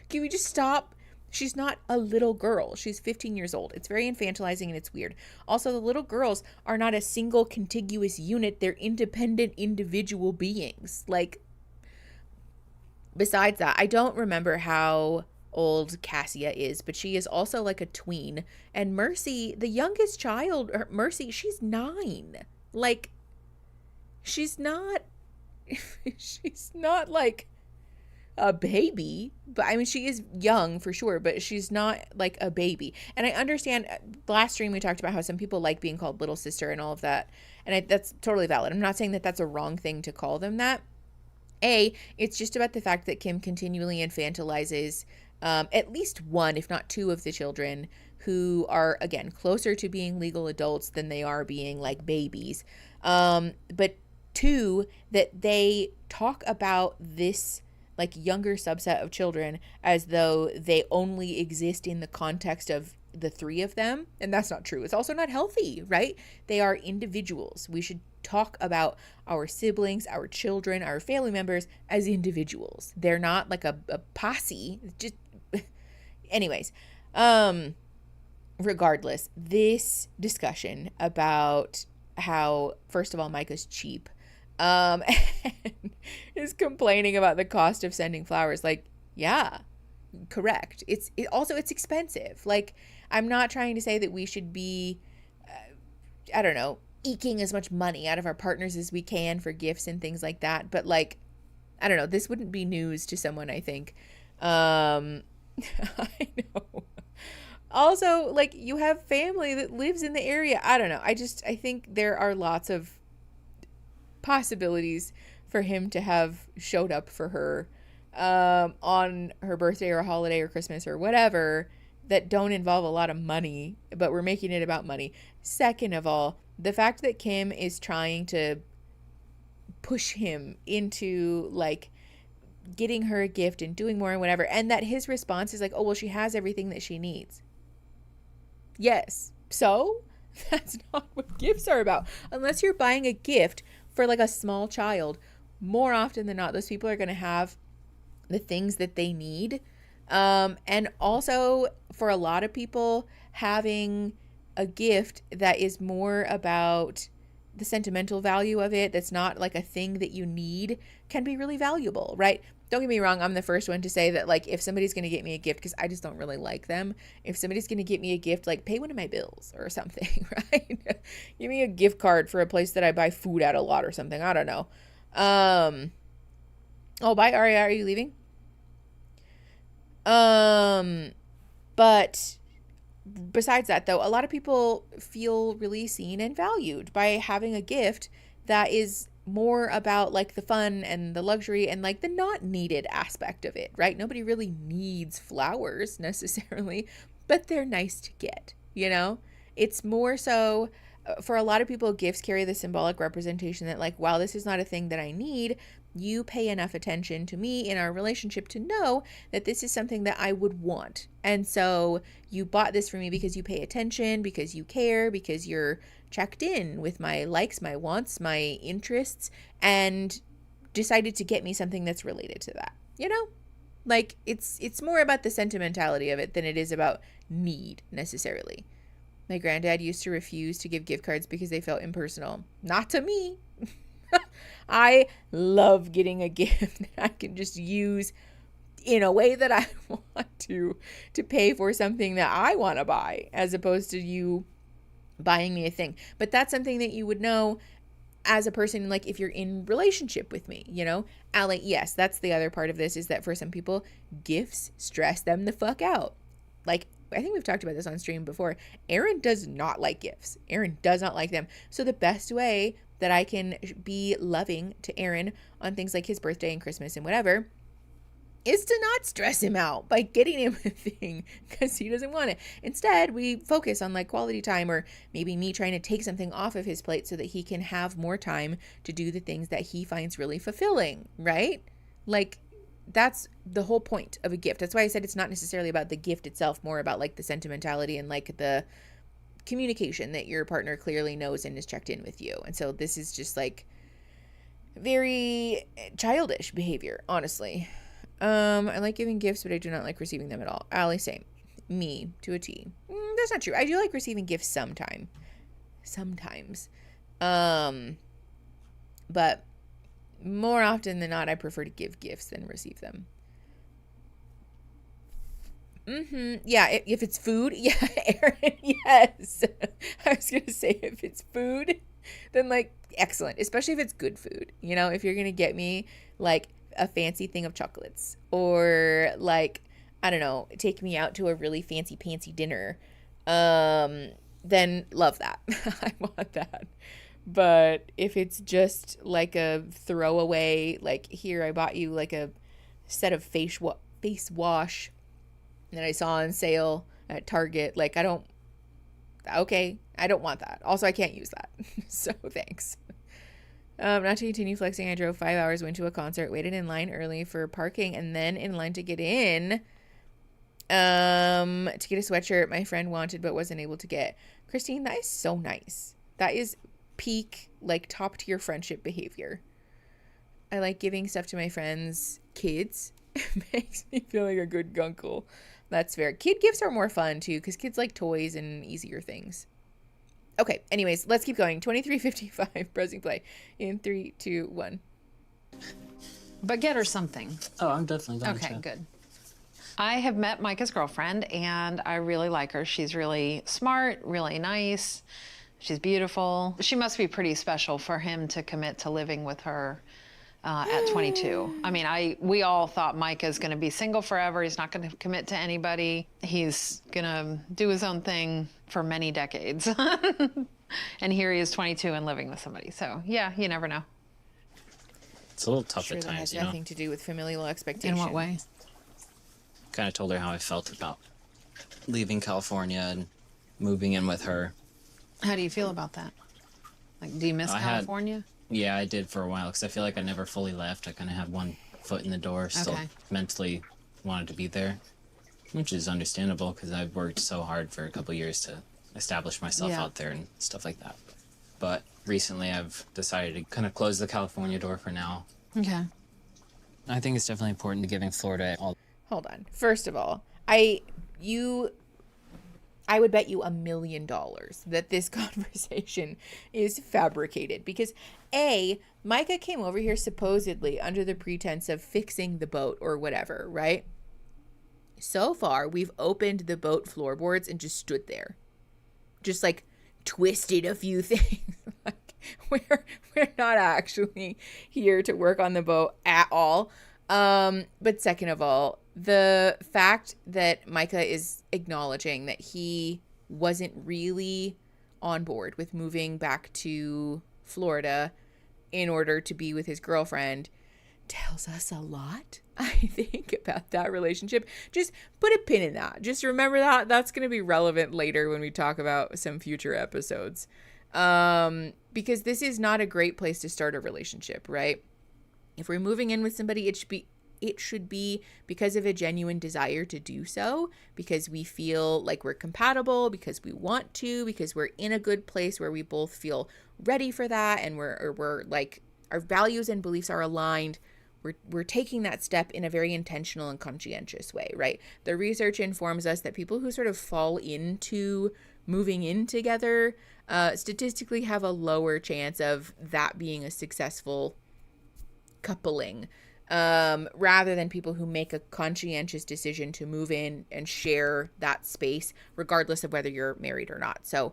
can we just stop? She's not a little girl. She's 15 years old. It's very infantilizing and it's weird. Also, the little girls are not a single contiguous unit. They're independent individual beings. Like, besides that, I don't remember how old Cassia is, but she is also like a tween. And Mercy, the youngest child, Mercy, she's 9. Like, she's not like a baby, but I mean, she is young for sure, but she's not like a baby. And I understand, last stream we talked about how some people like being called little sister and all of that, and that's totally valid. I'm not saying that that's a wrong thing to call them that. It's just about the fact that Kim continually infantilizes at least one, if not two, of the children who are, again, closer to being legal adults than they are being like babies. But two, that they talk about this like younger subset of children as though they only exist in the context of the three of them. And that's not true. It's also not healthy, right? They are individuals. We should talk about our siblings, our children, our family members as individuals. They're not like a posse. Just anyways, regardless, this discussion about how, first of all, Micah's cheap, and is complaining about the cost of sending flowers. Like, yeah, correct. It's expensive. Like, I'm not trying to say that we should be, I don't know, eking as much money out of our partners as we can for gifts and things like that. But like, I don't know, this wouldn't be news to someone, I think. I know. Also, like, you have family that lives in the area. I don't know. I think there are lots of possibilities for him to have showed up for her on her birthday or holiday or Christmas or whatever that don't involve a lot of money, but we're making it about money. Second of all, the fact that Kim is trying to push him into like getting her a gift and doing more and whatever, and that his response is like, oh, well, she has everything that she needs. Yes. So that's not what gifts are about. Unless you're buying a gift for like a small child, more often than not, those people are going to have the things that they need. And also for a lot of people, having a gift that is more about the sentimental value of it, that's not like a thing that you need, can be really valuable, right? Don't get me wrong, I'm the first one to say that, like, if somebody's going to get me a gift, because I just don't really like them, if somebody's going to get me a gift, like, pay one of my bills or something, right? Give me a gift card for a place that I buy food at a lot or something. I don't know. Oh, bye, Aria. Are you leaving? But besides that, though, a lot of people feel really seen and valued by having a gift that is more about like the fun and the luxury and like the not needed aspect of it, right? Nobody really needs flowers necessarily, but they're nice to get, you know? It's more so for a lot of people, gifts carry the symbolic representation that like, wow, this is not a thing that I need. You pay enough attention to me in our relationship to know that this is something that I would want. And so you bought this for me because you pay attention, because you care, because you're checked in with my likes, my wants, my interests, and decided to get me something that's related to that. You know? Like, it's more about the sentimentality of it than it is about need necessarily. My granddad used to refuse to give gift cards because they felt impersonal. Not to me. I love getting a gift that I can just use in a way that I want to pay for something that I want to buy, as opposed to you buying me a thing. But that's something that you would know as a person, like if you're in relationship with me, you know? Allie, yes, that's the other part of this, is that for some people, gifts stress them the fuck out. Like, I think we've talked about this on stream before. Aaron does not like gifts. Aaron does not like them. So the best way that I can be loving to Aaron on things like his birthday and Christmas and whatever is to not stress him out by getting him a thing because he doesn't want it. Instead, we focus on like quality time, or maybe me trying to take something off of his plate so that he can have more time to do the things that he finds really fulfilling, right? Like, that's the whole point of a gift. That's why I said it's not necessarily about the gift itself, more about like the sentimentality and like the communication that your partner clearly knows and is checked in with you. And so this is just like very childish behavior, honestly. I like giving gifts, but I do not like receiving them at all. Allie, same. Me, to a T. That's not true. I do like receiving gifts sometimes. But more often than not, I prefer to give gifts than receive them. Yeah, if it's food, yeah, Aaron, yes. I was going to say, if it's food, then like, excellent. Especially if it's good food. You know, if you're going to get me like a fancy thing of chocolates, or like, I don't know, take me out to a really fancy dinner, then love that. I want that. But if it's just like a throwaway, like, here, I bought you like a set of face wash that I saw on sale at Target, like, I don't want that. Also, I can't use that. So thanks. Not to continue flexing, I drove 5 hours, went to a concert, waited in line early for parking, and then in line to get in to get a sweatshirt my friend wanted but wasn't able to get. Christine, that is so nice. That is peak, like, top tier friendship behavior. I like giving stuff to my friends' kids. It makes me feel like a good gunkle. That's fair. Kid gifts are more fun too, because kids like toys and easier things. Okay, anyways, let's keep going. 23:55, pressing play in 3, 2, 1. But get her something. Oh, I'm definitely going Okay, to. good. I have met Micah's girlfriend, and I really like her. She's really smart, really nice. She's beautiful. She must be pretty special for him to commit to living with her at 22. I mean, we all thought Micah's going to be single forever. He's not going to commit to anybody. He's going to do his own thing for many decades. And here he is 22 and living with somebody. So yeah, you never know. It's a little tough Sure, at that times, has you know? nothing to do with familial expectation. In what way? Kind of told her how I felt about leaving California and moving in with her. How do you feel about that? Like, do you miss California? Yeah, I did for a while, because I feel like I never fully left. I kind of had one foot in the door, still mentally wanted to be there, which is understandable, because I've worked so hard for a couple years to establish myself out there and stuff like that. But recently I've decided to kind of close the California door for now. Okay. I think it's definitely important to giving Florida all... Hold on. First of all, I would bet you $1 million that this conversation is fabricated, because A, Micah came over here supposedly under the pretense of fixing the boat or whatever, right? So far, we've opened the boat floorboards and just stood there. Just like twisted a few things. Like we're not actually here to work on the boat at all. But second of all, the fact that Micah is acknowledging that he wasn't really on board with moving back to Florida in order to be with his girlfriend tells us a lot, I think, about that relationship. Just put a pin in that. Just remember that. That's going to be relevant later when we talk about some future episodes. Because this is not a great place to start a relationship, right? If we're moving in with somebody, it should be because of a genuine desire to do so, because we feel like we're compatible, because we want to, because we're in a good place where we both feel ready for that, and we're like, our values and beliefs are aligned. We're taking that step in a very intentional and conscientious way, right? The research informs us that people who sort of fall into moving in together statistically have a lower chance of that being a successful coupling, rather than people who make a conscientious decision to move in and share that space regardless of whether you're married or not. So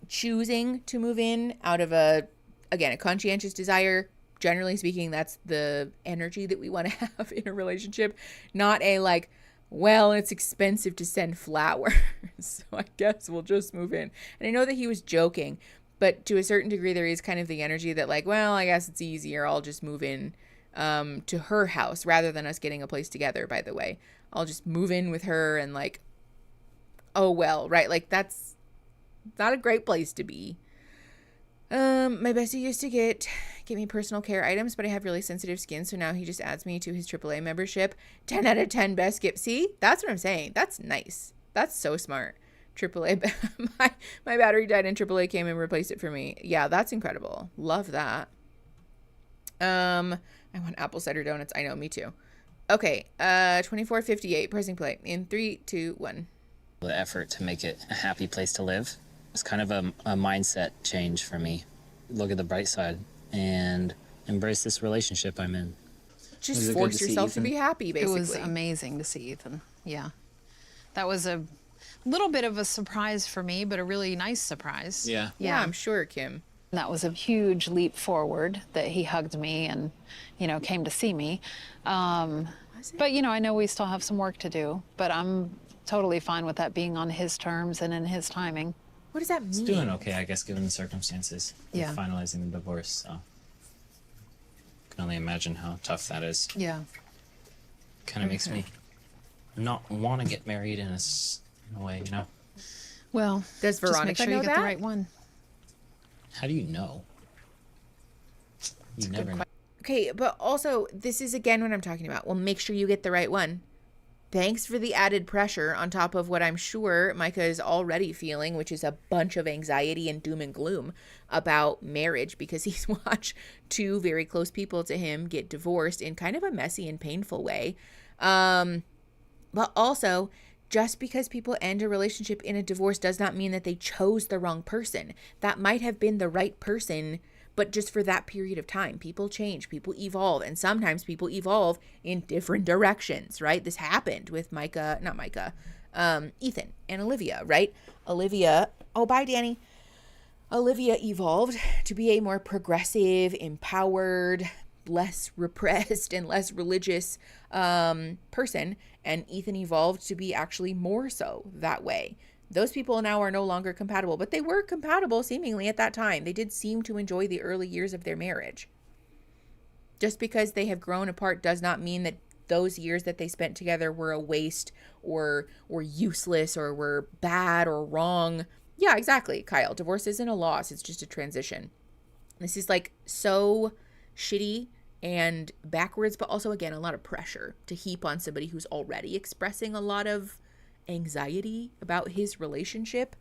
choosing to move in out of a conscientious desire, generally speaking, that's the energy that we want to have in a relationship, not a like, well, it's expensive to send flowers, so I guess we'll just move in. And I know that he was joking, but to a certain degree, there is kind of the energy that like, well, I guess it's easier. I'll just move in to her house rather than us getting a place together, by the way. I'll just move in with her and like, oh, well, right? Like that's not a great place to be. My bestie used to get me personal care items, but I have really sensitive skin, so now he just adds me to his AAA membership. 10 out of 10 best gift. See? That's what I'm saying. That's nice. That's so smart. AAA. my battery died and AAA came and replaced it for me. Yeah, that's incredible. Love that. I want apple cider donuts. I know, me too. Okay, 24:58, pressing play in 3, 2, 1. The effort to make it a happy place to live. It's kind of a mindset change for me. Look at the bright side and embrace this relationship I'm in. Just force yourself to be happy, basically. It was amazing to see Ethan. Yeah. That was a little bit of a surprise for me, but a really nice surprise. Yeah. Yeah, I'm sure, Kim. That was a huge leap forward that he hugged me and, came to see me. But, I know we still have some work to do, but I'm totally fine with that being on his terms and in his timing. What does that mean? It's doing okay, I guess, given the circumstances. Yeah. Finalizing the divorce, so. Can only imagine how tough that is. Yeah. Kind of makes me not want to get married in a way, Well, does Veronica just make sure know you get that? the right one. How do you know? You never know. Okay, but also, this is again what I'm talking about. Well, make sure you get the right one. Thanks for the added pressure on top of what I'm sure Micah is already feeling, which is a bunch of anxiety and doom and gloom about marriage because he's watched two very close people to him get divorced in kind of a messy and painful way. But also, just because people end a relationship in a divorce does not mean that they chose the wrong person. That might have been the right person, but just for that period of time. People change, people evolve, and sometimes people evolve in different directions, right? This happened with Ethan and Olivia, right? Olivia, oh, bye, Danny. Olivia evolved to be a more progressive, empowered, less repressed, and less religious person, and Ethan evolved to be actually more so that way. Those people now are no longer compatible, but they were compatible seemingly at that time. They did seem to enjoy the early years of their marriage. Just because they have grown apart does not mean that those years that they spent together were a waste or useless or were bad or wrong. Yeah, exactly, Kyle. Divorce isn't a loss. It's just a transition. This is like so shitty and backwards, but also, again, a lot of pressure to heap on somebody who's already expressing a lot of anxiety about his relationship.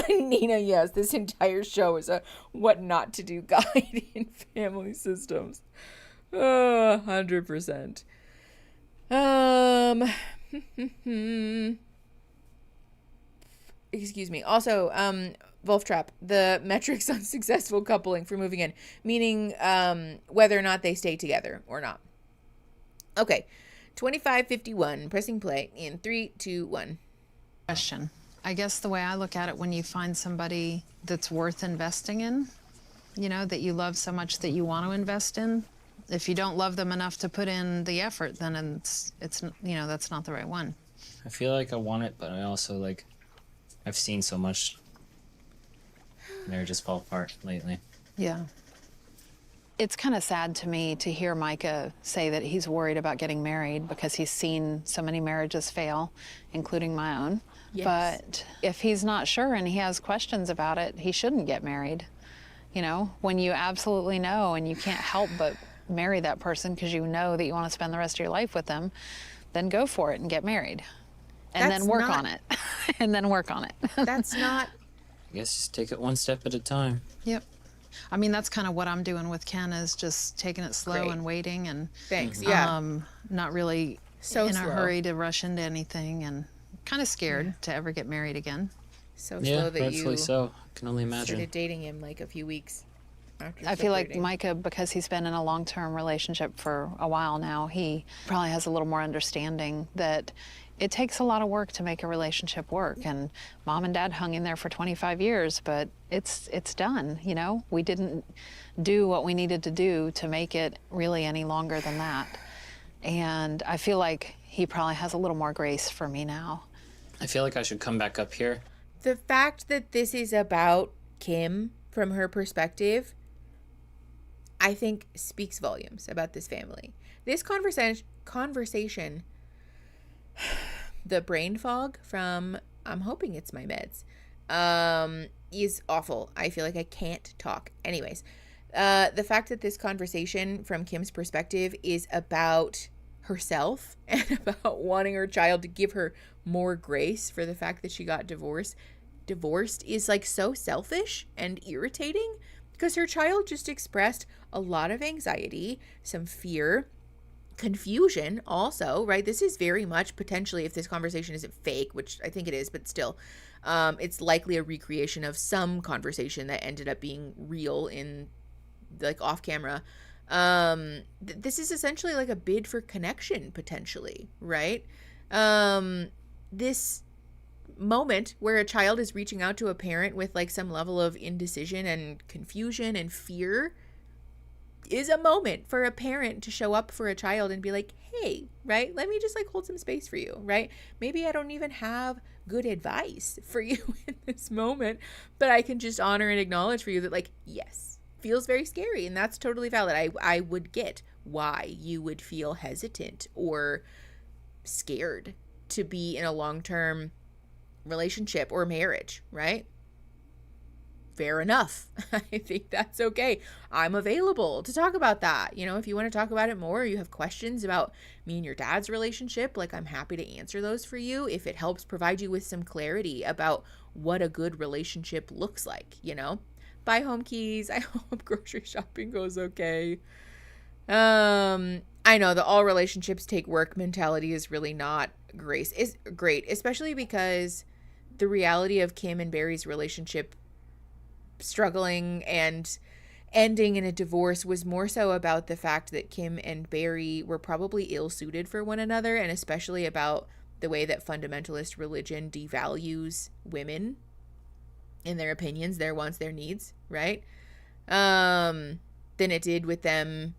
Nina, yes, this entire show is a what not to do guide in family systems. 100%. Excuse me. Also, Wolf Trap, the metrics on successful coupling for moving in, meaning whether or not they stay together or not. Okay. 2551, pressing play in 3, 2, 1. Question. I guess the way I look at it, when you find somebody that's worth investing in, you know, that you love so much that you want to invest in, if you don't love them enough to put in the effort, then it's you know, that's not the right one. I feel like I want it, but I also, like, I've seen so much marriages fall apart lately. Yeah. It's kind of sad to me to hear Micah say that he's worried about getting married because he's seen so many marriages fail, including my own. Yes. But if he's not sure and he has questions about it, he shouldn't get married. You know, when you absolutely know and you can't help but marry that person because you know that you want to spend the rest of your life with them, then go for it and get married. And then work on it. And then work on it. That's not... I guess just take it one step at a time. Yep. I mean, that's kind of what I'm doing with Ken, is just taking it slow and waiting and thanks. Yeah. Not really so in slow. a hurry to rush into anything, and kind of scared to ever get married again. So slow that rightfully so. I can only imagine. Started dating him like a few weeks after I feel like Micah, because he's been in a long-term relationship for a while now, he probably has a little more understanding that it takes a lot of work to make a relationship work, and Mom and Dad hung in there for 25 years, but it's done, you know? We didn't do what we needed to do to make it really any longer than that. And I feel like he probably has a little more grace for me now. I feel like I should come back up here. The fact that this is about Kim from her perspective, I think speaks volumes about this family. This conversation the brain fog from I'm hoping it's my meds is awful. I feel like I can't talk. Anyways, the fact that this conversation from Kim's perspective is about herself and about wanting her child to give her more grace for the fact that she got divorced is like so selfish and irritating, because her child just expressed a lot of anxiety, some fear, confusion also, right? This is very much potentially, if this conversation isn't fake, which I think it is, but still, it's likely a recreation of some conversation that ended up being real in like off camera. This is essentially like a bid for connection potentially, right? This moment where a child is reaching out to a parent with like some level of indecision and confusion and fear is a moment for a parent to show up for a child and be like, hey, right? Let me just like hold some space for you, right? Maybe I don't even have good advice for you in this moment, but I can just honor and acknowledge for you that like, yes, feels very scary. And that's totally valid. I would get why you would feel hesitant or scared to be in a long-term relationship or marriage, right? fair enough. I think that's okay. I'm available to talk about that. You know, if you want to talk about it more, or you have questions about me and your dad's relationship, like, I'm happy to answer those for you if it helps provide you with some clarity about what a good relationship looks like, you know? Buy home keys. I hope grocery shopping goes okay. I know the all relationships take work mentality is really not great, especially because the reality of Kim and Barry's relationship struggling and ending in a divorce was more so about the fact that Kim and Barry were probably ill-suited for one another, and especially about the way that fundamentalist religion devalues women in their opinions, their wants, their needs, right? Than it did with them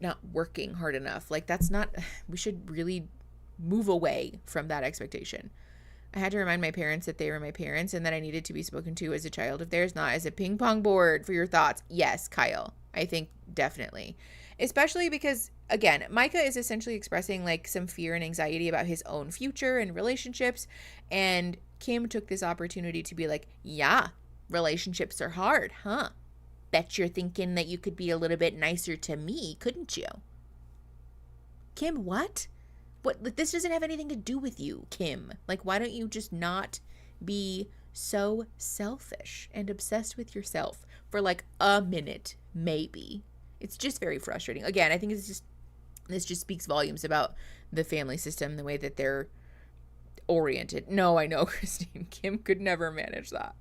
not working hard enough. Like, that's not, we should really move away from that expectation. I had to remind my parents that they were my parents and that I needed to be spoken to as a child of theirs, not as a ping pong board for your thoughts. Yes, Kyle, I think definitely. Especially because, again, Micah is essentially expressing like some fear and anxiety about his own future and relationships. And Kim took this opportunity to be like, yeah, relationships are hard, huh? Bet you're thinking that you could be a little bit nicer to me, couldn't you? Kim, what? What? This doesn't have anything to do with you, Kim. Like, why don't you just not be so selfish and obsessed with yourself for like a minute, maybe? It's just very frustrating. Again, I think this just speaks volumes about the family system, the way that they're oriented. No, I know, Christine. Kim could never manage that.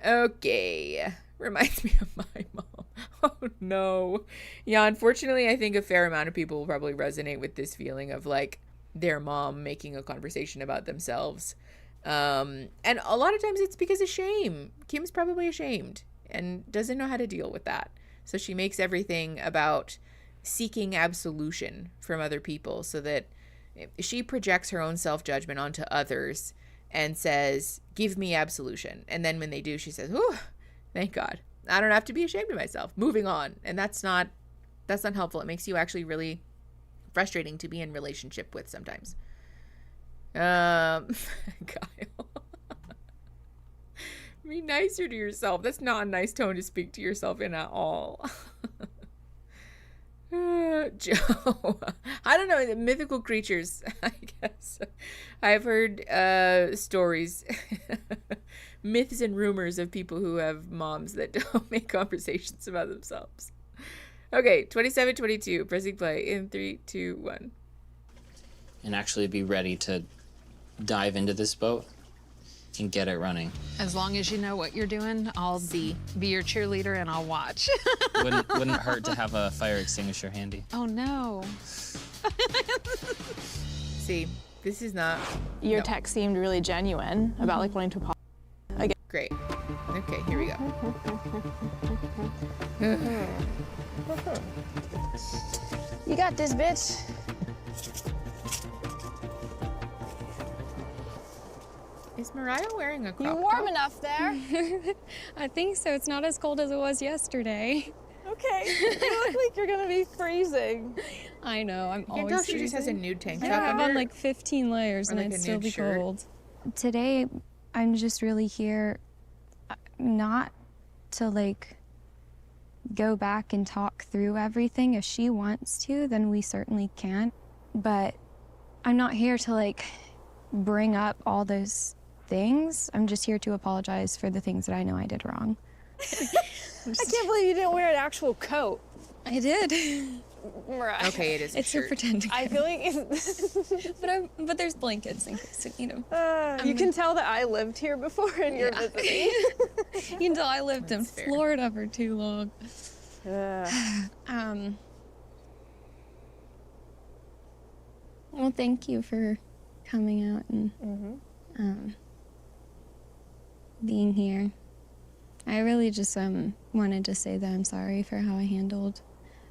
Okay. Reminds me of my mom. Oh no. Yeah, unfortunately, I think a fair amount of people will probably resonate with this feeling of like their mom making a conversation about themselves. And a lot of times it's because of shame. Kim's probably ashamed and doesn't know how to deal with that. So she makes everything about seeking absolution from other people, so that she projects her own self-judgment onto others and says, give me absolution. And then when they do, she says, "Whew, thank God. I don't have to be ashamed of myself." Moving on. And that's not helpful. It makes you actually really frustrating to be in relationship with sometimes. Kyle. Be nicer to yourself. That's not a nice tone to speak to yourself in at all. Joe. I don't know. The mythical creatures, I guess. I've heard stories, myths and rumors of people who have moms that don't make conversations about themselves. Okay, 2722, pressing play in 3, 2, 1. And actually be ready to dive into this boat and get it running. As long as you know what you're doing, I'll be your cheerleader and I'll watch. Wouldn't hurt to have a fire extinguisher handy. Oh no. See, this is not... Your text seemed really genuine about like wanting to apologize. Again. Great. Okay, here we go. You got this, bitch. Is Mariah wearing a crop You warm top? enough there? I think so. It's not as cold as it was yesterday. Okay. You look like you're gonna be freezing. I know. I'm You can always tell she just has a freezing. nude tank I top have under. on like 15 layers Or and like I'd a still nude be shirt. cold. Today, I'm just really here not to like go back and talk through everything. If she wants to, then we certainly can. But I'm not here to like bring up all those things. I'm just here to apologize for the things that I know I did wrong. I can't believe you didn't wear an actual coat. I did. Mariah. Okay, it is a It's shirt. a pretend. I feel like it's... but there's blankets in case, you know. you can tell that I lived here before and you're visiting. You can tell I lived in Florida for too long. Well, thank you for coming out and being here. I really just wanted to say that I'm sorry for how I handled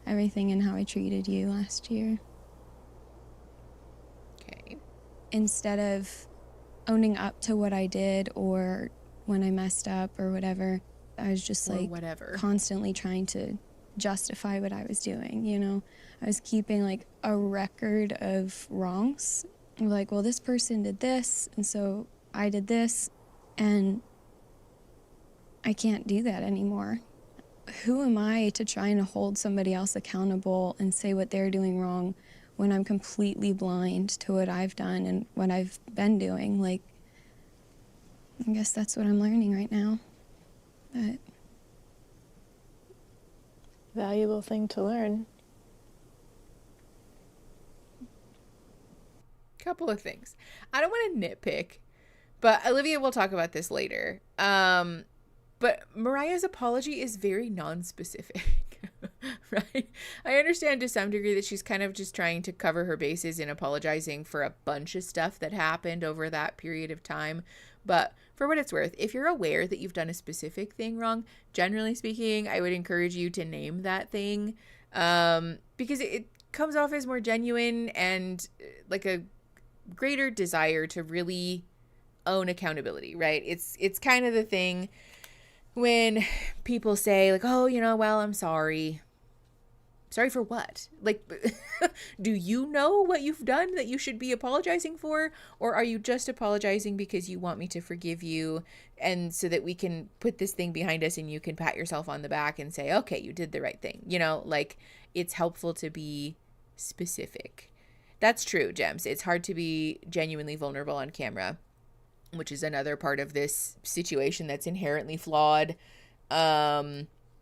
everything and how I treated you last year. Okay. Instead of owning up to what I did or when I messed up or whatever, I was just Or like whatever. constantly trying to justify what I was doing, you know? I was keeping like a record of wrongs. Like, well, this person did this, and so I did this, and I can't do that anymore. Who am I to try and hold somebody else accountable and say what they're doing wrong when I'm completely blind to what I've done and what I've been doing? Like, I guess that's what I'm learning right now. But valuable thing to learn. Couple of things. I don't want to nitpick, but Olivia will talk about this later. But Mariah's apology is very non-specific, right? I understand to some degree that she's kind of just trying to cover her bases in apologizing for a bunch of stuff that happened over that period of time. But for what it's worth, if you're aware that you've done a specific thing wrong, generally speaking, I would encourage you to name that thing, because it comes off as more genuine and like a greater desire to really own accountability, right? It's kind of the thing when people say like, oh, well, I'm sorry. Sorry for what? Like, do you know what you've done that you should be apologizing for? Or are you just apologizing because you want me to forgive you and so that we can put this thing behind us and you can pat yourself on the back and say, okay, you did the right thing. Like, it's helpful to be specific. That's true, Gems. It's hard to be genuinely vulnerable on camera, which is another part of this situation that's inherently flawed.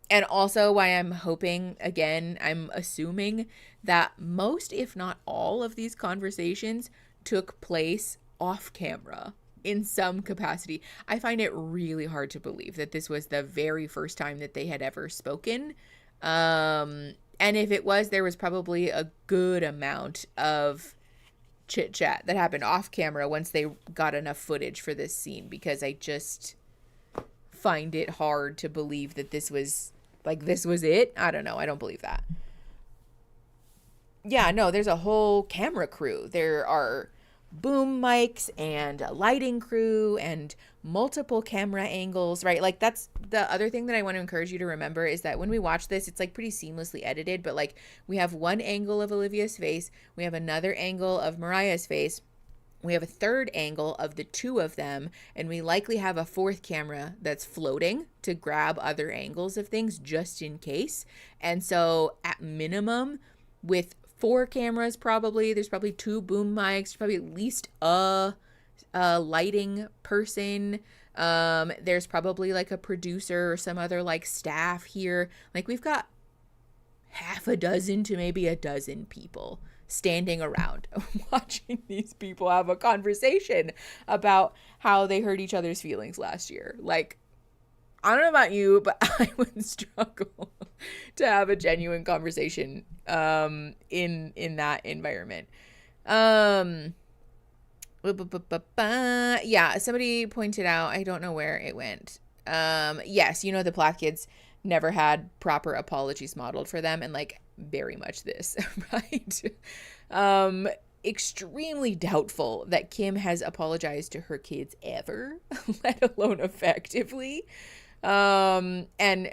And also why I'm hoping, again, I'm assuming that most, if not all, of these conversations took place off camera in some capacity. I find it really hard to believe that this was the very first time that they had ever spoken. And if it was, there was probably a good amount of chit chat that happened off camera once they got enough footage for this scene, because I just find it hard to believe that this was it. I don't know. I don't believe that. Yeah, no, there's a whole camera crew. There are boom mics and a lighting crew and multiple camera angles, right? Like, that's the other thing that I want to encourage you to remember, is that when we watch this, it's like pretty seamlessly edited, but like we have one angle of Olivia's face, we have another angle of Mariah's face, we have a third angle of the two of them, and we likely have a fourth camera that's floating to grab other angles of things just in case. And so at minimum, with 4 cameras, there's probably 2 boom mics, probably at least a lighting person. There's probably like a producer or some other like staff here. Like, we've got half a dozen to maybe a dozen people standing around watching these people have a conversation about how they hurt each other's feelings last year. Like, I don't know about you, but I would struggle to have a genuine conversation in that environment. Yeah, somebody pointed out, I don't know where it went. Yes, the Plath kids never had proper apologies modeled for them, and like very much this, right? Extremely doubtful that Kim has apologized to her kids ever, let alone effectively. And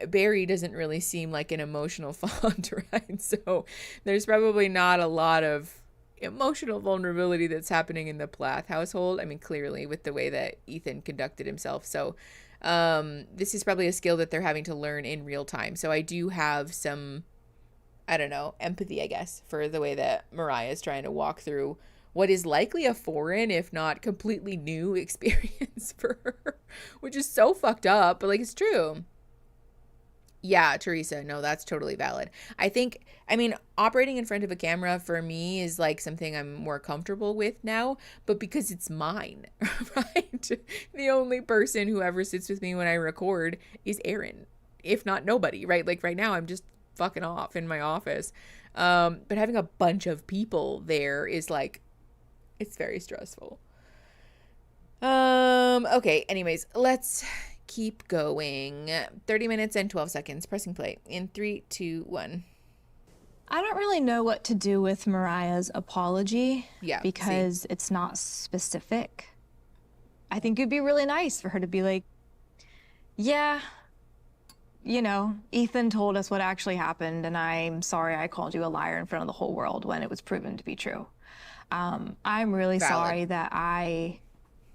Barry doesn't really seem like an emotional font, right? So there's probably not a lot of emotional vulnerability that's happening in the Plath household. I mean, clearly with the way that Ethan conducted himself. So this is probably a skill that they're having to learn in real time. So I do have some, I don't know, empathy, I guess, for the way that Mariah is trying to walk through what is likely a foreign, if not completely new experience for her, which is so fucked up, but like, it's true. Yeah, Teresa, no, that's totally valid. I mean, operating in front of a camera for me is like something I'm more comfortable with now, but because it's mine, right? The only person who ever sits with me when I record is Aaron, if not nobody, right? Like right now I'm just fucking off in my office. But having a bunch of people there is like, it's very stressful. Okay, anyways, let's keep going. 30 minutes and 12 seconds. Pressing play in 3, 2, 1. I don't really know what to do with Mariah's apology. Yeah, because it's not specific. I think it'd be really nice for her to be like, yeah, Ethan told us what actually happened, and I'm sorry I called you a liar in front of the whole world when it was proven to be true. I'm really sorry that I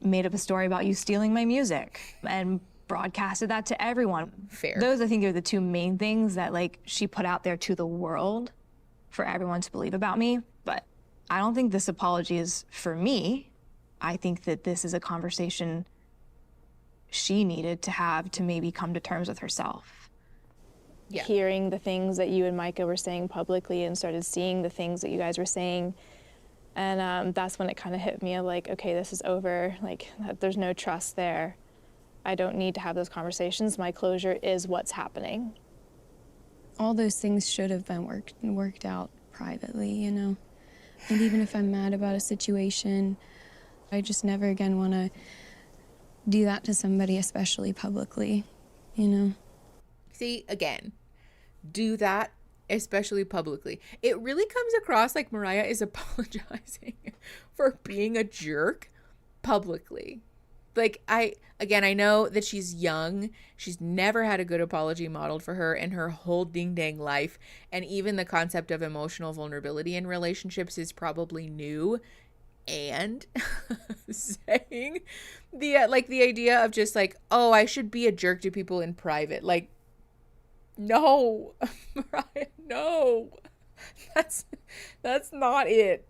made up a story about you stealing my music and broadcasted that to everyone. Fair. Those, I think, are the two main things that, like, she put out there to the world for everyone to believe about me. But I don't think this apology is for me. I think that this is a conversation she needed to have to maybe come to terms with herself. Yeah. Hearing the things that you and Micah were saying publicly and started seeing the things that you guys were saying. And that's when it kind of hit me of like, okay, this is over. Like, there's no trust there. I don't need to have those conversations. My closure is what's happening. All those things should have been worked out privately, you know? And even if I'm mad about a situation, I just never again want to do that to somebody, especially publicly, you know? See, again, do that, especially publicly. It really comes across like Mariah is apologizing for being a jerk publicly. Like, I know that she's young. She's never had a good apology modeled for her in her whole ding-dang life. And even the concept of emotional vulnerability in relationships is probably new. And saying the idea of just like, oh, I should be a jerk to people in private. Like, no, Mariah, no, that's not it.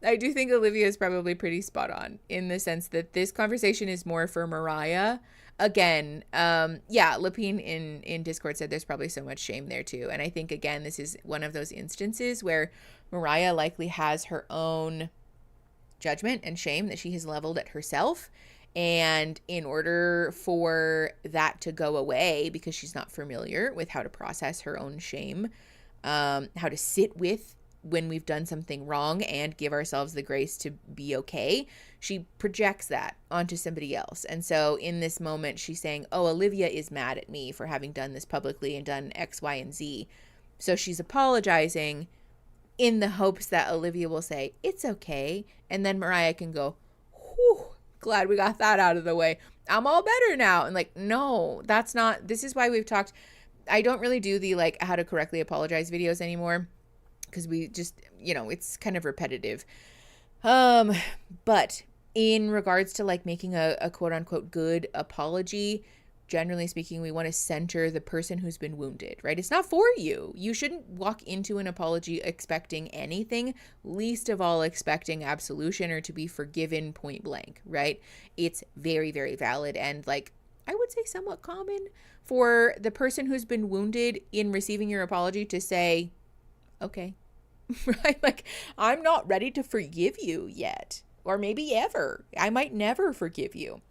I do think Olivia is probably pretty spot on in the sense that this conversation is more for Mariah. Again, Lapine in Discord said there's probably so much shame there too. And I think, again, this is one of those instances where Mariah likely has her own judgment and shame that she has leveled at herself. And in order for that to go away, because she's not familiar with how to process her own shame, how to sit with when we've done something wrong and give ourselves the grace to be okay, she projects that onto somebody else. And so in this moment, she's saying, oh, Olivia is mad at me for having done this publicly and done X, Y, and Z. So she's apologizing in the hopes that Olivia will say, it's okay. And then Mariah can go, whew, glad we got that out of the way. I'm all better now. And like, no, that's not, this is why we've talked, I don't really do the like how to correctly apologize videos anymore, because we just, it's kind of repetitive. But in regards to like making a quote unquote good apology, generally speaking, we want to center the person who's been wounded, right? It's not for you. You shouldn't walk into an apology expecting anything, least of all expecting absolution or to be forgiven point blank, right? It's very, very valid and like, I would say somewhat common for the person who's been wounded in receiving your apology to say, okay, right? Like, I'm not ready to forgive you yet, or maybe ever. I might never forgive you.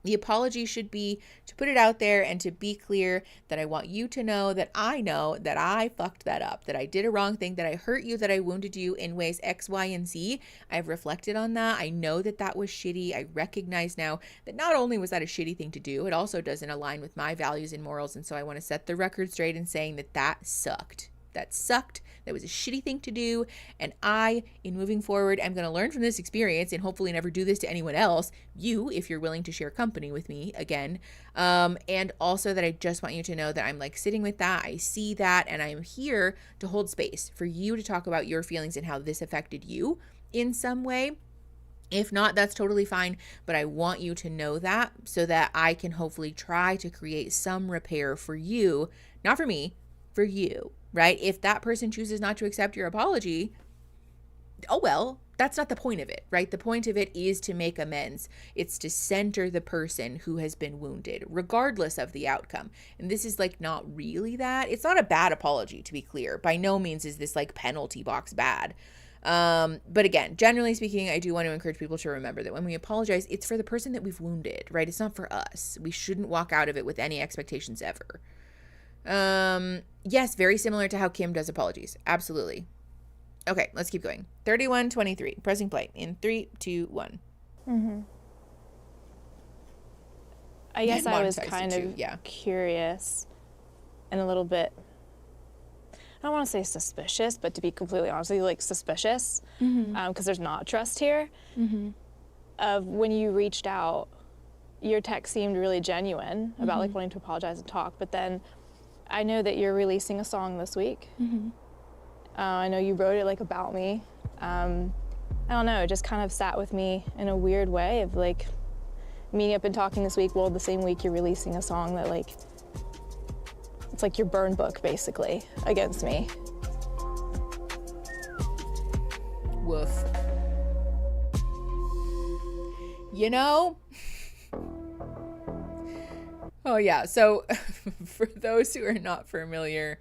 The apology should be to put it out there and to be clear that I want you to know that I fucked that up, that I did a wrong thing, that I hurt you, that I wounded you in ways X, Y, and Z. I've reflected on that. I know that that was shitty. I recognize now that not only was that a shitty thing to do, it also doesn't align with my values and morals. And so I want to set the record straight in saying that that sucked. That sucked. That was a shitty thing to do. And I, in moving forward, am going to learn from this experience and hopefully never do this to anyone else. You, if you're willing to share company with me again. And also that I just want you to know that I'm like sitting with that. I see that. And I'm here to hold space for you to talk about your feelings and how this affected you in some way. If not, that's totally fine. But I want you to know that so that I can hopefully try to create some repair for you, not for me, for you. Right? If that person chooses not to accept your apology, oh well, that's not the point of it, right? The point of it is to make amends. It's to center the person who has been wounded, regardless of the outcome. And this is like not really that. It's not a bad apology, to be clear. By no means is this like penalty box bad. But again, generally speaking, I do want to encourage people to remember that when we apologize, it's for the person that we've wounded, right? It's not for us. We shouldn't walk out of it with any expectations ever. Yes, very similar to how Kim does apologies. Absolutely. Okay, let's keep going. 3123, pressing play in 3, 2, 1. Mm-hmm. I guess I was kind of curious and a little bit, I don't want to say suspicious, but to be completely honest with you, like suspicious, because there's not trust here, of when you reached out, your text seemed really genuine about like wanting to apologize and talk, but then I know that you're releasing a song this week. I know you wrote it like about me. I don't know, it just kind of sat with me in a weird way of like, meeting up and talking this week, well, the same week you're releasing a song that like, it's like your burn book basically against me. Woof. You know? Oh yeah, so for those who are not familiar,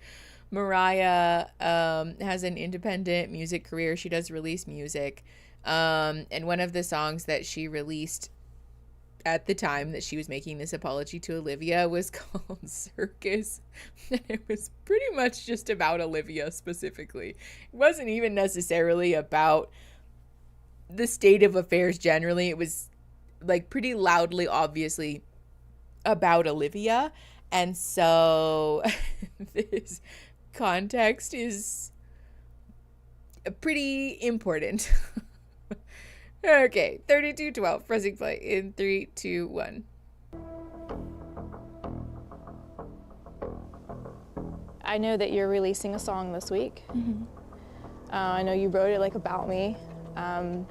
Mariah has an independent music career. She does release music. And one of the songs that she released at the time that she was making this apology to Olivia was called Circus. And it was pretty much just about Olivia specifically. It wasn't even necessarily about the state of affairs generally. It was like pretty loudly, obviously, about Olivia. And so this context is pretty important. Okay, 3212, pressing play in 3, 2, 1. I know that you're releasing a song this week. I know you wrote it like about me. I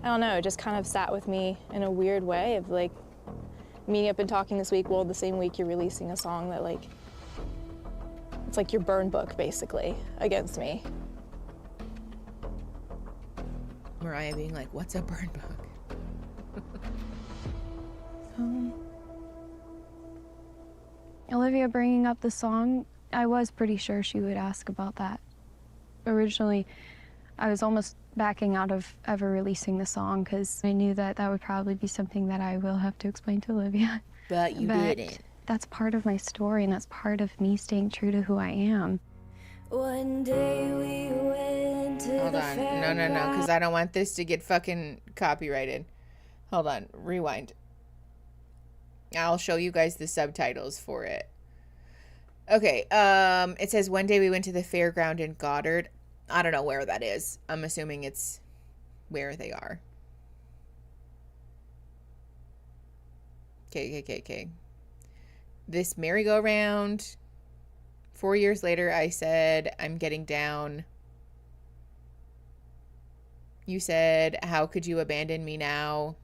don't know, it just kind of sat with me in a weird way of like meeting up and talking this week, well, the same week you're releasing a song that like, it's like your burn book basically against me. Mariah being like, what's a burn book? Olivia bringing up the song, I was pretty sure she would ask about that. Originally, I was almost backing out of ever releasing the song because I knew that that would probably be something that I will have to explain to Olivia. But you didn't. That's part of my story, and that's part of me staying true to who I am. One day we went to Hold the on. No, because I don't want this to get fucking copyrighted. Hold on. Rewind. I'll show you guys the subtitles for it. Okay. It says, one day we went to the fairground in Goddard. I don't know where that is. I'm assuming it's where they are. Okay. This merry-go-round. 4 years later, I said, I'm getting down. You said, how could you abandon me now?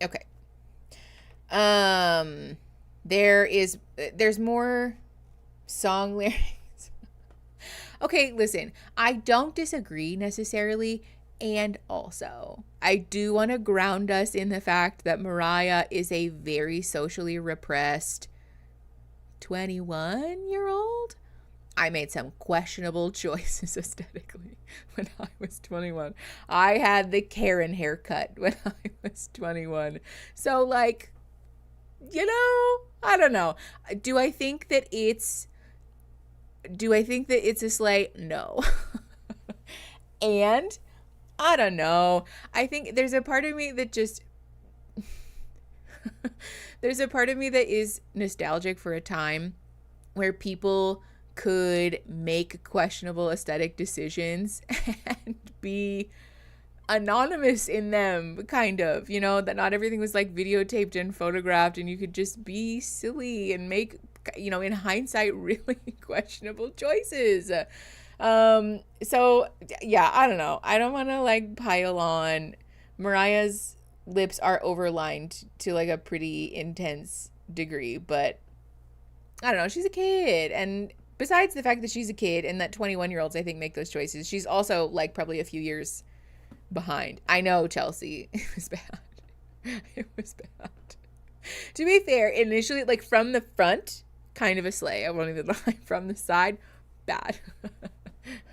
Okay. There's more song lyrics. Okay, listen, I don't disagree necessarily. And also, I do want to ground us in the fact that Mariah is a very socially repressed 21-year-old. I made some questionable choices aesthetically when I was 21. I had the Karen haircut when I was 21. So, like, you know, I don't know. Do I think that it's a slay? No. And I don't know. I think there's a part of me that just there's a part of me that is nostalgic for a time where people could make questionable aesthetic decisions and be anonymous in them, kind of, you know, that not everything was like videotaped and photographed, and you could just be silly and make, you know, in hindsight, really questionable choices. So yeah, I don't know. I don't want to like pile on. Mariah's lips are overlined to like a pretty intense degree, but I don't know. She's a kid. And besides the fact that she's a kid and that 21-year-olds, I think, make those choices, she's also like probably a few years behind. I know, Chelsea. It was bad. It was bad. To be fair, initially, like from the front, kind of a slay. I won't even lie. From the side, bad.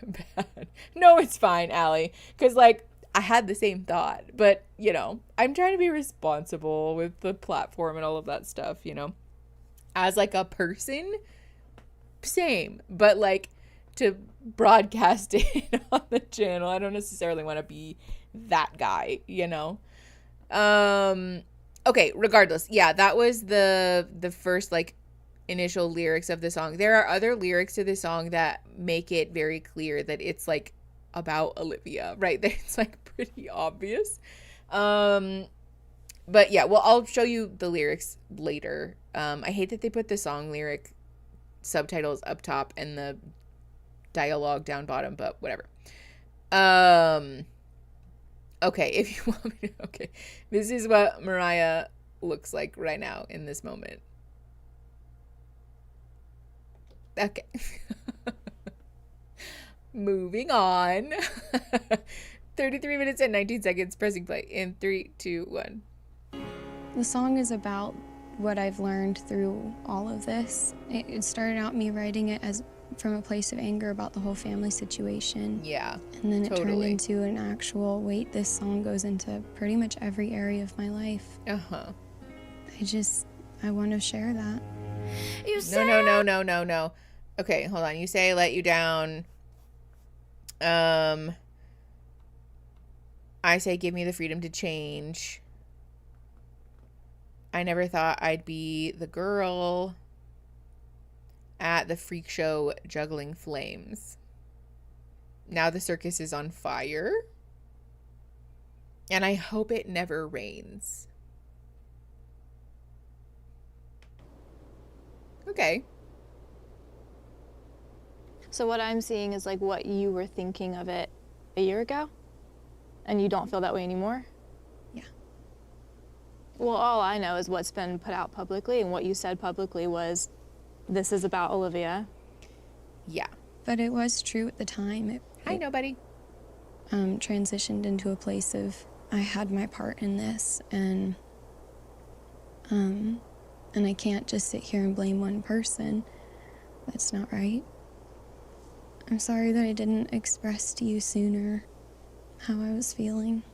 Bad. No, it's fine, Allie. Because, like, I had the same thought. But, you know, I'm trying to be responsible with the platform and all of that stuff, you know. As, like, a person, same. But, like, to broadcast it on the channel, I don't necessarily want to be that guy, you know. Okay, regardless. Yeah, that was the first, like, initial lyrics of the song. There are other lyrics to the song that make it very clear that it's like about Olivia, right? It's like pretty obvious. But yeah, well, I'll show you the lyrics later. I hate that they put the song lyric subtitles up top and the dialogue down bottom, but whatever. Okay, if you want me to, okay. This is what Mariah looks like right now in this moment. Okay. Moving on. 33 minutes and 19 seconds, pressing play in 3, 2, 1. The song is about what I've learned through all of this. It started out me writing it as from a place of anger about the whole family situation. Yeah, and then it turned totally. into an actual, wait, this song goes into pretty much every area of my life. Uh-huh. I want to share that. No. Okay, hold on. You say I let you down. I say give me the freedom to change. I never thought I'd be the girl at the freak show juggling flames. Now the circus is on fire. And I hope it never rains. Okay. So what I'm seeing is like what you were thinking of it a year ago, and you don't feel that way anymore? Yeah. Well, all I know is what's been put out publicly, and what you said publicly was, this is about Olivia. Yeah. But it was true at the time. Hi, nobody. Transitioned into a place of, I had my part in this, and I can't just sit here and blame one person. That's not right. I'm sorry that I didn't express to you sooner how I was feeling.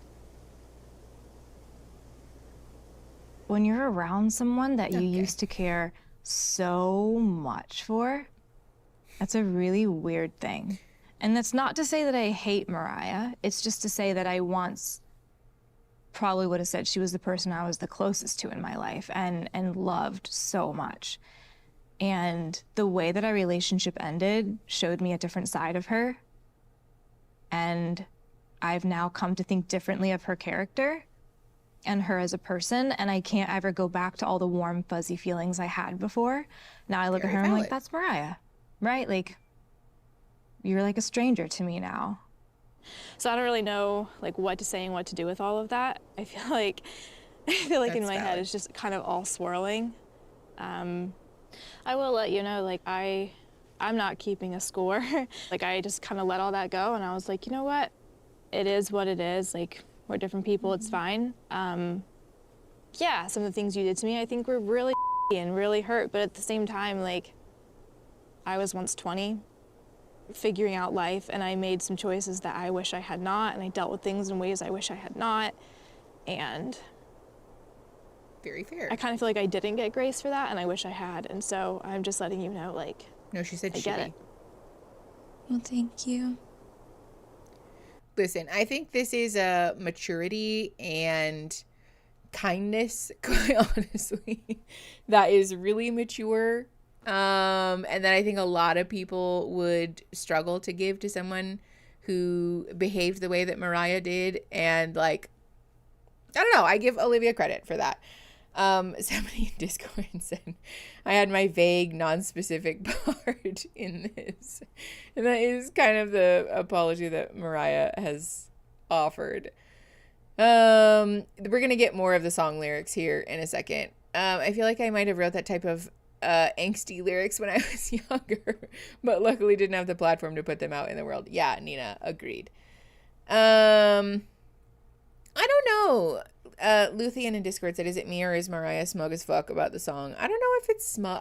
When you're around someone that you used to care so much for, that's a really weird thing. And that's not to say that I hate Mariah. It's just to say that I once probably would have said she was the person I was the closest to in my life and loved so much. And the way that our relationship ended showed me a different side of her. And I've now come to think differently of her character and her as a person, and I can't ever go back to all the warm, fuzzy feelings I had before. Now I look at her and I'm like, that's Mariah, right? Like, you're like a stranger to me now. So I don't really know like what to say and what to do with all of that. I feel like in my head it's just kind of all swirling. I will let you know, like I'm not keeping a score. Like I just kind of let all that go, and I was like, you know what? It is what it is. Like, we're different people, it's fine. Yeah, some of the things you did to me I think were really and really hurt, but at the same time, like, I was once 20, figuring out life, and I made some choices that I wish I had not, and I dealt with things in ways I wish I had not, and very fair. I kind of feel like I didn't get grace for that, and I wish I had, and so I'm just letting you know, like, no, she said I get it. Well, thank you. Listen, I think this is a maturity and kindness, quite honestly, that is really mature. And that I think a lot of people would struggle to give to someone who behaved the way that Mariah did. And like, I don't know, I give Olivia credit for that. Somebody in Discord said I had my vague, non-specific part in this. And that is kind of the apology that Mariah has offered. We're going to get more of the song lyrics here in a second. I feel like I might have wrote that type of angsty lyrics when I was younger, but luckily didn't have the platform to put them out in the world. Yeah, Nina, agreed. I don't know. Luthien in Discord said, is it me or is Mariah smug as fuck about the song? I don't know if it's smug.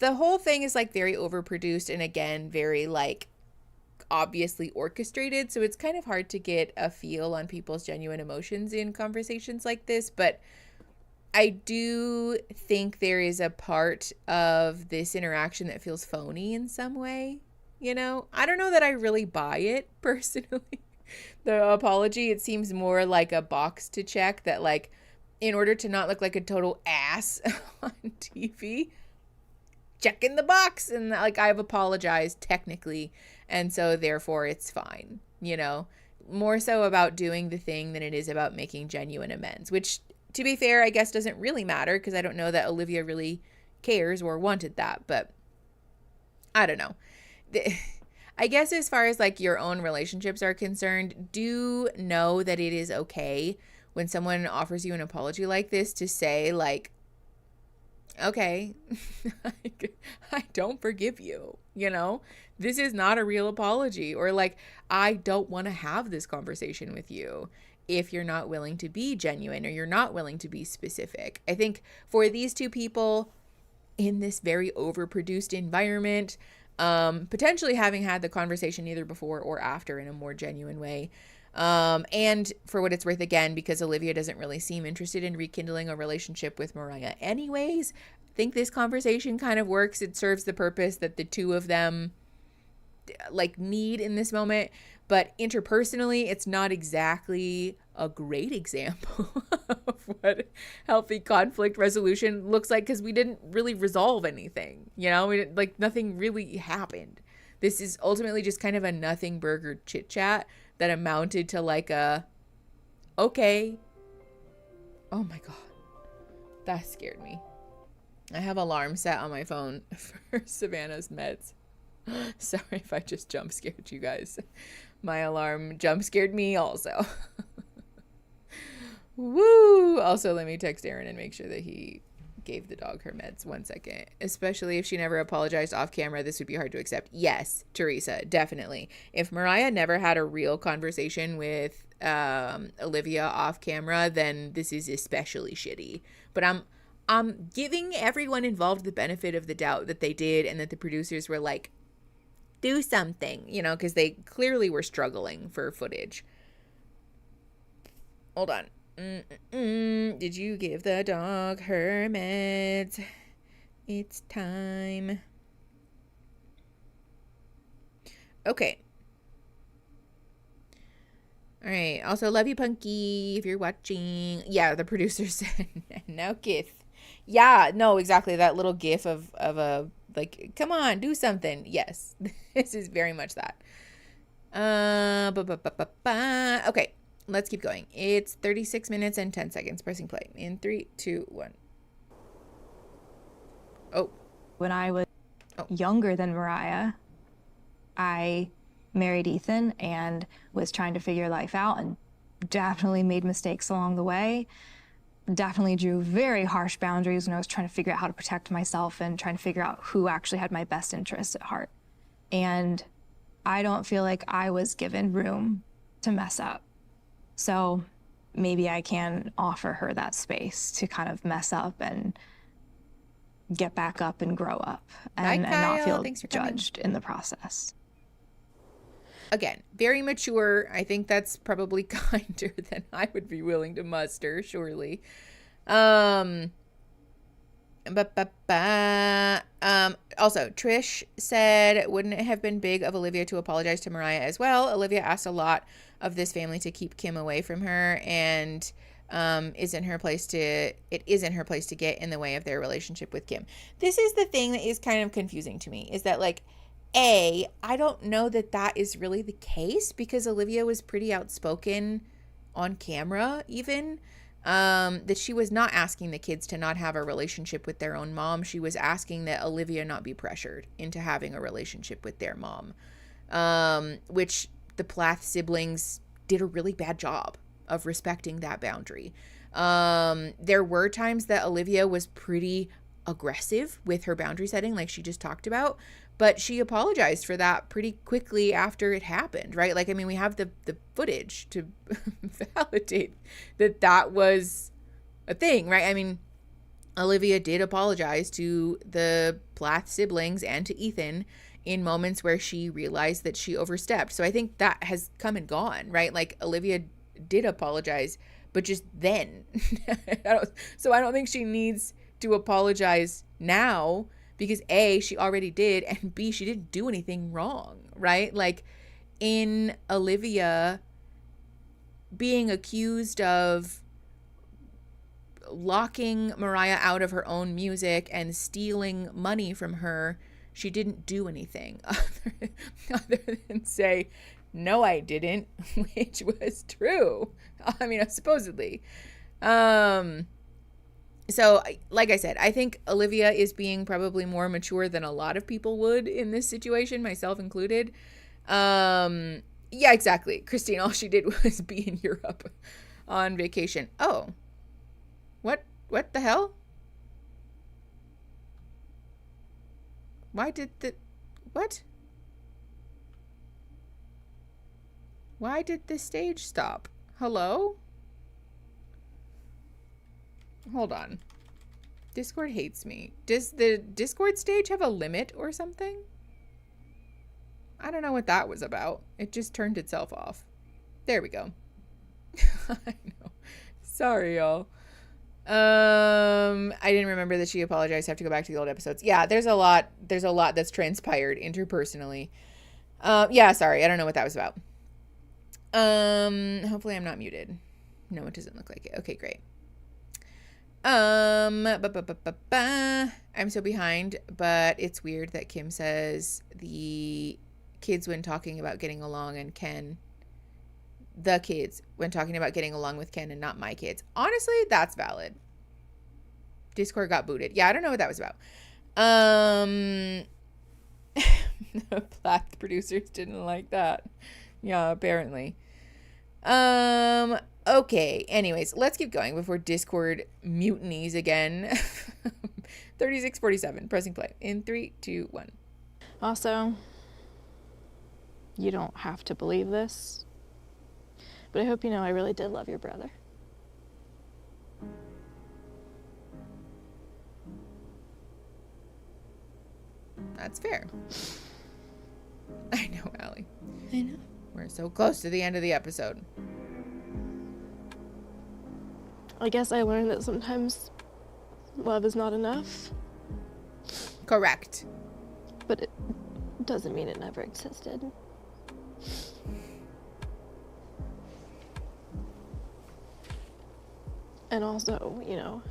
The whole thing is like very overproduced and again, very like obviously orchestrated. So it's kind of hard to get a feel on people's genuine emotions in conversations like this. But I do think there is a part of this interaction that feels phony in some way. You know, I don't know that I really buy it personally. The apology, it seems more like a box to check that like in order to not look like a total ass on TV, check in the box and like I've apologized technically and so therefore it's fine, you know, more so about doing the thing than it is about making genuine amends, which to be fair I guess doesn't really matter because I don't know that Olivia really cares or wanted that, but I don't know. I guess as far as like your own relationships are concerned, do know that it is okay when someone offers you an apology like this to say like, okay, I don't forgive you, you know? This is not a real apology, or like, I don't want to have this conversation with you if you're not willing to be genuine or you're not willing to be specific. I think for these two people in this very overproduced environment, potentially having had the conversation either before or after in a more genuine way. And for what it's worth, again, because Olivia doesn't really seem interested in rekindling a relationship with Mariah anyways, I think this conversation kind of works. It serves the purpose that the two of them like need in this moment. But interpersonally, it's not exactly a great example of what healthy conflict resolution looks like, because we didn't really resolve anything, you know, like nothing really happened. This is ultimately just kind of a nothing burger chit chat that amounted to like a, okay. Oh my God, that scared me. I have alarm set on my phone for Savannah's meds. Sorry if I just jump scared you guys. My alarm jump scared me also. Woo! Also, let me text Aaron and make sure that he gave the dog her meds. 1 second. Especially if she never apologized off camera, this would be hard to accept. Yes, Teresa, definitely. If Mariah never had a real conversation with Olivia off camera, then this is especially shitty. But I'm giving everyone involved the benefit of the doubt that they did, and that the producers were like, do something, you know, because they clearly were struggling for footage. Hold on. Did you give the dog her meds? It's time. Okay. All right. Also, love you, Punky, if you're watching. Yeah, the producer said, no gif. Yeah, no, exactly. That little gif of a, like, come on, do something. Yes, this is very much that. Okay, let's keep going. It's 36 minutes and 10 seconds. Pressing play in 3, 2, 1. Oh. When I was younger than Mariah, I married Ethan and was trying to figure life out, and definitely made mistakes along the way. Definitely drew very harsh boundaries when I was trying to figure out how to protect myself and trying to figure out who actually had my best interests at heart. And I don't feel like I was given room to mess up. So maybe I can offer her that space to kind of mess up and get back up and grow up and not feel judged in the process. Again, very mature. I think that's probably kinder than I would be willing to muster, surely. Also, Trish said, wouldn't it have been big of Olivia to apologize to Mariah as well? Olivia asked a lot of this family to keep Kim away from her, and it isn't her place to get in the way of their relationship with Kim. This is the thing that is kind of confusing to me, is that like, I don't know that that is really the case, because Olivia was pretty outspoken on camera even, that she was not asking the kids to not have a relationship with their own mom. She was asking that Olivia not be pressured into having a relationship with their mom, which the Plath siblings did a really bad job of respecting that boundary. There were times that Olivia was pretty aggressive with her boundary setting, like she just talked about, but she apologized for that pretty quickly after it happened, right? Like, I mean, we have the footage to validate that that was a thing, right? I mean, Olivia did apologize to the Plath siblings and to Ethan in moments where she realized that she overstepped. So I think that has come and gone, right? Like, Olivia did apologize, but just then. So I don't think she needs to apologize now, because A, she already did, and B, she didn't do anything wrong, right? Like, in Olivia being accused of locking Mariah out of her own music and stealing money from her, she didn't do anything other than say, no, I didn't, which was true. I mean, supposedly. So, like I said, I think Olivia is being probably more mature than a lot of people would in this situation, myself included. Yeah, exactly. Christine, all she did was be in Europe on vacation. Oh. What the hell? Why did the... What? Why did the stage stop? Hello? Hold on. Discord hates me. Does the Discord stage have a limit or something? I don't know what that was about. It just turned itself off. There we go. I know. Sorry, y'all. I didn't remember that she apologized. I have to go back to the old episodes. Yeah, there's a lot that's transpired interpersonally. Yeah, sorry. I don't know what that was about. Hopefully I'm not muted. No, it doesn't look like it. Okay, great. I'm so behind, but it's weird that Kim says the kids when talking about getting along and Ken, the kids when talking about getting along with Ken and not my kids. Honestly, that's valid. Discord got booted. Yeah, I don't know what that was about. The Plath producers didn't like that. Yeah, apparently. Okay, anyways, let's keep going before Discord mutinies again. 36:47, pressing play in 3, 2, 1. Also, you don't have to believe this, but I hope you know I really did love your brother. That's fair. I know, Allie. I know. We're so close to the end of the episode. I guess I learned that sometimes love is not enough. Correct. But it doesn't mean it never existed. And also, you know,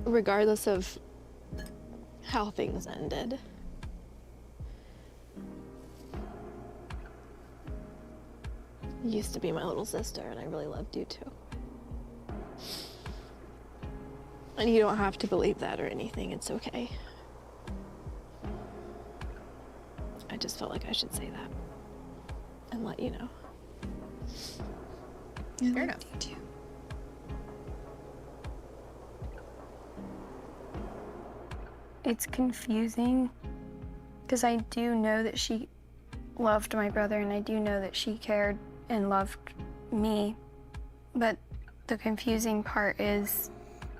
regardless of how things ended, you used to be my little sister, and I really loved you too. And you don't have to believe that or anything, it's okay. I just felt like I should say that and let you know. Fair enough. You too. It's confusing because I do know that she loved my brother and I do know that she cared and loved me, but the confusing part is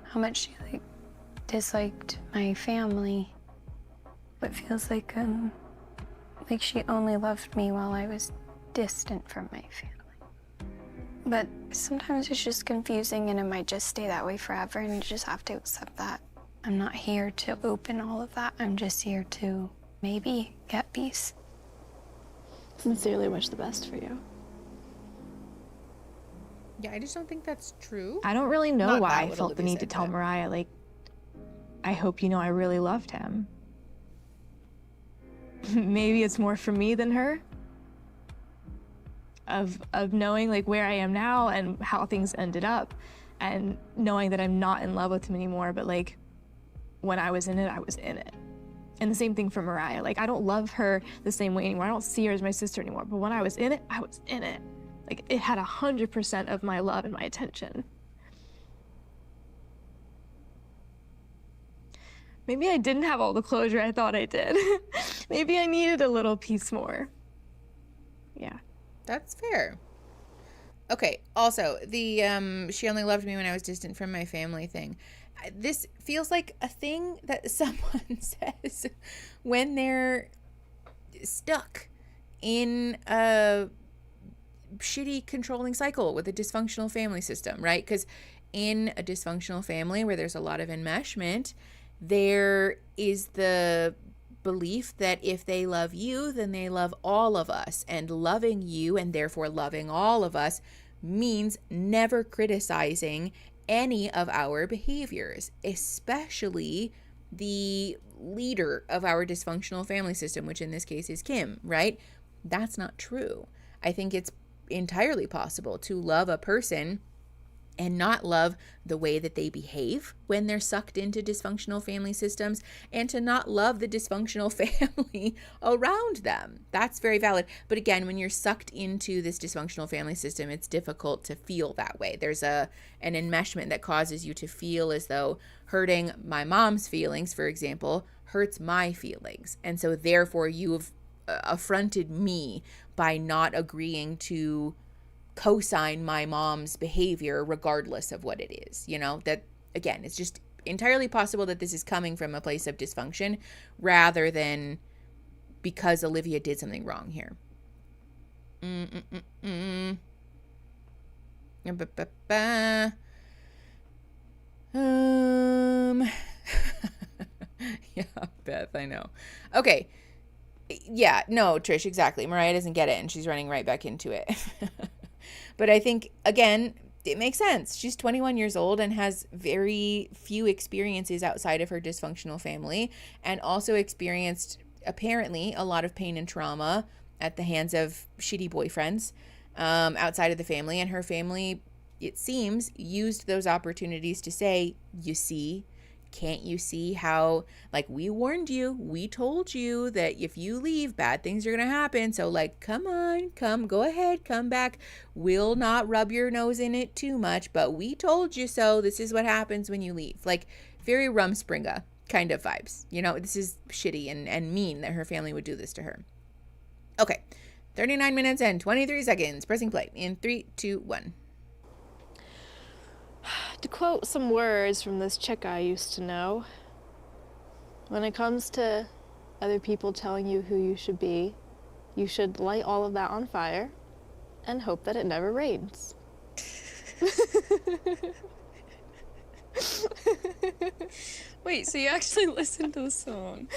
how much she disliked my family, but feels like she only loved me while I was distant from my family. But sometimes it's just confusing and it might just stay that way forever and you just have to accept that. I'm not here to open all of that. I'm just here to maybe get peace. Sincerely wish the best for you. Yeah, I just don't think that's true. I don't really know Not why that I what felt the Olivia need to said, tell but- Mariah, like, I hope you know I really loved him. Maybe it's more for me than her. Of knowing like where I am now and how things ended up and knowing that I'm not in love with him anymore, but like when I was in it, I was in it. And the same thing for Mariah. Like I don't love her the same way anymore. I don't see her as my sister anymore, but when I was in it, I was in it. Like it had 100% of my love and my attention. Maybe I didn't have all the closure I thought I did. Maybe I needed a little piece more. Yeah. That's fair. Okay, also, the she only loved me when I was distant from my family thing. This feels like a thing that someone says when they're stuck in a shitty controlling cycle with a dysfunctional family system, right? Because in a dysfunctional family where there's a lot of enmeshment, there is the belief that if they love you, then they love all of us. And loving you, and therefore loving all of us, means never criticizing any of our behaviors, especially the leader of our dysfunctional family system, which in this case is Kim, right? That's not true. I think it's entirely possible to love a person and not love the way that they behave when they're sucked into dysfunctional family systems, and to not love the dysfunctional family around them. That's very valid. But again, when you're sucked into this dysfunctional family system, it's difficult to feel that way. There's an enmeshment that causes you to feel as though hurting my mom's feelings, for example, hurts my feelings. And so therefore you've affronted me by not agreeing to co-sign my mom's behavior regardless of what it is. You know, that again, it's just entirely possible that this is coming from a place of dysfunction rather than because Olivia did something wrong here. Yeah, Beth, I know. Okay. Yeah, no, Trish, exactly. Mariah doesn't get it and she's running right back into it. But I think, again, it makes sense. She's 21 years old and has very few experiences outside of her dysfunctional family, and also experienced, apparently, a lot of pain and trauma at the hands of shitty boyfriends outside of the family. And her family, it seems, used those opportunities to say, you see, can't you see how, like, we warned you, we told you that if you leave, bad things are going to happen. So, like, come on, go ahead, come back. We'll not rub your nose in it too much, but we told you so. This is what happens when you leave. Like, very Rumspringa kind of vibes. You know, this is shitty and mean that her family would do this to her. Okay, 39 minutes and 23 seconds. Pressing play in 3, 2, 1. To quote some words from this chick I used to know, when it comes to other people telling you who you should be, you should light all of that on fire and hope that it never rains. Wait, so you actually listened to the song?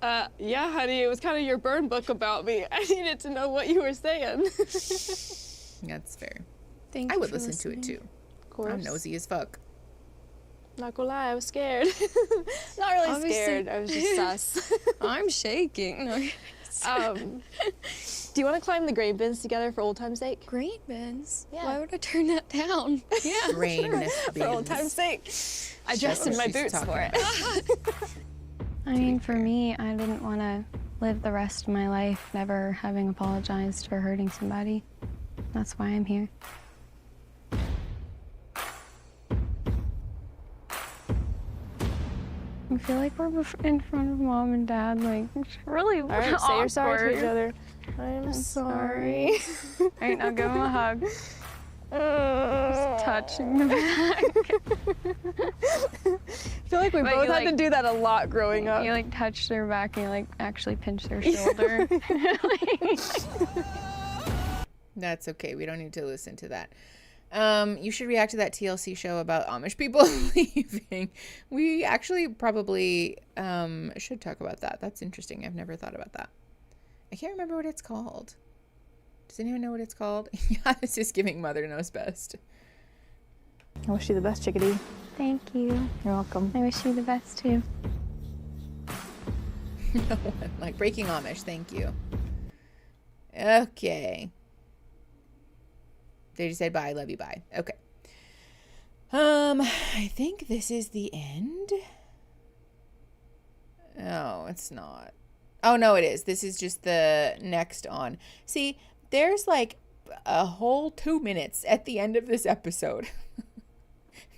Yeah, honey, it was kind of your burn book about me. I needed to know what you were saying. That's fair. Thank I you would for listen to it listening. too. Of course. I'm nosy as fuck. Not gonna lie, I was scared. Not really Obviously. scared, I was just sus. I'm shaking. No. Do you want to climb the grain bins together for old time's sake? Grain bins? Yeah. Why would I turn that down? Yeah. Grain For old bins. time's sake. I dressed in my she's boots talking for it. I mean, for me, I didn't want to live the rest of my life never having apologized for hurting somebody. That's why I'm here. I feel like we're in front of mom and dad, like, it's really All right, say you're sorry to each awkward. other. I'm sorry. All right, now give him a hug. Just touching the back. I feel like we both had to do that a lot growing up. You like touch their back and you like actually pinch their shoulder. That's okay. We don't need to listen to that. You should react to that TLC show about Amish people leaving. We actually probably should talk about that. That's interesting. I've never thought about that. I can't remember what it's called. Does anyone know what it's called? Yeah, it's just giving Mother Knows Best. I wish you the best, chickadee. Thank you. You're welcome. I wish you the best too. No one. Like Breaking Amish. Thank you. Okay. They just said bye, love you, bye. Okay. I think this is the end. Oh, it's not. Oh, no, it is. This is just the next on. See, there's like a whole 2 minutes at the end of this episode.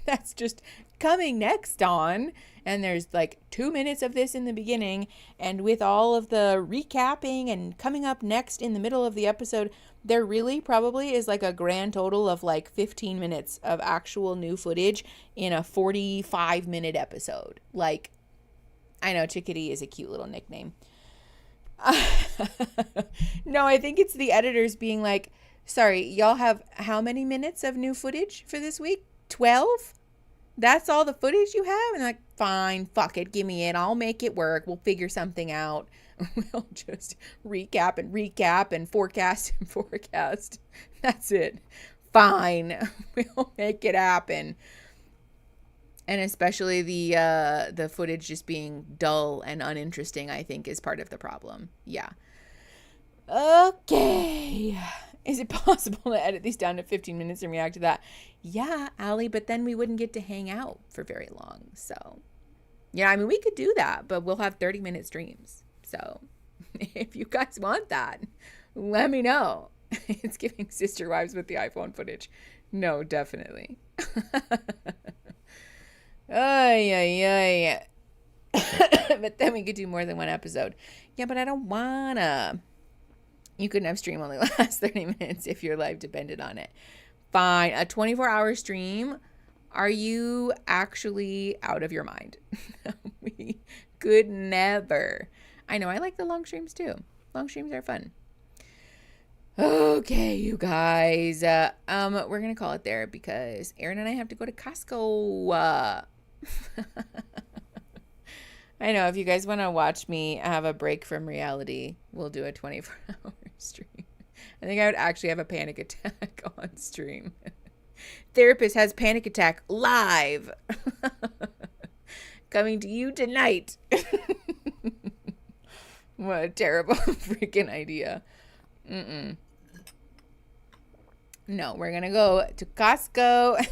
That's just coming next on. And there's like 2 minutes of this in the beginning. And with all of the recapping and coming up next in the middle of the episode, there really probably is like a grand total of like 15 minutes of actual new footage in a 45-minute episode. Like, I know Chickadee is a cute little nickname. No, I think it's the editors being like, sorry, y'all have how many minutes of new footage for this week? 12? That's all the footage you have? And like, fine, fuck it, give me it. I'll make it work. We'll figure something out. We'll just recap and forecast. That's it. Fine. We'll make it happen. And especially the footage just being dull and uninteresting, I think, is part of the problem. Yeah. Okay. Is it possible to edit these down to 15 minutes and react to that? Yeah, Allie, but then we wouldn't get to hang out for very long. So, yeah, I mean, we could do that, but we'll have 30-minute streams. So, if you guys want that, let me know. It's giving sister wives with the iPhone footage. No, definitely. Ay. But then we could do more than one episode. Yeah, but I don't wanna. You couldn't have stream only last 30 minutes if your life depended on it. Fine. A 24-hour stream? Are you actually out of your mind? We could never. I know. I like the long streams too. Long streams are fun. Okay, you guys. We're going to call it there because Aaron and I have to go to Costco. I know. If you guys want to watch me have a break from reality, we'll do a 24-hour stream. I think I would actually have a panic attack on stream. Therapist has panic attack live. Coming to you tonight. What a terrible freaking idea. No, we're going to go to Costco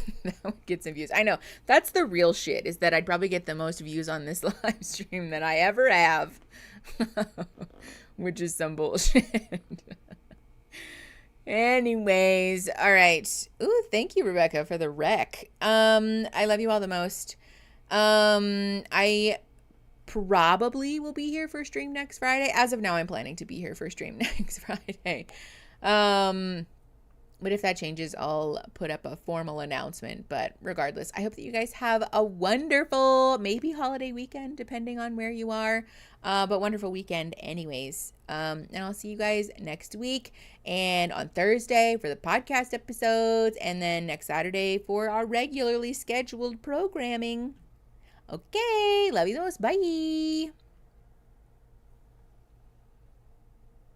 and get some views. I know. That's the real shit, is that I'd probably get the most views on this live stream that I ever have. Which is some bullshit. Anyways, all right. Ooh, thank you, Rebecca, for the rec. I love you all the most. I probably will be here for stream next Friday. As of now, I'm planning to be here for stream next Friday. But if that changes, I'll put up a formal announcement. But regardless, I hope that you guys have a wonderful, maybe holiday weekend, depending on where you are. But wonderful weekend anyways. And I'll see you guys next week and on Thursday for the podcast episodes. And then next Saturday for our regularly scheduled programming. Okay. Love you the most. Bye.